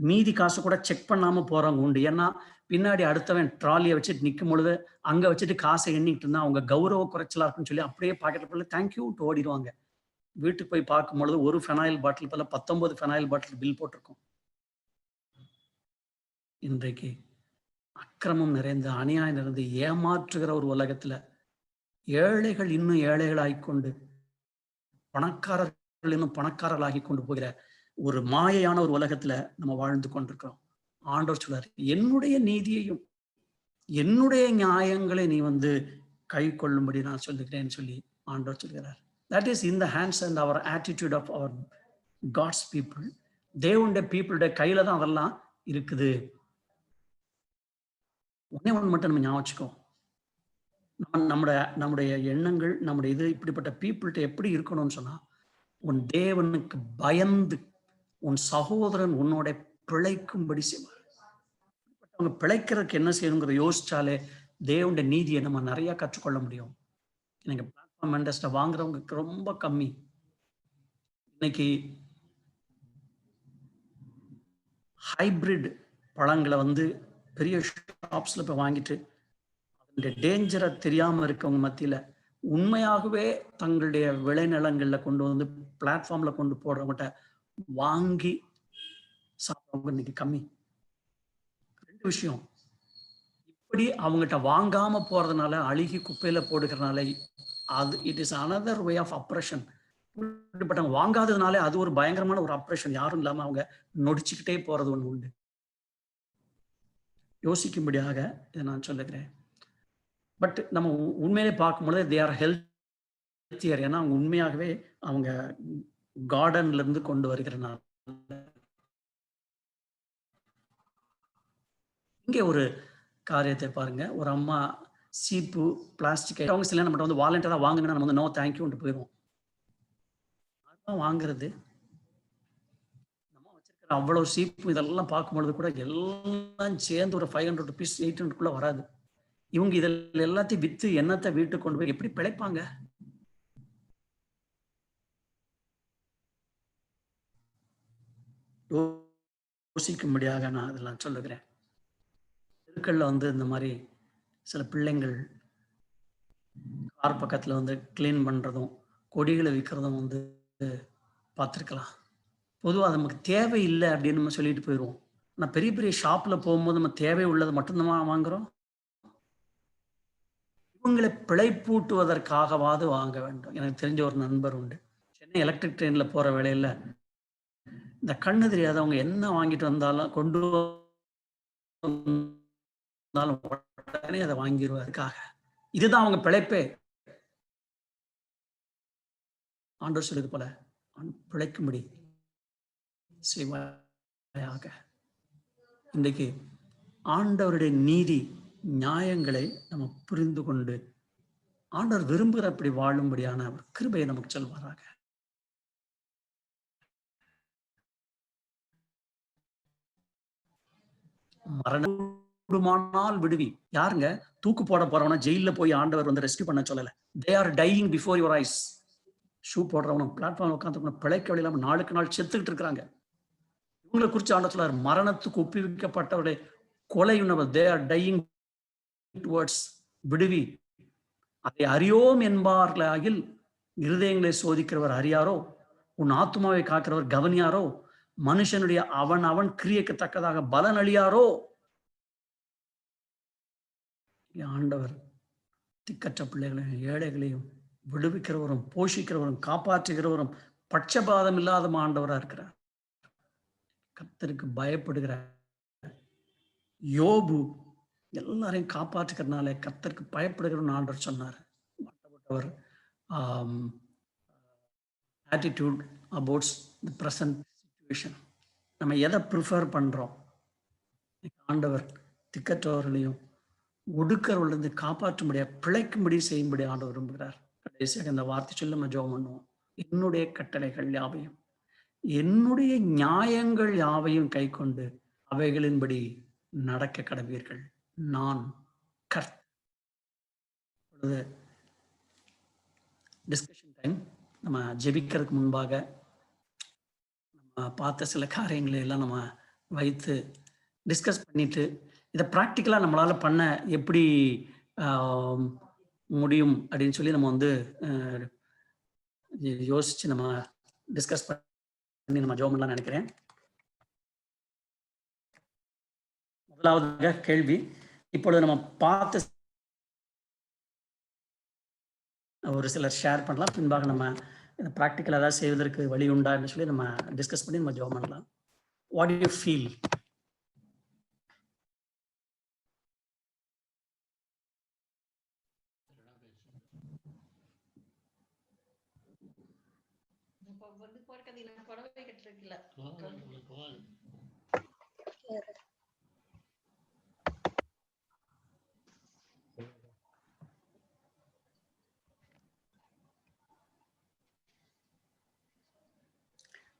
மீதி காச கூட செக் பண்ணாம போறவங்க உண்டு. ஏன்னா, பின்னாடி அடுத்தவன் ட்ராலிய வச்சுட்டு நிக்கும் பொழுது, அங்க வச்சுட்டு காச எண்ணிட்டு இருந்தா, அவங்க கௌரவ குறைச்சலா இருக்குன்னு சொல்லி அப்படியே பாக்கெட்ல தேங்க் யூன்ட்டு ஓடிருவாங்க. வீட்டுக்கு போய் பார்க்கும்பொழுது, ஒரு ஃபெனாயில் பாட்டில் பதிலா 19 ஃபெனாயில் பாட்டில் பில் போட்டிருக்கும். இன்றைக்கு அக்கிரமம் நிறைந்த, அநியாயம் நிறைந்த, ஏமாற்றுகிற ஒரு உலகத்துல, ஏழைகள் இன்னும் ஏழைகளாகிக் கொண்டு, பணக்காரர்கள் இன்னும் பணக்காரர்களாகிக் கொண்டு போகிற ஒரு மாயையான ஒரு உலகத்துல நம்ம வாழ்ந்து கொண்டிருக்கிறோம். ஆண்டவர் சொல்றாரு, என்னுடைய நீதியையும், என்னுடைய நியாயங்களை நீ வந்து கைக்கொள்ளும்படி நான் சொல்லுகிறேன்னு சொல்லி ஆண்டவர் சொல்கிறார். That is in the hands and our attitude of our God's people. தேவனுடைய பீப்புளுடைய கையில தான் அதெல்லாம் இருக்குது. ஒண்ணே ஒண்ணு மட்டும் நம்ம ஞாபகம் வச்சுக்கோ. நம்முடைய எண்ணங்கள், நம்முடைய இது இப்படிப்பட்ட பீப்புள்கிட்ட எப்படி இருக்கணும்னு சொன்னா, உன் தேவனுக்கு பயந்து உன் சகோதரன் உன்னோட பிழைக்கும்படி செய்வார். அவங்க பிழைக்கிறதுக்கு என்ன செய்யணுங்கிறத யோசிச்சாலே தேவனுடைய நீதியை நம்ம நிறைய கற்றுக்கொள்ள முடியும். நீங்க பிளாட்ஃபார்ம் மெண்டஸ்ட வாங்குறவங்க ரொம்ப கம்மி. இன்னைக்கு ஹைபிரிட் பழங்களை வந்து பெரிய ஷாப்ஸ்ல போய் வாங்கிட்டு அதனுடைய டேஞ்சரை தெரியாம இருக்கவங்க மத்தியில உண்மையாகவே தங்களுடைய விளைநிலங்கள்ல கொண்டு வந்து பிளாட்ஃபார்ம்ல கொண்டு போடுறவங்ககிட்ட வாங்கி சாப்பிடுறவங்க இன்னைக்கு கம்மி. ரெண்டு விஷயம், இப்படி அவங்ககிட்ட வாங்காம போறதுனால, அழுகி குப்பையில போடுகிறதுனால, அது it is another way of oppression. இப்படிப்பட்டவங்க வாங்காததுனாலே அது ஒரு பயங்கரமான ஒரு அப்ரஷன். யாரும் இல்லாம அவங்க நொடிச்சுக்கிட்டே போறது ஒண்ணு உண்டு. யோசிக்கும்படியாக இதை நான் சொல்லுகிறேன். பட் நம்ம உண்மையிலே பார்க்கும்பொழுது தே ஆர் ஹெல்த்தியர். ஏன்னா அவங்க உண்மையாகவே அவங்க கார்டன்ல இருந்து கொண்டு வருகிறனால. இங்கே ஒரு காரியத்தை பாருங்க. ஒரு அம்மா சீப்பு, பிளாஸ்டிக் அவங்க சில நம்மகிட்ட வந்து வாலண்டியரா வாங்குங்கன்னா நம்ம வந்து நோ தேங்க்யூன்ட்டு போயிடுவோம். அதான் வாங்குறது. நம்ம வச்சிருக்கிற அவ்வளவு சீப்பு இதெல்லாம் பார்க்கும்பொழுது கூட எல்லாம் சேர்ந்து ஒரு 500 ருபீஸ் 800க்குள்ள வராது. இவங்க இதில் எல்லாத்தையும் வித்து என்னத்தை வீட்டுக்கு கொண்டு போய் எப்படி பிழைப்பாங்க? யோசிக்கும்படியாக நான் இதெல்லாம் சொல்லுகிறேன். தெருக்கள்ல வந்து இந்த மாதிரி சில பிள்ளைங்கள் கார் பக்கத்துல வந்து கிளீன் பண்றதும், கொடிகளை விற்கிறதும் வந்து பார்த்துருக்கலாம். பொதுவாக நமக்கு தேவை இல்லை அப்படின்னு நம்ம சொல்லிட்டு போயிடுவோம். ஆனால் பெரிய பெரிய ஷாப்ல போகும்போது நம்ம தேவை உள்ளது மட்டும்தான் வாங்குறோம். இவங்களை பிழைப்பூட்டுவதற்காகவாது வாங்க வேண்டும். எனக்கு தெரிஞ்ச ஒரு நண்பர் உண்டு. சென்னை எலக்ட்ரிக் ட்ரெயின்ல போற வேளையில இந்த கண்ணு தெரியாதவங்க என்ன வாங்கிட்டு வந்தாலும் கொண்டு வந்தாலும் உடனே அதை வாங்கிடுவதற்காக. இதுதான் அவங்க பிழைப்பே. ஆண்டவர் சொல்லுது போல, பிழைக்கும்படி செய்வாயாக. இன்றைக்கு ஆண்டவருடைய நீதி நியாயங்களை நம்ம புரிந்து கொண்டு ஆண்டவர் விரும்புகிற அப்படி வாழும்படியான கிருபையை நமக்கு சொல்வாராக. மரணமானால் விடுவி. யாருங்க தூக்கு போட போறவன ஜெயில போய் ஆண்டவர் வந்து ரெஸ்கியூ பண்ண சொல்லல. They are dying before your eyes. Shoe போடுறவனும் பிளாட்ஃபார்ம் உட்காந்து பிழைக்க வழி இல்லாம நாளுக்கு நாள் செத்துக்கிட்டு இருக்கிறாங்க. இவங்களை குறித்து ஆண்டவர் சொல்றார், மரணத்துக்கு ஒப்புவிக்கப்பட்டவருடைய கொலையுணவர். தே ஆர் டையிங் டுவர்ட்ஸ் விடுவி. அதை அறியோம் என்பார்களாகில் இருதயங்களை சோதிக்கிறவர் அறியாரோ, உன் ஆத்மாவை காக்கிறவர் கவனியாரோ, மனுஷனுடைய அவன் கிரியைக்கு தக்கதாக பலன் அழியாரோ. ஆண்டவர் திக்கற்ற பிள்ளைகளையும் ஏழைகளையும் விடுவிக்கிறவரும் போஷிக்கிறவரும் காப்பாற்றுகிறவரும் பட்சபாதம் இல்லாத ஆண்டவரா இருக்கிறார். கர்த்தருக்கு பயப்படுகிற யோபு எல்லாரையும் காப்பாற்றுகிறதுனால கர்த்தருக்கு பயப்படுகிறவன் ஆண்டவர் சொன்னார். Attitude about the present situation. நம்ம எதை ப்ரிஃபர் பண்ணுறோம்? ஆண்டவர் திக்கற்றவர்களையும் ஒடுக்கிறவர்களிருந்து காப்பாற்றும்படியா பிழைக்கும்படி செய்யும்படி ஆண்டவர் விரும்புகிறார். கடைசியாக இந்த வார்த்தை சொல்லி நம்ம ஜெபம் பண்ணுவோம். என்னுடைய கட்டளைகள் யாவையும் என்னுடைய நியாயங்கள் யாவையும் கை கொண்டு அவைகளின்படி நடக்க கடவீர்கள், நான் கர்த்தர். Discussion time. நம்ம ஜெபிக்கிறதுக்கு முன்பாக நம்ம பார்த்த சில காரியங்களை எல்லாம் நம்ம வைத்து டிஸ்கஸ் பண்ணிட்டு இதை ப்ராக்டிக்கலாக நம்மளால் பண்ண எப்படி முடியும் அப்படின்னு சொல்லி நம்ம வந்து யோசிச்சு நம்ம டிஸ்கஸ் பண்ணி நம்ம ஜெபம் பண்ணலாம்னு நினைக்கிறேன். முதலாவதாக கேள்வி, இப்பொழுது நம்ம பார்த்த ஒரு சிலர் ஷேர் பண்ணலாம், பின்பாக நம்ம இதை ப்ராக்டிக்கலாக ஏதாவது செய்வதற்கு வழி உண்டான்னு சொல்லி நம்ம டிஸ்கஸ் பண்ணி நம்ம ஜெபம் பண்ணலாம். What to you feel?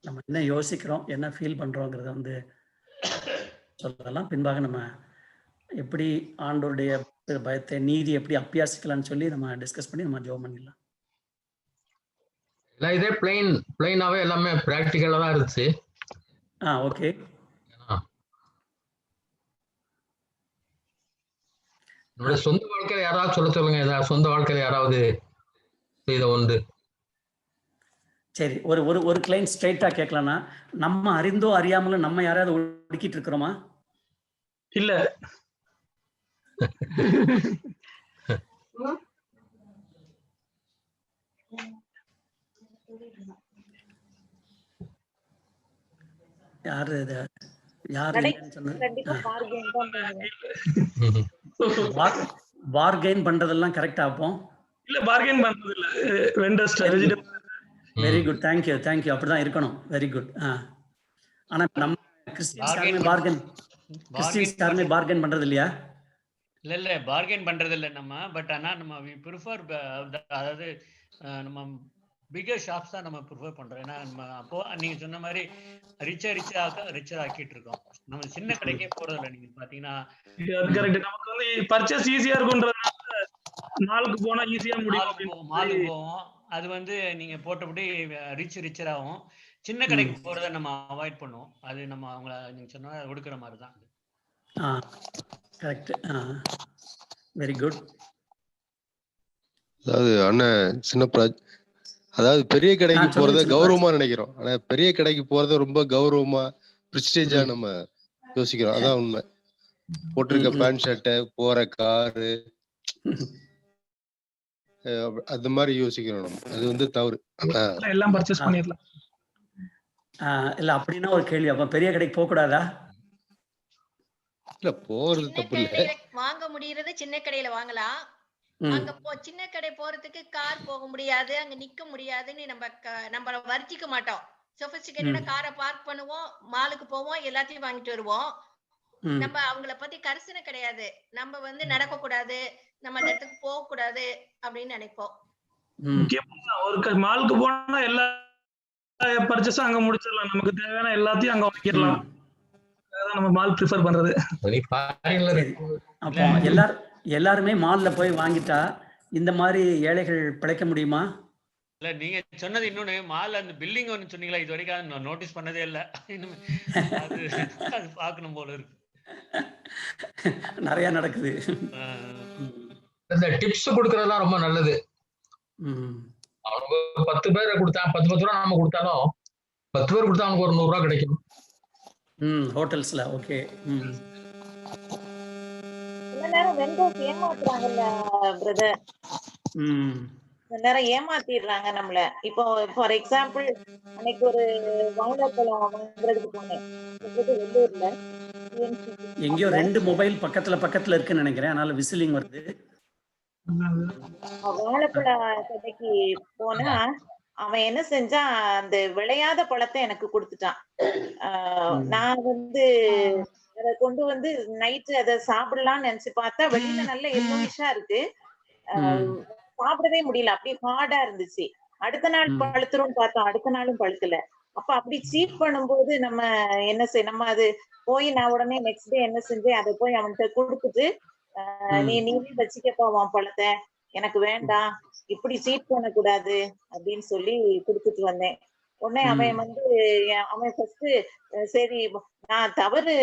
நம்ம என்ன யோசிக்கிறோம், என்ன ஃபீல் பண்றோங்கிறத வந்து சொல்லலாம். பின்பாக நம்ம எப்படி ஆண்டோருடைய பயத்தை, நீதி எப்படி அபியாசிக்கலாம்னு சொல்லி நம்ம டிஸ்கஸ் பண்ணி நம்ம ஜெபம் பண்ணிடலாம். இதே பிளைனாவே எல்லாமே பிராக்டிக்கலா தான் இருந்துச்சு. ஓகே. நம்மளுடைய சொந்த வாழ்க்கையில யாராவது சொல்லுங்க, ஏதாவது சொந்த வாழ்க்கையில யாராவது செய்த உண்டு? சரி, ஒரு ஒரு ஒரு கிளைண்ட் ஸ்ட்ரைட்டா கேட்கலாம்னா, நம்ம அறிந்தோ அறியாமலும் நம்ம யாராவது ஒடுக்கிட்டு இருக்கிறோமா? இல்ல. யாரு இது? யாரு பார்கெயின் பண்றதெல்லாம் கரெக்டா? அப்போ இல்ல, பார்கெயின் பண்றது இல்ல, vendors vegetable. Very good, thank you thank you. அப்படிதான் இருக்கணும். Very good. ஆனா நம்ம கிறிஸ்டியன்ஸ் யாருமே பார்கெயின் பண்றது இல்லையா? இல்ல பார்கெயின் பண்றது இல்ல நம்ம. பட் ஆனா நம்ம ப்ரிஃபர், அதாவது நம்ம பிகர் ஷாப்ஸ் தான் நம்ம ப்ரிஃபர் பண்றோம். ஏன்னா நம்ம அப்போ நீங்க சொன்ன மாதிரி ரிச்சர் ஆக்கிட்டு இருக்கோம். நம்ம சின்ன கடைக்கே போறது இல்லை. நீங்க பாத்தீங்கன்னா கரெக்ட். நமக்கு வந்து பர்ச்சேஸ் ஈஸியா இருக்கும்ன்றதுனால மாலுக்கு போனா ஈஸியா முடியும். மாலுக்கு போவோம். அது வந்து நீங்க போட்டபடி ரிச்சர் ஆகும். சின்ன கடைக்கு போறதை நம்ம அவாய்ட் பண்ணுவோம். அது நம்ம அவங்கள நீங்க சொன்ன ஒடுக்குற மாதிரி தான். கரெக்ட். Very good. அதாவது அண்ணன் அதாவது பெரிய கடைக்கு போறத கௌரவமா நினைக்கிறோம். ஆனா பெரிய கடைக்கு போறத ரொம்ப கௌரவமா பிரெஸ்டீஜா நம்ம யோசிக்கிறோம். அதான் உண்மை. போட்டிருக்க பேண்ட் ஷர்ட், போற காரு, அது மாதிரி யோசிக்கிறோம் நம்ம. அது வந்து தவறு. எல்லாம் பர்ச்சேஸ் பண்ணிடலாம். இல்ல அப்படின்னா ஒரு கேள்வி, அப்ப பெரிய கடைக்கு போக கூடாதா? இல்ல, போறது தப்பு இல்ல. வாங்க முடியறது சின்ன கடையில வாங்கலாம். அங்க சின்ன கடை போறதுக்கு கார் போக முடியாது, அங்க நிக்க முடியாதுன்னு நம்ம வர்த்திக்க மாட்டோம். சொபிஸ்டிகேட்டடா காரை பார்க் பண்ணுவோம், மாலுக்கு போவோம், எல்லாத்தையும் வாங்கிட்டு வருவோம். நம்ம அவங்கள பத்தி கரிசனை கிடையாது. நம்ம வந்து நடக்க கூடாது, நம்ம அந்த இடத்துக்கு போக கூடாது அப்படின்னு நினைப்போம். ஒரு மாலுக்கு போனா எல்லா பர்ச்சேஸும் அங்க முடிச்சிடலாம். நமக்கு தேவையான எல்லாத்தையும் அங்க வாங்கிடலாம். அதான் நம்ம மால் ப்ரிஃபர் பண்றது. அப்போ எல்லாருமே மால்ல போய் வாங்கிட்டா இந்த மாதிரி ஏழைகள் பிழைக்க முடியுமா? இல்ல, நீங்க சொன்னது இன்னொன்னு, மால் அந்த பில்டிங் ஒன்னு சொன்னீங்களா, இது வரைக்கும் நான் நோட்டீஸ் பண்ணதே இல்ல. அது பார்க்கணும் போல இருக்கு. நிறைய நடக்குது. இந்த டிப்ஸ் கொடுக்கறதுலாம் ரொம்ப நல்லது. அவங்க 10 பேரை கொடுத்தா 10 ரூபா நம்ம கொடுத்தாலும் 10 பேர் கொடுத்தா அவங்களுக்கு ஒரு 100 ரூபா கிடைக்கும். ஹோட்டல்ஸ்ல. ஓகே. நேரம் வெண்டர்ஸ் ஏமாத்துறாங்கல்ல பிரதர். நேரம் ஏமாத்திடுறாங்க நம்மள. இப்போ ஃபார் எக்ஸாம்பிள், அன்னைக்கு ஒரு வாழைப்பழம் வாங்குறதுக்கு போனேன் வெள்ளூர்ல. எங்கேயோ 2 மொபைல் பக்கத்துல இருக்குன்னு நினைக்கிறேன். அதனால விசிலிங் வருது. வாழைப்பழ கடைக்கு போனா அவன் என்ன செஞ்சான், அந்த விளையாத பழத்தை எனக்கு கொடுத்துட்டான். நான் வந்து அத கொண்டு வந்து நைட்டு அத சாப்பிடலாம்னு நினைச்சு பார்த்தா, வெளியில நல்ல எல்லோயிஷா இருக்கு. சாப்பிடவே முடியல. அப்படியே ஹார்டா இருந்துச்சு. அடுத்த நாள் பழுத்துரும்னு பார்த்தோம். அடுத்த நாளும் பழுக்கல. அப்ப அப்படி சீட் பண்ணும்போது நம்ம என்ன நம்ம அது போய் நான் உடனே நெக்ஸ்ட் டே என்ன செஞ்சேன், அத போய் அவன்கிட்ட குடுத்துட்டு, நீயே வச்சுக்கப்பா உன் பழத்தை. எனக்கு வேண்டாம். இப்படி சீட் பண்ணக்கூடாது அப்படின்னு சொல்லி குடுத்துட்டு வந்தேன். உடனே அவன் வந்து அவன் ஃபர்ஸ்ட் சரி நான் தவறு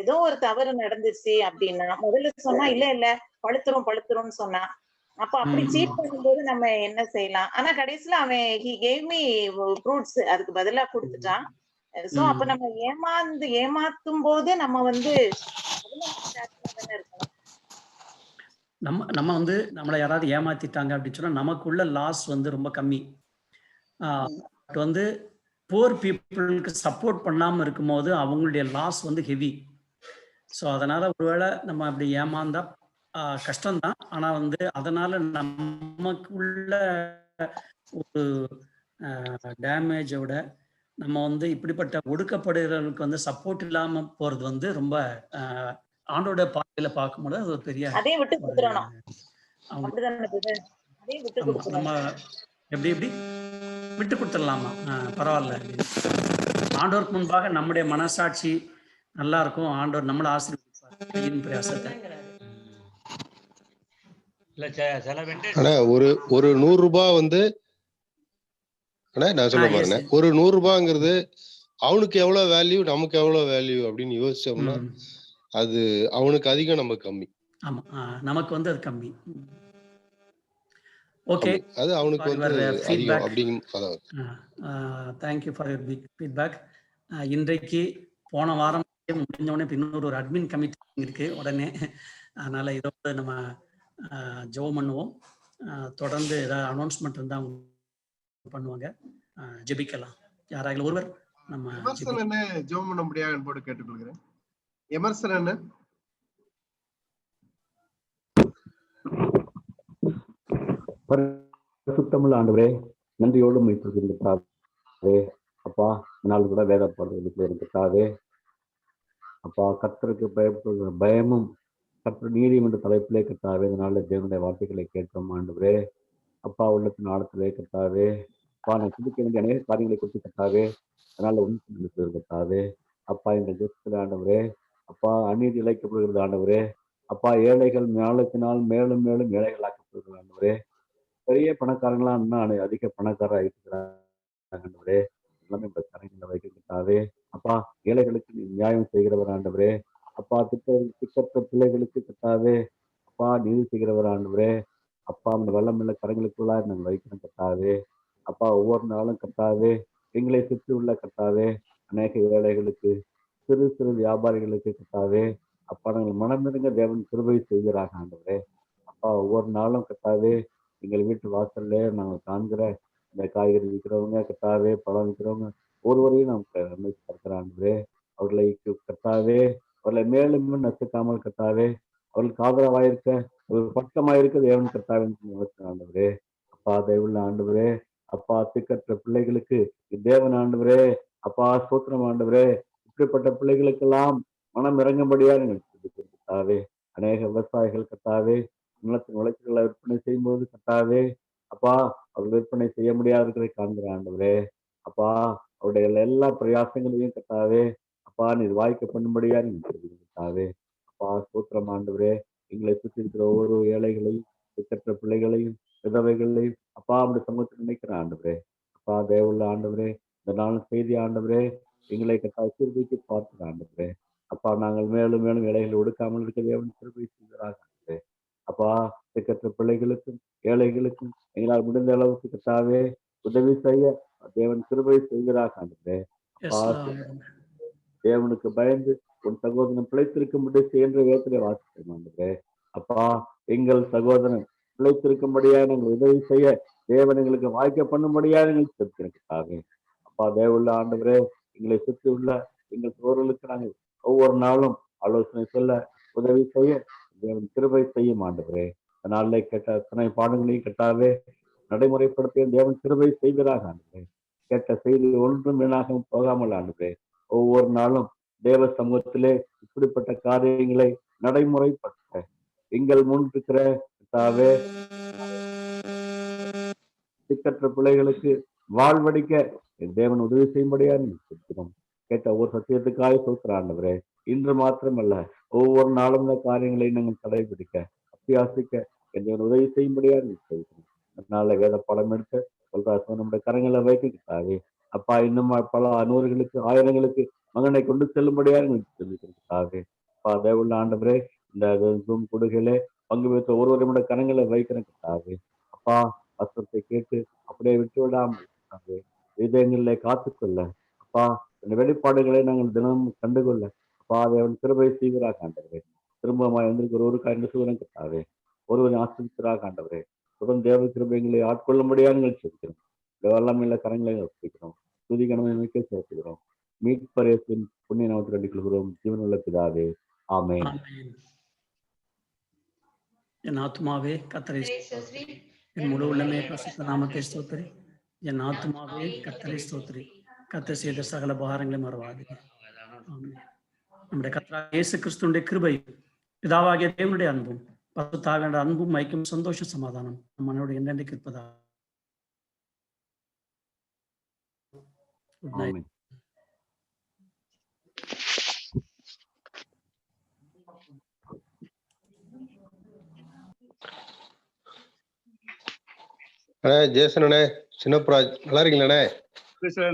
ஏதோ ஒரு தவறு நடந்துச்சு அப்படின்னா முதல்ல சொன்னா இல்ல பழுத்துரும்னு சொன்னான். அப்ப அப்படி சீட் பண்ணும்போது நம்ம என்ன செய்யலாம்? ஆனா கடைசியில அவன் ஹி கேவ் மீ ஃப்ரூட்ஸ் அதுக்கு பதிலா குடுத்துட்டான். சோ அப்ப நம்ம ஏமாத்தும் போது நம்ம வந்து இருக்கணும். நம்ம வந்து நம்மளை யாராவது ஏமாத்திட்டாங்க அப்படின்னு சொன்னா நமக்குள்ள லாஸ் வந்து ரொம்ப கம்மி. வந்து போர் பீப்புளுக்கு சப்போர்ட் பண்ணாம இருக்கும்போது அவங்களுடைய லாஸ் வந்து ஹெவி. ஸோ அதனால ஒருவேளை நம்ம அப்படி ஏமாந்தா கஷ்டம்தான். ஆனா வந்து அதனால நமக்குள்ள ஒரு டேமேஜோட நம்ம வந்து இப்படிப்பட்ட ஒடுக்கப்படுகிறவர்களுக்கு வந்து சப்போர்ட் இல்லாம போறது வந்து ரொம்ப ஆண்டோட பார்வையில பார்க்கும்போது அது ஒரு பெரிய அதையும் விட்டு கொடுத்துறணும். நம்ம எப்படி விட்டு கொடுத்துடலாமா? பரவாயில்ல. ஆண்டோருக்கு முன்பாக நம்முடைய மனசாட்சி நல்லா இருக்கும். ஆண்டவர் நம்மளை ஆசீர்வதிப்பார் பிரயாசத்தை. ஒரு 100 ரூபாய் வந்து நான் சொல்ல பாருங்க, ஒரு 100 ரூபாய்ங்கிறது அவனுக்கு எவ்வளவு வேல்யூ, நமக்கு எவ்வளவு வேல்யூ அப்படின்னு யோசிச்சோம்னா அது அவனுக்கு அதிகம், நம்ம கம்மி. ஆமா, நமக்கு வந்து அது கம்மி. ஓகே, அது அவனுக்கு வந்து அதிகம் அப்படிங்க. Thank you for your big feedback. இன்றைக்கு போன வாரம் முடிஞ்சோடனே இன்னொரு ஒரு அட்மின் கமிட்டி இருக்கு உடனே. அதனால இதோட நம்ம ஜெபம் பண்ணுவோம். தொடர்ந்து ஏதாவது அனௌன்ஸ்மெண்ட் இருந்தா பண்ணுவாங்க. ஜெபிக்கலாம். யாராவது ஒருவர் நம்ம எமர்சன் என்ன ஜெபம் பண்ண முடியாது என்போடு கேட்டுக்கொள்கிறேன். எமர்சன் என்ன? சுத்தமுள்ள ஆண்டவரே, நன்றியோடு மைத்துவே அப்பா, நாள் கூட வேத பாடுறதுக்கு இருக்கிறாவே அப்பா, கர்த்தருக்கு பயப்படுகிற பயமும் கர்த்தர் நீதியும் என்ற தலைப்பிலே கர்த்தாவே இதனால தேவனுடைய வார்த்தைகளை கேட்போம் ஆண்டவரே. அப்பா, உள்ளத்தின் ஆழத்திலே கர்த்தாவே அப்பா, நான் சிந்திக்க வேண்டிய அநேக காரியங்களை குறித்து கர்த்தாவே அதனால ஒன்று கர்த்தாவே அப்பா, எங்கள் தேசத்தில் ஆண்டவரே அப்பா, அநீதி இழைக்கப்படுகிறது ஆண்டவரே அப்பா, ஏழைகள் நாளுக்கு நாள் மேலும் மேலும் ஏழைகளாக்கப்படுகிறது ஆண்டவரே. பெரிய பணக்காரங்களா இன்னும் அதிக பணக்காரா இருக்கிறாங்க. எல்லாமே கரைகளை வைக்கிறாவே அப்பா, ஏழைகளுக்கு நீ நியாயம் செய்கிறவர் ஆண்டவரே அப்பா, திக்கற்ற பிள்ளைகளுக்கு கட்டாவே அப்பா நீதி செய்கிறவர் ஆண்டவரே அப்பா, அந்த வெள்ளமில்ல கரங்களுக்குள்ளா நாங்கள் வைக்கிறோம் கட்டாவே அப்பா. ஒவ்வொரு நாளும் கட்டாவே எங்களை சுற்றி உள்ள கட்டாவே அநேக ஏழைகளுக்கு, சிறு சிறு வியாபாரிகளுக்கு கட்டாவே அப்பா, நாங்கள் மனமிருங்க தேவன் கிருபை செய்கிறாங்க ஆண்டவரே அப்பா. ஒவ்வொரு நாளும் கட்டாவே எங்கள் வீட்டு வாசல்ல நாங்கள் காண்கிற இந்த காய்கறி விற்கிறவங்க கட்டாவே, பழம் விற்கிறவங்க ஒருவரையும் நாம் பார்க்கிறாண்டே அவர்களை கட்டாவே அவர்களை மேலும் நசுக்காமல் கட்டாவே அவர்களுக்கு ஆதரவாயிருக்க ஒரு பக்கமாயிருக்க தேவன் கட்டாவே ஆண்டவரே அப்பா. தேவன் ஆண்டவரே அப்பா, திக்கற்ற பிள்ளைகளுக்கு தேவன் ஆண்டவரே அப்பா சூத்திரம் ஆண்டவரே. இப்படிப்பட்ட பிள்ளைகளுக்கெல்லாம் மனம் இறங்கும்படியாக கட்டாவே அநேக விவசாயிகள் கட்டாவே நிலத்தின் உழைப்புகளை விற்பனை செய்யும்போது கட்டாவே அப்பா, அவர் விற்பனை செய்ய முடியாததை காண்கிற ஆண்டவரே அப்பா. அவருடைய எல்லா பிரயாசங்களையும் கட்டாவே அப்பா நீர் வாய்க்க பண்ணும்படியா கட்டாவே அப்பா. சூத்திரம் ஆண்டவரே, எங்களை சுற்றி இருக்கிற ஒவ்வொரு ஏழைகளையும் திக்கற்ற பிள்ளைகளையும் விதவைகளையும் அப்பா அப்படி சமூகத்தில் நினைக்கிற ஆண்டவரே அப்பா. தேவuள்ள ஆண்டவரே, இந்த நாள் செய்தி ஆண்டவரே எங்களை கட்டா சிறுவைக்கு பார்க்கிற ஆண்டவரே அப்பா. நாங்கள் மேலும் மேலும் ஏழைகளை ஒடுக்காமல் இருக்க தேவன் சிறுவை செய்கிறார் அப்பா. திக்கற்ற பிள்ளைகளுக்கும் ஏழைகளுக்கும் எங்களால் முடிந்த அளவுக்கு கட்டாவே உதவி செய்ய தேவன் கிருபை செய்கிறார் ஆண்டவரே அப்பா. தேவனுக்கு பயந்து உன் சகோதரன் பிழைத்திருக்கும்படி செய்கின்ற வேதத்திலே வாசிக்கிறோம் ஆண்டவரே அப்பா. எங்கள் சகோதரன் பிழைத்திருக்கும்படியா நாங்கள் உதவி செய்ய தேவன் எங்களுக்கு வாய்க்க பண்ணும்படியா எங்களுக்கு செலுத்திருக்காவே அப்பா. தேவuள்ள ஆண்டவரே, எங்களை சுற்றி உள்ள எங்கள் சோழர்களுக்கு நாங்கள் ஒவ்வொரு நாளும் ஆலோசனை சொல்ல உதவி செய்ய தேவன் கிருபை செய்யும் ஆண்டவரே. அதனால கேட்ட அத்தனை பாடங்களையும் கட்டாவே நடைமுறைப்படுத்திய தேவன் கிருபை செய்வீராக ஆண்டவரே. கேட்ட செய்தி ஒன்றும் வீணாக போகாமல் ஆண்டவரே, ஒவ்வொரு நாளும் தேவ சமூகத்திலே இப்படிப்பட்ட காரியங்களை நடைமுறைப்படுத்த எங்கள் முன் இருக்கிற கர்த்தாவே, திக்கற்ற பிள்ளைகளுக்கு வாழ்வடிக்க என் தேவன் உதவி செய்யும்படியா இருக்கிறோம். கேட்ட ஒவ்வொரு சத்தியத்துக்காக சோத்திர ஆண்டவரே. இன்று மாத்திரமல்ல, ஒவ்வொரு நாளும் இந்த காரியங்களை நாங்கள் கடைபிடிக்க அத்தியாசிக்க என் தேவன் உதவி செய்யும்படியா இருக்கிறோம். அதனால வேத பாடம் எடுத்து சொல்றாசோ நம்முடைய கரங்களை வைக்கிறாவே அப்பா. இன்னும் பல 100களுக்கு 1000களுக்கு மகனை கொண்டு செல்லும்படியா சொல்லியிருக்காவே அப்பா. தேவள்ள ஆண்டவரே, இந்த ஜூம் கொடுகளே பங்கு பெற்ற ஒருவருடைய கரங்களை வைக்கிறேன் அப்பா. வசனத்தை கேட்டு அப்படியே விட்டு விடாமல் இதயங்களிலே காத்துக்கொள்ள அப்பா. இந்த வெளிப்பாடுகளை நாங்கள் தினமும் கண்டுகொள்ள அப்பா தேவன் கிருபை செய்வராக ஆண்டவரே. திரும்பமாய் வந்திருக்கிற ஒரு காரியம் சூழன் கட்டாவே ஒருவரை ஆசிரியராக ஆண்டவரே. தொடர்ந்து தேவ கிருபைகளை ஆட்கொள்ளும்படியாக நீங்கள் சேர்க்கிறோம். வல்லமையுள்ள கரங்களை ஒப்பிக்கிறோம். துதி கனவை மிக்க சேர்த்துக்கிறோம். மீட்பரேசின் புண்ணிய நாமத்தில் வேண்டிக் கொள்கிறோம். ஜீவனுள்ள பிதாவே, ஆமென். என் ஆத்துமாவே கர்த்தரை என் முழு உள்ளமே பரிசுத்த நாமத்தை ஸ்தோத்திரி. என் ஆத்துமாவே கர்த்தரை ஸ்தோத்திரி. கர்த்தர் செய்த சகல பாரங்களை மறவாதே. ஆமென். நம்முடைய கர்த்தராகிய இயேசு கிறிஸ்துவினுடைய கிருபையும் பிதாவாகிய தேவனுடைய அன்பும் பரிசுத்த ஆவியானவருடைய அன்பும் ஐக்கியம் சந்தோஷம் சமாதானம் நம்மளோட என்னென்னைக்கு இருப்பதா. Good night. ஆமென். ஜேசன் அண்ணே, சின்னப்ராஜ் நல்லா இருக்கீங்களாண்ணே?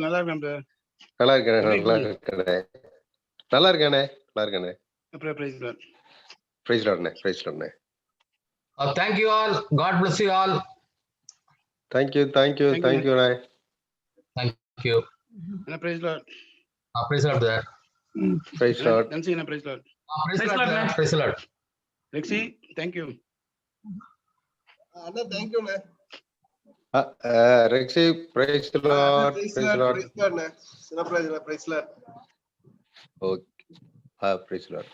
நல்லா இருக்கேன். நல்லா இருக்கேன். நல்லா இருக்கேண்ணே. நல்லா இருக்கேண்ணே. நல்லா இருக்கேண்ணே. பிரைஸ் லார்ட் அண்ணே. பிரைஸ் லார்ட் அண்ணே. Thank you all. God bless you all. Thank you அண்ணே. Thank you. Praise Lord. Praise Lord there. Praise Lord. Nancy, praise Lord. Praise Lord there. Praise Lord. Rexy, thank you. Anna, thank you, man. Rexy, praise the Lord. Praise Lord. Praise Lord, man. Praise Lord. Okay. Praise Lord.